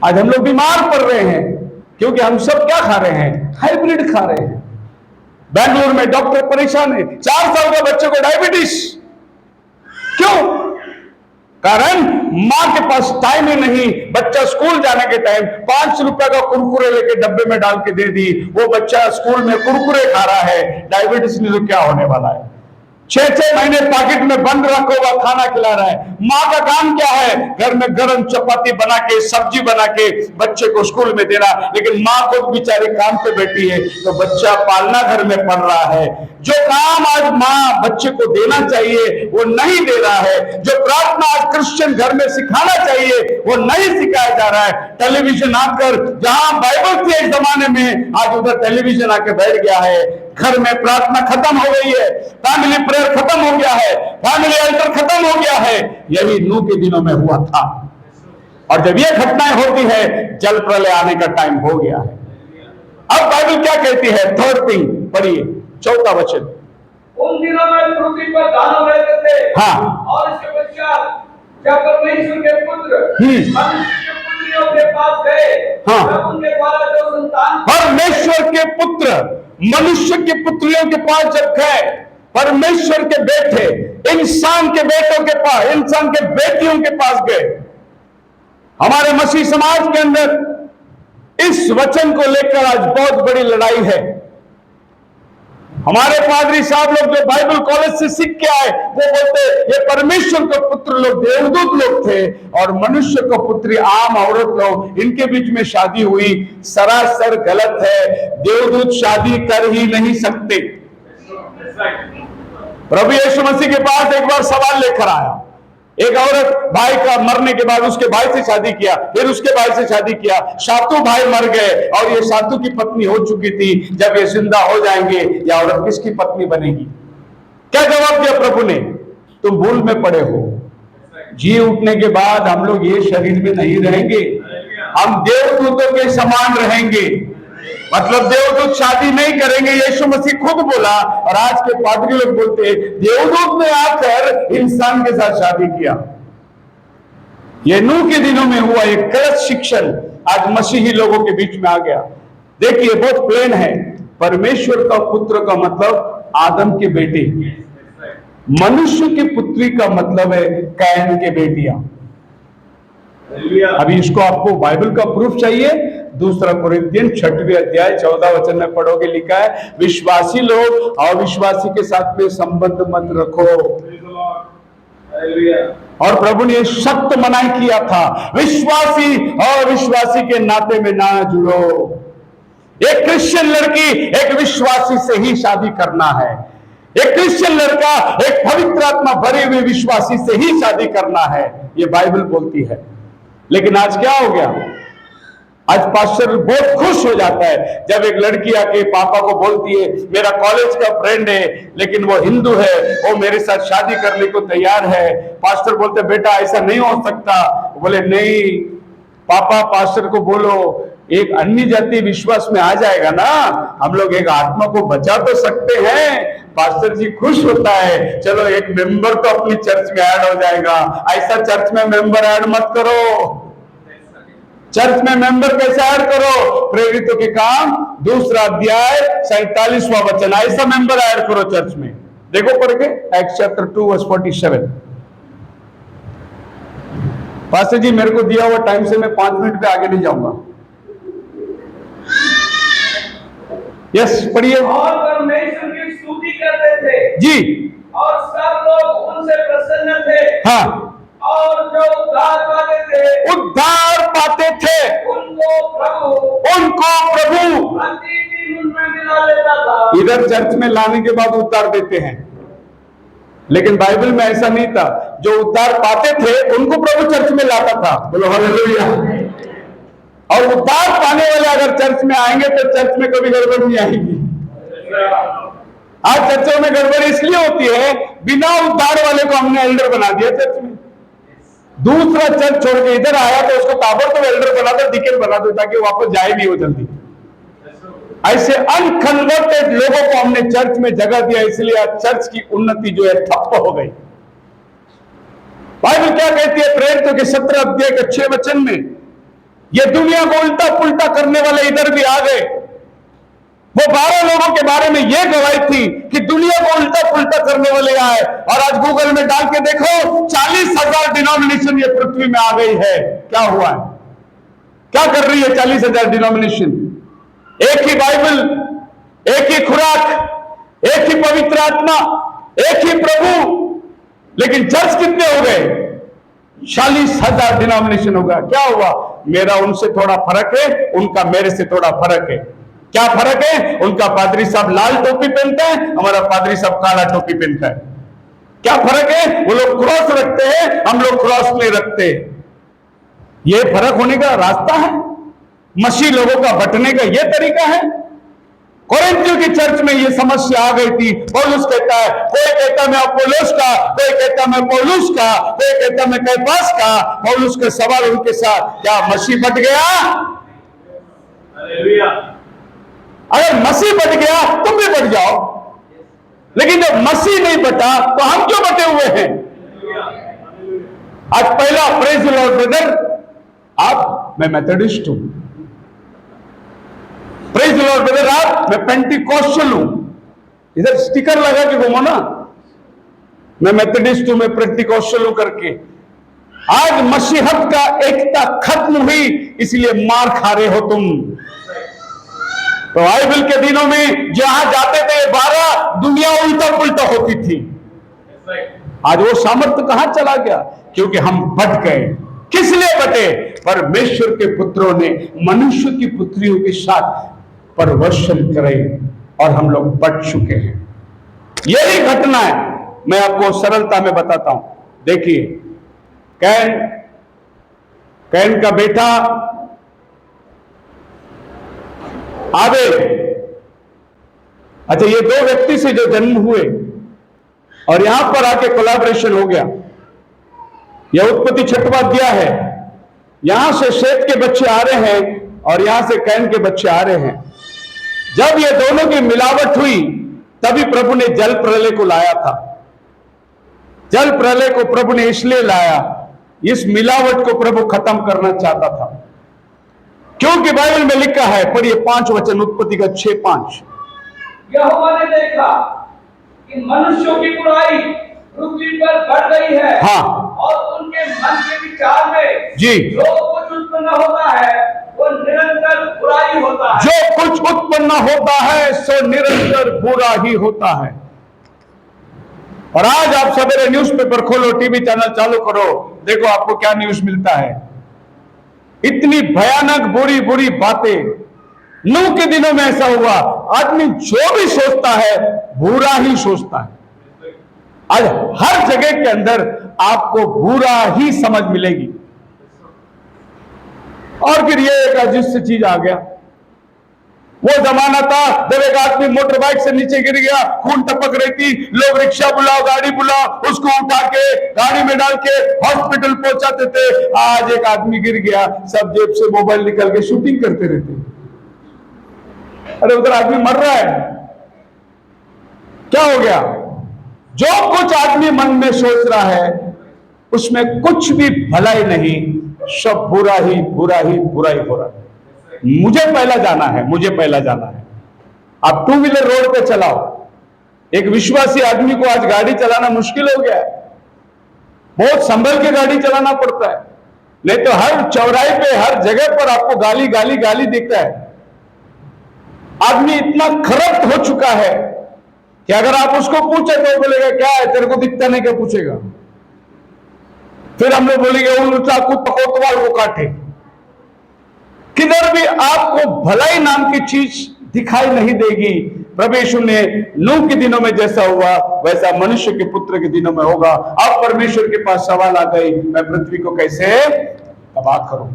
आज हम लोग बीमार पड़ रहे हैं क्योंकि हम सब क्या खा रहे हैं? हाइब्रिड खा रहे हैं। बेंगलुरु में डॉक्टर परेशान है, 4 साल के बच्चे को डायबिटीज। क्यों? कारण मां के पास टाइम ही नहीं। बच्चा स्कूल जाने के टाइम 5 रुपए का कुरकुरे लेके डब्बे में डाल के दे दी, वो बच्चा स्कूल में कुरकुरे खा रहा है। डायबिटीज नहीं तो क्या होने वाला है? 6-6 महीने पैकेट में बंद रखा हुआ खाना खिला रहा है। माँ का काम क्या है? घर में गरम चपाती बना के, सब्जी बना के बच्चे को स्कूल में देना। लेकिन माँ को बेचारे काम पे बैठी है तो बच्चा पालना घर में पड़ रहा है। जो काम आज माँ बच्चे को देना चाहिए वो नहीं दे रहा है। जो प्रार्थना आज क्रिश्चियन घर में सिखाना चाहिए वो नहीं सिखाया जा रहा है। टेलीविजन आकर, जहां बाइबल थे एक जमाने में, आज उधर टेलीविजन आके बैठ गया है। घर में प्रार्थना खत्म हो गई है, फैमिली प्रेयर खत्म हो गया है, फैमिली अल्टर खत्म हो गया है। यही नूह के दिनों में हुआ था। और जब ये घटनाएं होती है, जल प्रलय आने का टाइम हो गया है। अब बाइबल क्या कहती है? थर्ड थिंग पढ़िए, 4वां वचन। उन दिनों में पृथ्वी पर दानव रहते थे। हाँ। और इसके पश्चात जब परमेश्वर के पुत्र मनुष्य के पुत्रियों के पास गए, हाँ। तब उनके द्वारा जो संतान परमेश्वर के पुत्र मनुष्य की पुत्रियों के पास जब गए, परमेश्वर के बेटे इंसान के बेटों के पास, इंसान के बेटियों के पास गए। हमारे मसीह समाज के अंदर इस वचन को लेकर आज बहुत बड़ी लड़ाई है। हमारे पादरी साहब लोग जो बाइबल कॉलेज से सीख के आए, वो बोलते ये परमेश्वर के पुत्र लोग देवदूत लोग थे और मनुष्य को पुत्री आम औरत लोग, इनके बीच में शादी हुई। सरासर गलत है। देवदूत शादी कर ही नहीं सकते। प्रभु यीशु मसीह के पास एक बार सवाल लेकर आया। एक औरत भाई का मरने के बाद उसके भाई से शादी किया, फिर उसके भाई से शादी किया, सातों भाई मर गए और ये सातों की पत्नी हो चुकी थी। जब ये जिंदा हो जाएंगे, ये औरत किसकी पत्नी बनेगी? क्या जवाब दिया प्रभु ने? तुम भूल में पड़े हो। जी उठने के बाद हम लोग ये शरीर में नहीं रहेंगे, हम देवदूतों के समान रहेंगे। मतलब देवदूत शादी नहीं करेंगे, यीशु मसीह खुद बोला। और आज के पादरी लोग बोलते देवदूत ने आकर इंसान के साथ शादी किया। यह नूह के दिनों में हुआ एक गलत शिक्षण आज मसीही लोगों के बीच में आ गया। देखिए बहुत प्लेन है। परमेश्वर का पुत्र का मतलब आदम के बेटे, मनुष्य की पुत्री का मतलब है कैन के बेटियां। अभी इसको आपको बाइबल का प्रूफ चाहिए। 2 कोरिन्थियन 6वें अध्याय 14 वचन में पढ़ोगे, लिखा है विश्वासी लोग अविश्वासी के साथ में संबंध मत रखो। और प्रभु ने सख्त मनाही किया था, विश्वासी और अविश्वासी के नाते में ना जुड़ो। एक क्रिश्चियन लड़की एक विश्वासी से ही शादी करना है। एक क्रिश्चियन लड़का एक पवित्र आत्मा भरे हुए विश्वासी से ही शादी करना है, ये बाइबल बोलती है। लेकिन आज क्या हो गया? आज पास्टर बहुत खुश हो जाता है जब एक लड़की आके पापा को बोलती है मेरा कॉलेज का फ्रेंड है लेकिन वो हिंदू है, वो मेरे साथ शादी करने को तैयार है। पास्टर बोलते बेटा ऐसा नहीं हो सकता। बोले नहीं पापा, पास्टर को बोलो एक अन्य जाति विश्वास में आ जाएगा ना, हम लोग एक आत्मा को बचा तो सकते हैं। पास्टर जी खुश होता है, चलो एक मेंबर तो अपनी चर्च में ऐड हो जाएगा। ऐसा चर्च में मेंबर ऐड मत करो। चर्च में मेंबर कैसे ऐड करो? प्रेरितों के काम 2 अध्याय 47वां वचन, ऐसा मेंबर ऐड करो चर्च में। देखो पढ़ के एक्ट्स चैप्टर 2 वर्स 47। पास्टर जी मेरे को दिया हुआ टाइम से मैं 5 मिनट पे आगे नहीं जाऊंगा। यस पढ़िए। और परमेश्वर की स्तुति करते थे जी, और सब लोग उनसे प्रसन्न थे। हाँ, और जो उद्धार पाते थे उनको प्रभु प्रतिदिन उनमें मिला लेता था। इधर चर्च में लाने के बाद उद्धार देते हैं, लेकिन बाइबल में ऐसा नहीं था। जो उद्धार पाते थे उनको प्रभु चर्च में लाता था। बोलो हालेलुया। और उद्धार पाने वाले अगर चर्च में आएंगे तो चर्च में कभी गड़बड़ नहीं आएगी। आज चर्चों में गड़बड़ इसलिए होती है बिना उद्धार वाले को हमने एल्डर बना दिया चर्च में। दूसरा चर्च छोड़ के इधर आया तो उसको ताबड़तोड़ एल्डर बना दो, डिकेन बना दो, ताकि वापस जाए भी हो जल्दी। ऐसे अनकन्वर्टेड लोगों को हमने चर्च में जगह दिया, इसलिए आज चर्च की उन्नति जो है ठप्प हो गई। बाइबल क्या कहती है? प्रेरितों के 17 अध्याय के 6 वचन में ये दुनिया को उल्टा पुल्टा करने वाले इधर भी आ गए। वो 12 लोगों के बारे में ये गवाही थी कि दुनिया को उल्टा पुल्टा करने वाले आए। और आज गूगल में डाल के देखो 40,000 डिनोमिनेशन ये पृथ्वी में आ गई है। क्या हुआ है? क्या कर रही है 40,000 डिनोमिनेशन? एक ही बाइबल, एक ही खुराक, एक ही पवित्र आत्मा, एक ही प्रभु, लेकिन चर्च कितने हो गए? 40,000 डिनोमिनेशन होगा। क्या हुआ? मेरा उनसे थोड़ा फर्क है, उनका मेरे से थोड़ा फर्क है। क्या फर्क है? उनका पादरी साहब लाल टोपी पहनता है, हमारा पादरी साहब काला टोपी पहनता है। क्या फर्क है? वो लोग क्रॉस रखते हैं, हम लोग क्रॉस नहीं रखते। ये फर्क होने का रास्ता है? मसीह लोगों का बंटने का ये तरीका है? कोरिन्थियों की चर्च में ये समस्या आ गई थी। पौलुस कहता है, कोई कहता मैं अपोलोस का, कोई कहता मैं पौलुस का, कोई कहता मैं कैफास का। पौलुस का सवाल उनके साथ, क्या मसीह बट गया? हालेलुया। अगर मसीह बट गया तुम भी बट जाओ, लेकिन जब मसीह नहीं बटा तो हम क्यों बटे हुए हैं? आज पहला प्रेज द लॉर्ड ब्रदर, आप मैं मेथोडिस्ट हूं। प्रेज द लॉर्ड ब्रदर, आप मैं पेंटिकॉस्टल हूं। इधर स्टिकर लगा के घूमो ना, मैं मेथोडिस्ट हूं, मैं पेंटिकॉस्टल हूं करके। आज मसीहत का एकता खत्म हुई, इसलिए मार खा रहे हो तुम। तो बाइबल के दिनों में जहां जाते थे 12, दुनिया उल्टा पुल्टा होती थी। आज वो सामर्थ्य कहां चला गया? क्योंकि हम बट गए। किस लिए बटे? परमेश्वर के पुत्रों ने मनुष्य की पुत्रियों के साथ परवर्षण करे और हम लोग बट चुके हैं। यही घटना है, मैं आपको सरलता में बताता हूं। देखिए, कैन का बेटा आबेल, अच्छा, ये दो व्यक्ति से जो जन्म हुए और यहां पर आके कोलैबोरेशन हो गया। यह उत्पत्ति 6वां अध्याय है। यहां से शेत के बच्चे आ रहे हैं और यहां से कैन के बच्चे आ रहे हैं। जब ये दोनों की मिलावट हुई तभी प्रभु ने जल प्रलय को लाया था। जल प्रलय को प्रभु ने इसलिए लाया, इस मिलावट को प्रभु खत्म करना चाहता था। क्योंकि बाइबल में लिखा है, पढ़िए 5 वचन, उत्पत्ति का 6:5। यहोवा ने देखा कि मनुष्यों की बुराई पृथ्वी पर बढ़ गई है, हाँ, और उनके मन के विचार में जी, जो कुछ उत्पन्न होता है वो निरंतर बुराई होता है। जो कुछ उत्पन्न होता है सो निरंतर बुरा ही होता है। और आज आप सवेरे न्यूज़पेपर खोलो, टीवी चैनल चालू करो, देखो आपको क्या न्यूज मिलता है। इतनी भयानक बुरी बुरी बातें। नूह के दिनों में ऐसा हुआ, आदमी जो भी सोचता है बुरा ही सोचता है। आज हर जगह के अंदर आपको बुरा ही समझ मिलेगी। और फिर ये एक अजीब सी चीज आ गया। वो जमाना था जब एक आदमी मोटर बाइक से नीचे गिर गया, खून टपक रही थी, लोग रिक्शा बुलाओ, गाड़ी बुलाओ, उसको उठा के गाड़ी में डाल के हॉस्पिटल पहुंचाते थे। आज एक आदमी गिर गया, सब जेब से मोबाइल निकाल के शूटिंग करते रहते। अरे उधर आदमी मर रहा है, क्या हो गया? जो कुछ आदमी मन में सोच रहा है उसमें कुछ भी भलाई नहीं, सब बुरा ही बुरा ही बुरा ही हो रहा है। मुझे पहला जाना है, मुझे पहला जाना है। आप 2 व्हीलर रोड पे चलाओ, एक विश्वासी आदमी को आज गाड़ी चलाना मुश्किल हो गया है। बहुत संभल के गाड़ी चलाना पड़ता है, नहीं तो हर चौराहे पे हर जगह पर आपको गाली गाली गाली दिखता है। आदमी इतना करप्ट हो चुका है कि अगर आप उसको पूछे तो बोलेगा क्या है, तेरे को दिखता नहीं, क्या पूछेगा? फिर हम लोग बोलेंगे उन चाकू कोतवाल को काटे। किधर भी आपको भलाई नाम की चीज दिखाई नहीं देगी। प्रभु यीशु ने नूह के दिनों में जैसा हुआ वैसा मनुष्य के पुत्र के दिनों में होगा। अब परमेश्वर के पास सवाल आ गई, मैं पृथ्वी को कैसे तबाह करूं?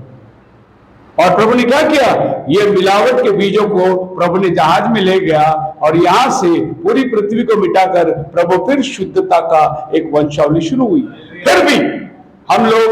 और प्रभु ने क्या किया? ये मिलावट के बीजों को प्रभु ने जहाज में ले गया और यहां से पूरी पृथ्वी को मिटाकर प्रभु फिर शुद्धता का एक वंशावली शुरू हुई। फिर भी हम लोग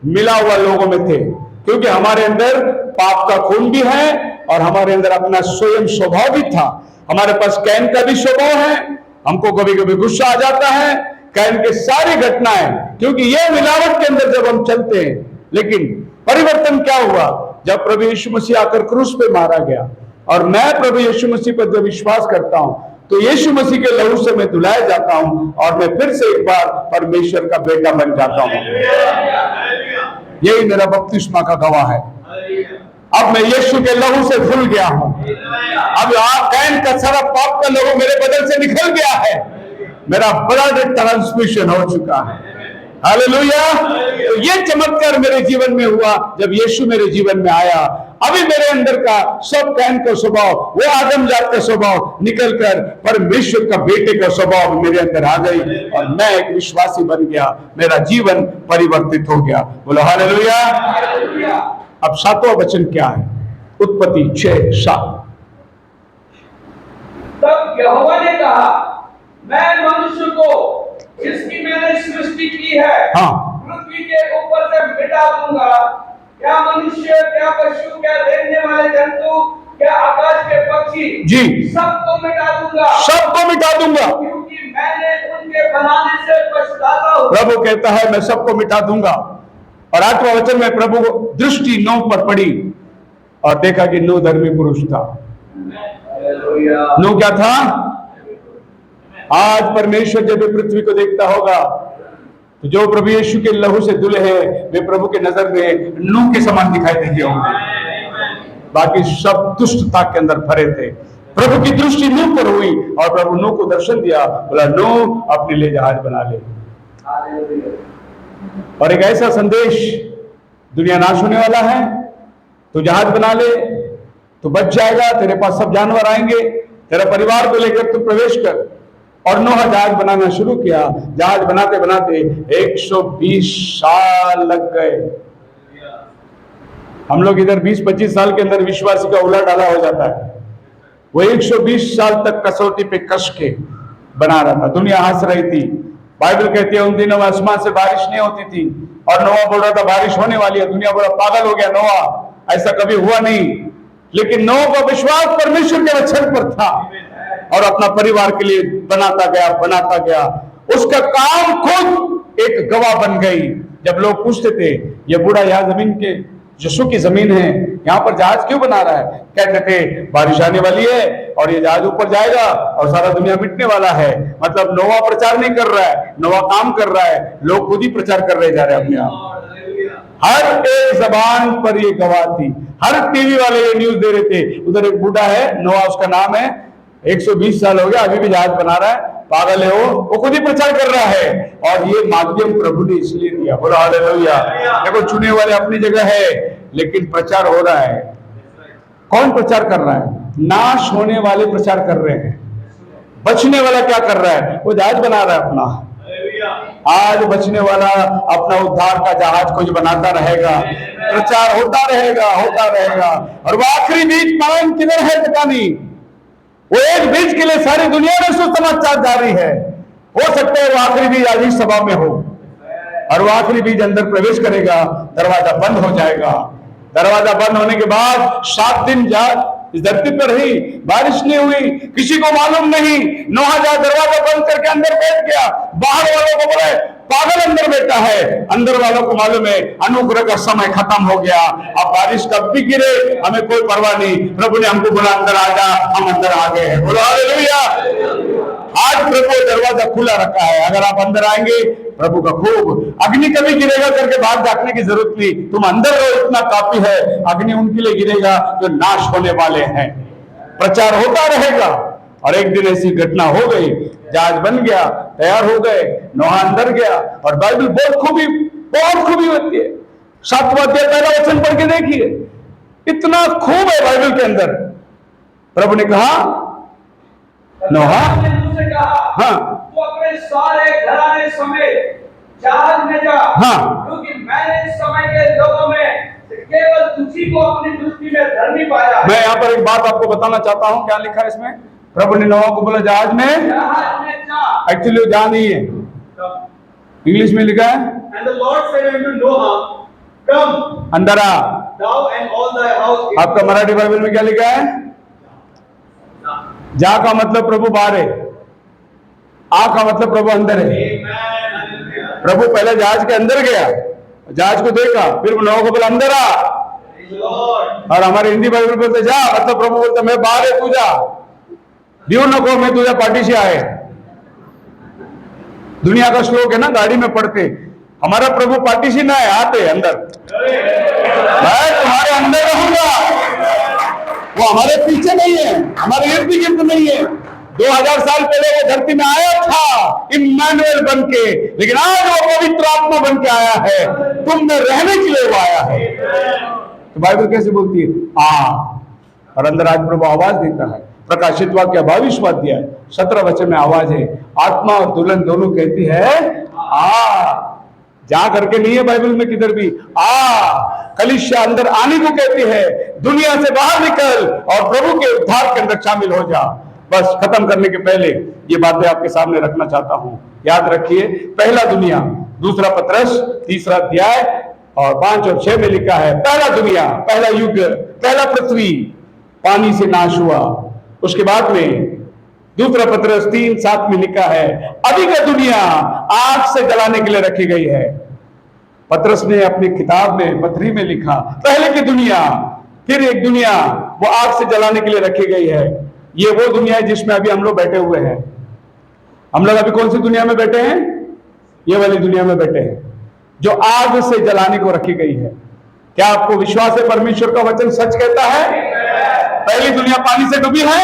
मिला हुआ लोगों में थे, क्योंकि हमारे अंदर पाप का खून भी है और हमारे अंदर अपना स्वयं स्वभाव भी था। हमारे पास कैन का भी स्वभाव है, हमको कभी कभी गुस्सा आ जाता है, कैन के सारी घटनाएं, क्योंकि ये मिलावट के अंदर जब हम चलते हैं। लेकिन परिवर्तन क्या हुआ? जब प्रभु यीशु मसीह आकर क्रूस पे मारा गया और मैं प्रभु यीशु मसीह पर जब विश्वास करता हूं तो यीशु मसीह के लहू से मैं धुलाया जाता हूं और मैं फिर से एक बार परमेश्वर का बेटा बन जाता हूं। यही मेरा बपतिस्मा का गवाह है। अब मैं यीशु के लहू से धुल गया हूं। अब कैन का सारा पाप का लहू मेरे बदन से निकल गया है। मेरा ब्लड ट्रांसफ्यूजन हो चुका है। हालेलुया। तो ये चमत्कार मेरे जीवन में हुआ जब यीशु मेरे जीवन में आया। अभी मेरे अंदर का सब कैन का स्वभाव, वो आदम जात का स्वभाव निकलकर परमेश्वर का बेटे का स्वभाव मेरे अंदर आ गई और मैं एक विश्वासी बन गया। मेरा जीवन परिवर्तित हो गया। बोलो हालेलुया। अब 7वां वचन क्या है? उत्पत्ति 6:7। यहोवा ने कहा, मैं मनुष्य को जिसकी मैंने सृष्टि की है हाँ। पृथ्वी के ऊपर से मिटा दूंगा। क्या मनुष्य, क्या पशु, क्या रेंगने वाले जंतु, क्या आकाश के पक्षी, जी। सबको मिटा दूंगा, सबको मिटा दूंगा, क्योंकि मैंने उनके बनाने से पछताता हूँ। प्रभु कहता है मैं सबको मिटा दूंगा। और 8वां वचन में प्रभु को दृष्टि नूह पर पड़ी और देखा कि नूह धर्मी पुरुष था। नूह क्या था? आज परमेश्वर जब पृथ्वी को देखता होगा तो जो प्रभु यीशु के लहू से धुले हैं वे प्रभु के नजर में नूह के समान दिखाई देंगे होंगे। बाकी सब दुष्टता के अंदर भरे थे। प्रभु की दृष्टि नूह पर हुई और प्रभु नूह को दर्शन दिया, बोला नूह अपने लिए जहाज बना ले। और एक ऐसा संदेश, दुनिया नाश होने वाला है, तो जहाज बना ले तो बच जाएगा, तेरे पास सब जानवर आएंगे, तेरा परिवार को लेकर तू प्रवेश कर। और नूह जहाज बनाना शुरू किया। जहाज बनाते बनाते 120 साल लग गए। हम लोग इधर 20-25 साल के अंदर विश्वासी का उलट डाला हो जाता है। वो 120 साल तक कसौटी पे कस के बना रहा था। दुनिया हंस रही थी। बाइबल कहती है उन दिनों में आसमान से बारिश नहीं होती थी और नोआ बोल रहा था बारिश होने वाली है। दुनिया बोला पागल हो गया नोआ, ऐसा कभी हुआ नहीं। लेकिन नोआ का विश्वास परमेश्वर के वचन पर था और अपना परिवार के लिए बनाता गया। उसका काम खुद एक गवाह बन गई। जब लोग पूछते थे ये बूढ़ा यहाँ जमीन के यीशु की जमीन है, यहाँ पर जहाज क्यों बना रहा है, कहते थे बारिश आने वाली है और ये जहाज ऊपर जाएगा और सारा दुनिया मिटने वाला है। मतलब नोआ प्रचार नहीं कर रहा है, नोआ काम कर रहा है, लोग खुद ही प्रचार कर रहे जा रहे हैं अपने आप। हर एक जबान पर ये गवाह थी, हर टीवी वाले ये न्यूज दे रहे थे। उधर एक बूढ़ा है, नोआ उसका नाम है, 120 साल हो गया, अभी भी जहाज बना रहा है, पागल है वो खुद ही प्रचार कर रहा है। और ये माध्यम प्रभु ने इसलिए दिया। बोला हालेलुया। देखो चुने वाले अपनी जगह है, लेकिन प्रचार हो रहा है। कौन प्रचार कर रहा है? नाश होने वाले प्रचार कर रहे हैं। बचने वाला क्या कर रहा है? वो जहाज बना रहा है अपना। आज बचने वाला अपना उद्धार का जहाज कुछ बनाता रहेगा, प्रचार होता रहेगा। और वो आखिरी बीज पान किधर है पता नहीं। वो एक बीज के लिए सारी दुनिया में सुसमाचार जारी है। हो सकता है वो आखिरी बीज आज इस सभा में हो और वो आखिरी बीज अंदर प्रवेश करेगा, दरवाजा बंद हो जाएगा। दरवाजा बंद होने के बाद 7 दिन इस धरती पर रही, बारिश नहीं हुई, किसी को मालूम नहीं। नोहा दरवाजा बंद करके अंदर बैठ गया। बाहर वालों को बोले पागल अंदर बैठा है, अंदर वालों को मालूम है अनुग्रह का समय खत्म हो गया। अब बारिश कब भी गिरे हमें कोई परवाह नहीं। प्रभु ने हमको बोला अंदर आ जा, हम अंदर आ गए हैं। बोलो हालेलुया। आज प्रभु दरवाजा खुला रखा है, अगर आप अंदर आएंगे प्रभु का खूब। अग्नि कभी गिरेगा करके बाहर झांकने की जरूरत नहीं, तुम अंदर रहो, इतना काफी है। अग्नि उनके लिए गिरेगा जो नाश होने वाले हैं। प्रचार होता रहेगा। और एक दिन ऐसी घटना हो गई, जहाज बन गया, तैयार हो गए, नोहा अंदर गया। और बाइबल बहुत खूबी होती है। 7वां अध्याय पहला वचन पढ़ के देखिए, इतना खूब है बाइबल के अंदर। प्रभु ने कहा नोहा, हाँ, तो अपने सारे घराने समेत जहाज में जा, हाँ, क्योंकि मैंने इस समय के लोगों में केवल तुझी को अपनी दृष्टि में धर्मी पाया। मैं यहाँ पर एक बात आपको बताना चाहता हूँ। क्या लिखा है इसमें? प्रभु ने नोहा को बोला जहाज में जा। एक्चुअली वो जा नहीं है, इंग्लिश में लिखा है And the Lord said unto Noah, Come, अंदर आ। thou and all thy house. आपका मराठी बाइबल में क्या लिखा है? जा का मतलब प्रभु बाहर है, आ का मतलब प्रभु अंदर है। Amen. प्रभु पहले जहाज के अंदर गया, जहाज को देखा, फिर नोहा को बोला अंदर आ। Praise the Lord. और हमारे हिंदी बाइबल बोलते जा, मतलब प्रभु बोलते मैं बाहर है, तू जा। दियो नको मैं तुझे पार्टी से आए। दुनिया का श्लोक है ना, गाड़ी में पढ़ते। हमारा प्रभु पार्टी से ना है, आते अंदर। मैं तुम्हारे अंदर रहूंगा, वो हमारे पीछे नहीं है, हमारे इर्द गिर्द नहीं है। 2000 साल पहले वो धरती में आया था इम्मानुएल बन के, लेकिन आज वो पवित्र आत्मा बन के आया है, तुम में रहने के लिए वो आया है। तो बाइबल कैसे बोलती है? आ। और अंदर आज प्रभु आवाज देता है। प्रकाशित वाक्य 22वां अध्याय 17 वचन में आवाज है, आत्मा और दुल्हन दोनों कहती है आ। जा करके नहीं है बाइबल में किधर भी, आ। कलीसिया अंदर आने को कहती है, दुनिया से बाहर निकल और प्रभु के उद्धार के अंदर शामिल हो जा। बस खत्म करने के पहले ये बातें आपके सामने रखना चाहता हूं। याद रखिए, पहला दुनिया, दूसरा पतरस, तीसरा अध्याय और 5 और 6 में लिखा है, पहला दुनिया, पहला युग, पहला पृथ्वी पानी से नाश हुआ। उसके बाद में दूसरा पतरस 3:7 में लिखा है, अभी का दुनिया आग से जलाने के लिए रखी गई है। पतरस ने अपनी किताब में पत्री में लिखा, पहले की दुनिया, फिर एक दुनिया वो आग से जलाने के लिए रखी गई है। ये वो दुनिया है जिसमें अभी हम लोग बैठे हुए हैं। हम लोग अभी कौन सी दुनिया में बैठे हैं? ये वाली दुनिया में बैठे हैं जो आग से जलाने को रखी गई है। क्या आपको विश्वास है परमेश्वर का वचन सच कहता है? पहली दुनिया पानी से डूबी है,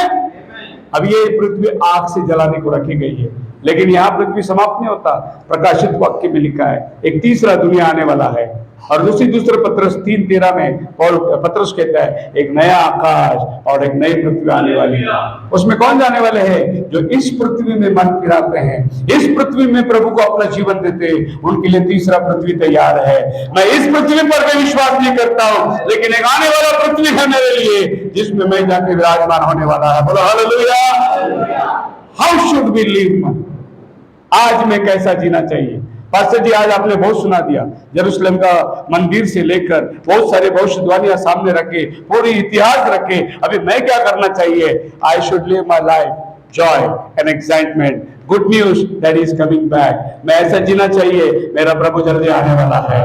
अब ये पृथ्वी आग से जलाने को रखी गई है। लेकिन यहां पृथ्वी समाप्त नहीं होता। प्रकाशित वाक्य में लिखा है एक तीसरा दुनिया आने वाला है। और दूसरे पतरस 3:13 में और पतरस कहता है एक नया आकाश और एक नई पृथ्वी आने वाली है। उसमें कौन जाने वाले हैं? जो इस पृथ्वी में मन फिराते हैं, इस पृथ्वी में प्रभु को अपना जीवन देते, उनके लिए तीसरा पृथ्वी तैयार है। मैं इस पृथ्वी पर भी विश्वास नहीं करता हूं, लेकिन एक आने वाला पृथ्वी है मेरे लिए जिसमें मैं जाके विराजमान होने वाला है। बोलो hallelujah. How should we live? आज में कैसा जीना चाहिए? पास्टर जी, आज आपने बहुत सुना दिया, यरूशलेम का मंदिर से लेकर बहुत सारे भविष्यवाणियां सामने रखे, पूरी इतिहास रखे। अभी मैं क्या करना चाहिए? I should live my life Joy and excitement, good news that is coming back. मैं ऐसा जीना चाहिए, मेरा प्रभु जल्दी आने वाला है,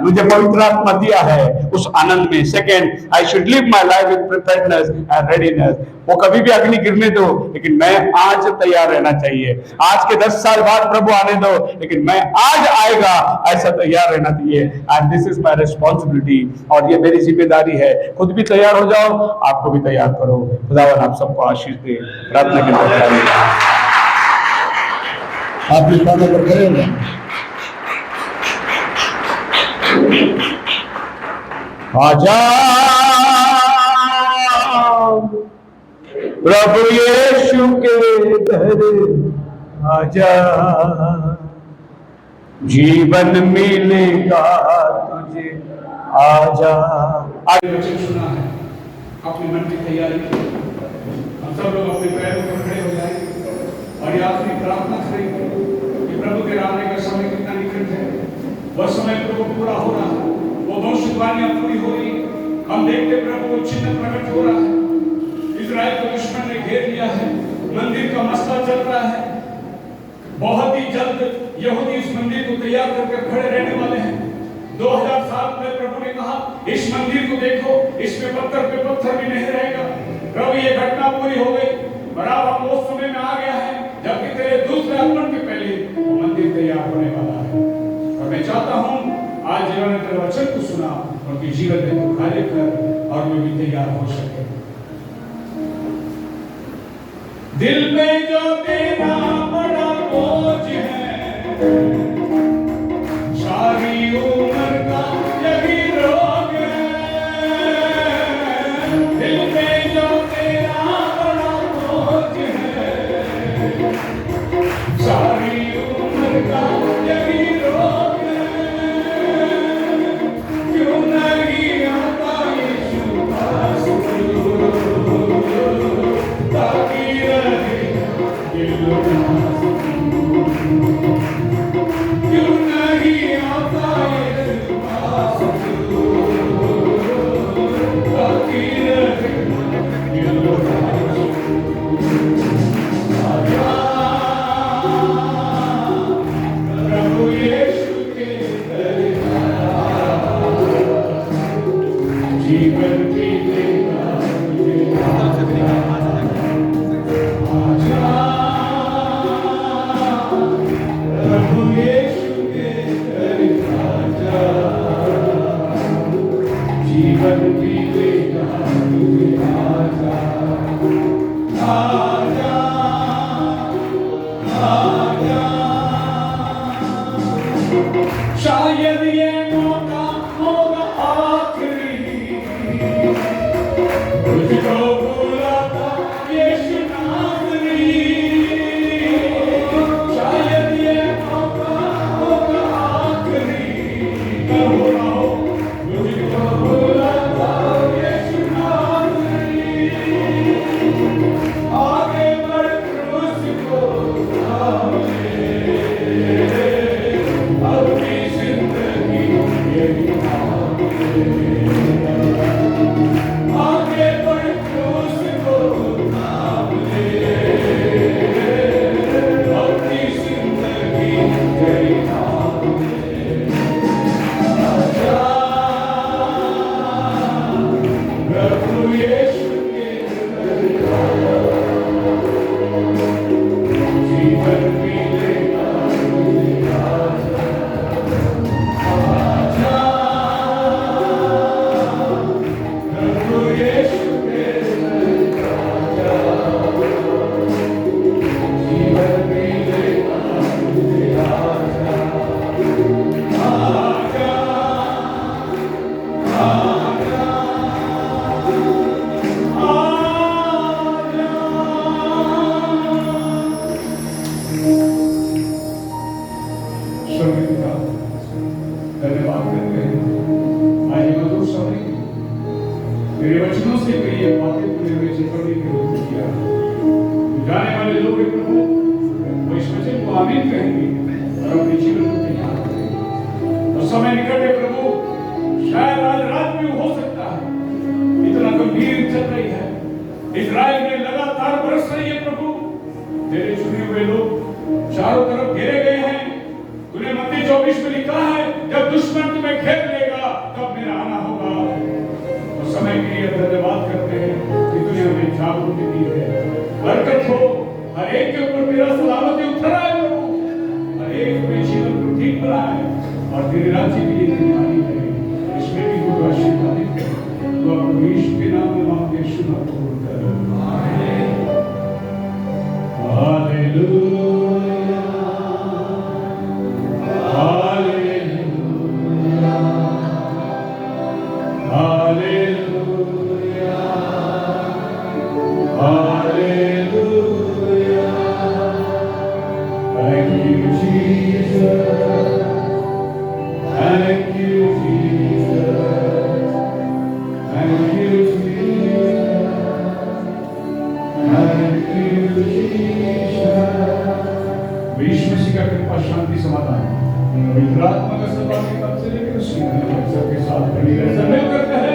मुझे पवित्र आत्मा दिया है, उस आनंद में। Second, I should live my life with preparedness and readiness. वो कभी भी अग्नि गिरने दो, लेकिन मैं आज तैयार रहना चाहिए। आज के 10 साल बाद प्रभु आने दो, लेकिन मैं आज आएगा ऐसा तैयार रहना चाहिए। And this is my responsibility, और ये मेरी जिम्मेदारी है। खुद भी तैयार हो जाओ, आपको भी तैयार करो। खुदावन आप सबको आशीष दे। प्रार्थना के लिए आप इस बात पर खड़े हो जाएं। आजा प्रभु यीशु के घर आजा, जीवन मिलेगा तुझे, आजा। आज वचन सुना है, अपने मन की तैयारी की। हम सब लोग अपने पैरों पर खड़े हो जाएंगे और ये आखिरी प्रार्थना करेंगे कि प्रभु के आने का समय कितना निकट है। वह समय प्रभु पूरा हो रहा है, वो भविष्यवाणियां पूरी हो रही। हम देखते प्रभु को चिन्ह प्रकट हो रहा है। इजराइल को दुश्मन ने घेर लिया है, मंदिर का मसला चल रहा है। बहुत ही जल्द यहूदी इस मंदिर को तैयार करके खड़े रहने वाले हैं। 2000 साल में प्रभु ने कहा इस मंदिर को देखो, इसमें पत्थर पे पत्थर भी नहीं रहेगा। प्रभु ये घटना पूरी हो गई और अब हम उस समय में आ गया है जबकि तेरे दूसरे आगमन के पहले वो मंदिर तैयार होने वाला है। और मैं चाहता हूं आज जिन्होंने तेरे वचन को सुना उनके जीवन में तू कार्य कर और वे भी तैयार हो सके। दिल में जो तेरा बड़ा बोझ है, सारी उम्र का यही रोग है। दिल में जो तेरा बड़ा बोझ है, सारी उम्र का यही रोग है। क्यों नहीं आता यीशु पास ताकि रहे दिल ना स्वर्गीय पिता, धन्यवाद करते हैं आज ये मधुर समय मेरे वचनों से कई ये बातें तूने हमें चिपकने के रूप में किया। जाने वाले लोग हैं प्रभु, वो इस वचन को आमीन कहेंगे और अपने जीवन को तैयार करेंगे। तो समय निकट है प्रभु, शायद आज रात में हो सकता है, इतना गंभीर चल रही है, इजराइल में लगातार बरस रही है प्रभु। तेरे चुने हुए लोग चारों तरफ घेरे गए हैं। तूने मत्ती 24 में लिखा है, जब दुश्मन तुम्हें घेर लेगा तब मेरा आना होगा। और समय के लिए धन्यवाद करते हैं कि तूने हमें जागरूकता दी है। बरकत हो हर एक के ऊपर, मेरा सलामती उतर आए प्रभु, हर एक अपने जीवन को ठीक बनाए और तेरे राज्य के लिए तैयारी है। इसमें भी कुछ आशीर्वादित है। तो अपने यीशु के नाम में मांगते हैं, शुभ हो। शांति समाधान पवित्र आत्मा का सभा के पद से लेकर उसके साथ बनी रहे। सब मिल करते हैं।